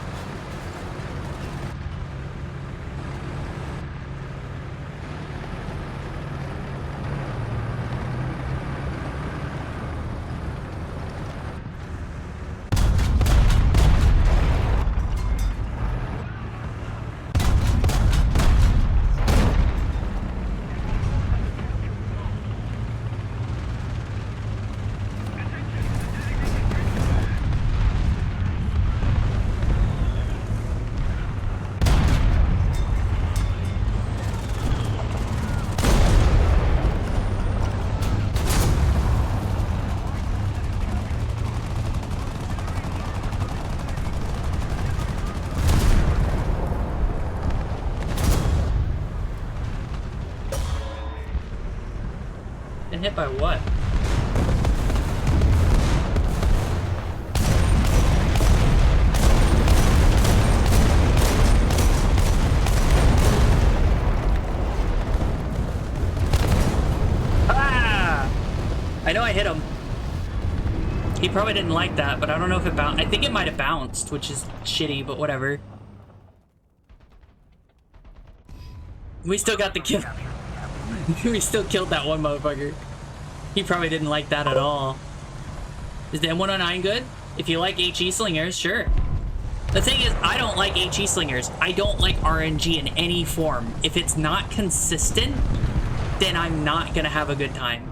Been hit by what? Ah! I know I hit him. He probably didn't like that, but I don't know if it bounced. I think it might have bounced, which is shitty, but whatever. We still got the kill. We still killed that one motherfucker. He probably didn't like that at all. Is the M109 good? If you like HE slingers, sure. The thing is, I don't like HE slingers. I don't like RNG in any form. If it's not consistent, then I'm not gonna have a good time.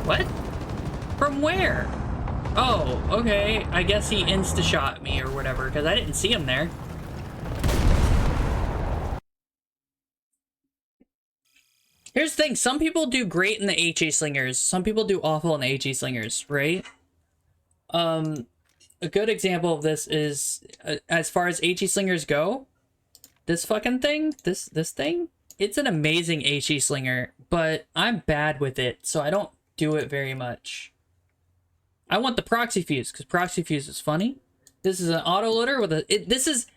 What? From where? Oh, okay. I guess he insta-shot me or whatever, because I didn't see him there. Here's the thing. Some people do great in the HE slingers. Some people do awful in the HE slingers, right? A good example of this is, as far as HE slingers go, this fucking thing, this thing, it's an amazing HE slinger, but I'm bad with it, so I don't do it very much. I want the proxy fuse because proxy fuse is funny. This is an autoloader with a. This is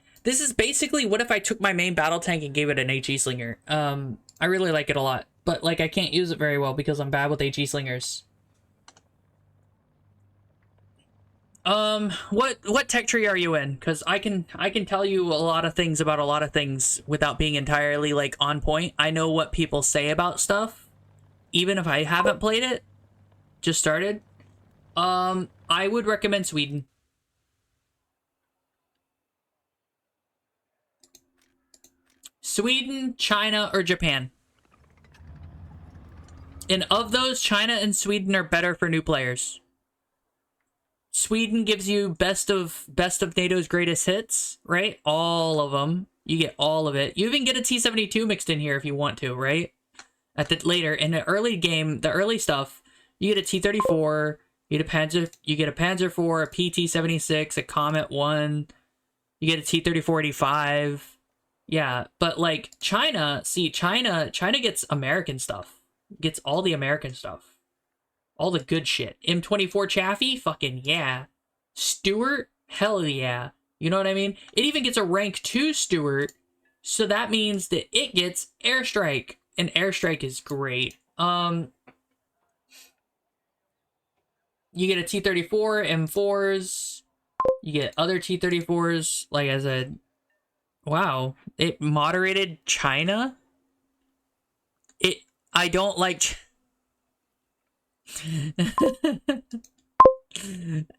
basically what if I took my main battle tank and gave it an HE slinger. I really like it a lot, but like I can't use it very well because I'm bad with HE slingers. What tech tree are you in? Because I can tell you a lot of things about a lot of things without being entirely like on point. I know what people say about stuff, even if I haven't played it. Just started. I would recommend Sweden. Sweden, China, or Japan. And of those, China and Sweden are better for new players. Sweden gives you best of NATO's greatest hits, right? All of them. You get all of it. You even get a T-72 mixed in here if you want to, right? At the later in the early game, the early stuff, you get a T-34, you get a Panzer IV, a PT-76, a Comet 1, you get a T-34-85. Yeah, but like China, see, China gets American stuff. Gets all the American stuff. All the good shit. M24 Chaffee? Fucking yeah. Stuart? Hell yeah. You know what I mean? It even gets a rank 2 Stuart, so that means that it gets Airstrike. And Airstrike is great. You get a T-34, M4s. You get other T-34s, like I said. Wow, it moderated China? I don't like...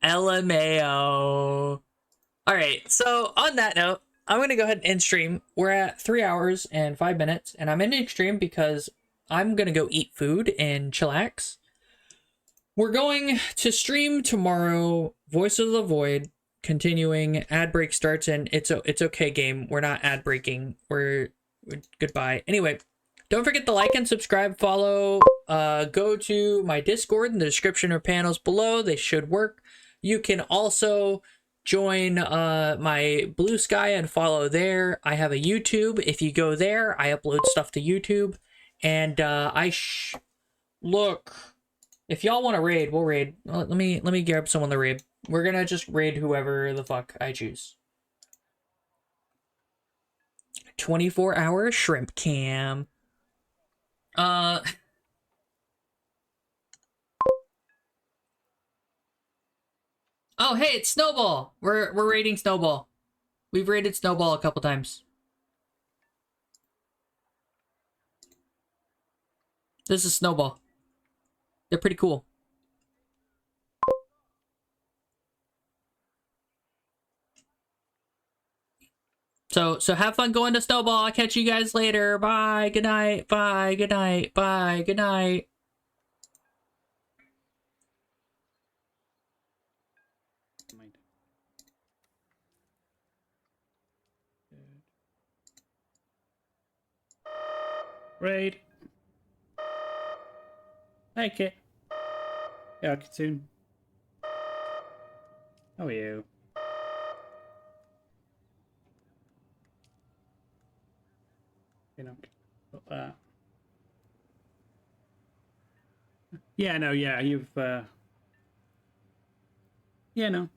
LMAO. Alright, so on that note, I'm going to go ahead and end stream. We're at 3 hours and 5 minutes, and I'm ending stream because I'm going to go eat food and chillax. We're going to stream tomorrow, Voice of the Void, continuing. Ad break starts, and it's okay, game. We're not ad breaking. We're goodbye. Anyway, don't forget to like and subscribe, follow. Go to my Discord in the description or panels below. They should work. You can also join my Blue Sky and follow there. I have a YouTube. If you go there, I upload stuff to YouTube. And look, if y'all want to raid, we'll raid. Let me grab someone to raid. We're gonna just raid whoever the fuck I choose. 24-hour shrimp cam. Oh, hey, it's Snowball. We're raiding Snowball. We've raided Snowball a couple times. This is Snowball. They're pretty cool. So have fun going to Snowball. I'll catch you guys later. Bye. Good night. Bye. Good night. Bye. Good night. Raid. Hey, Kit. Yeah, Kitsune. How are you? You know, got that. Yeah, no, yeah, you've, yeah, no.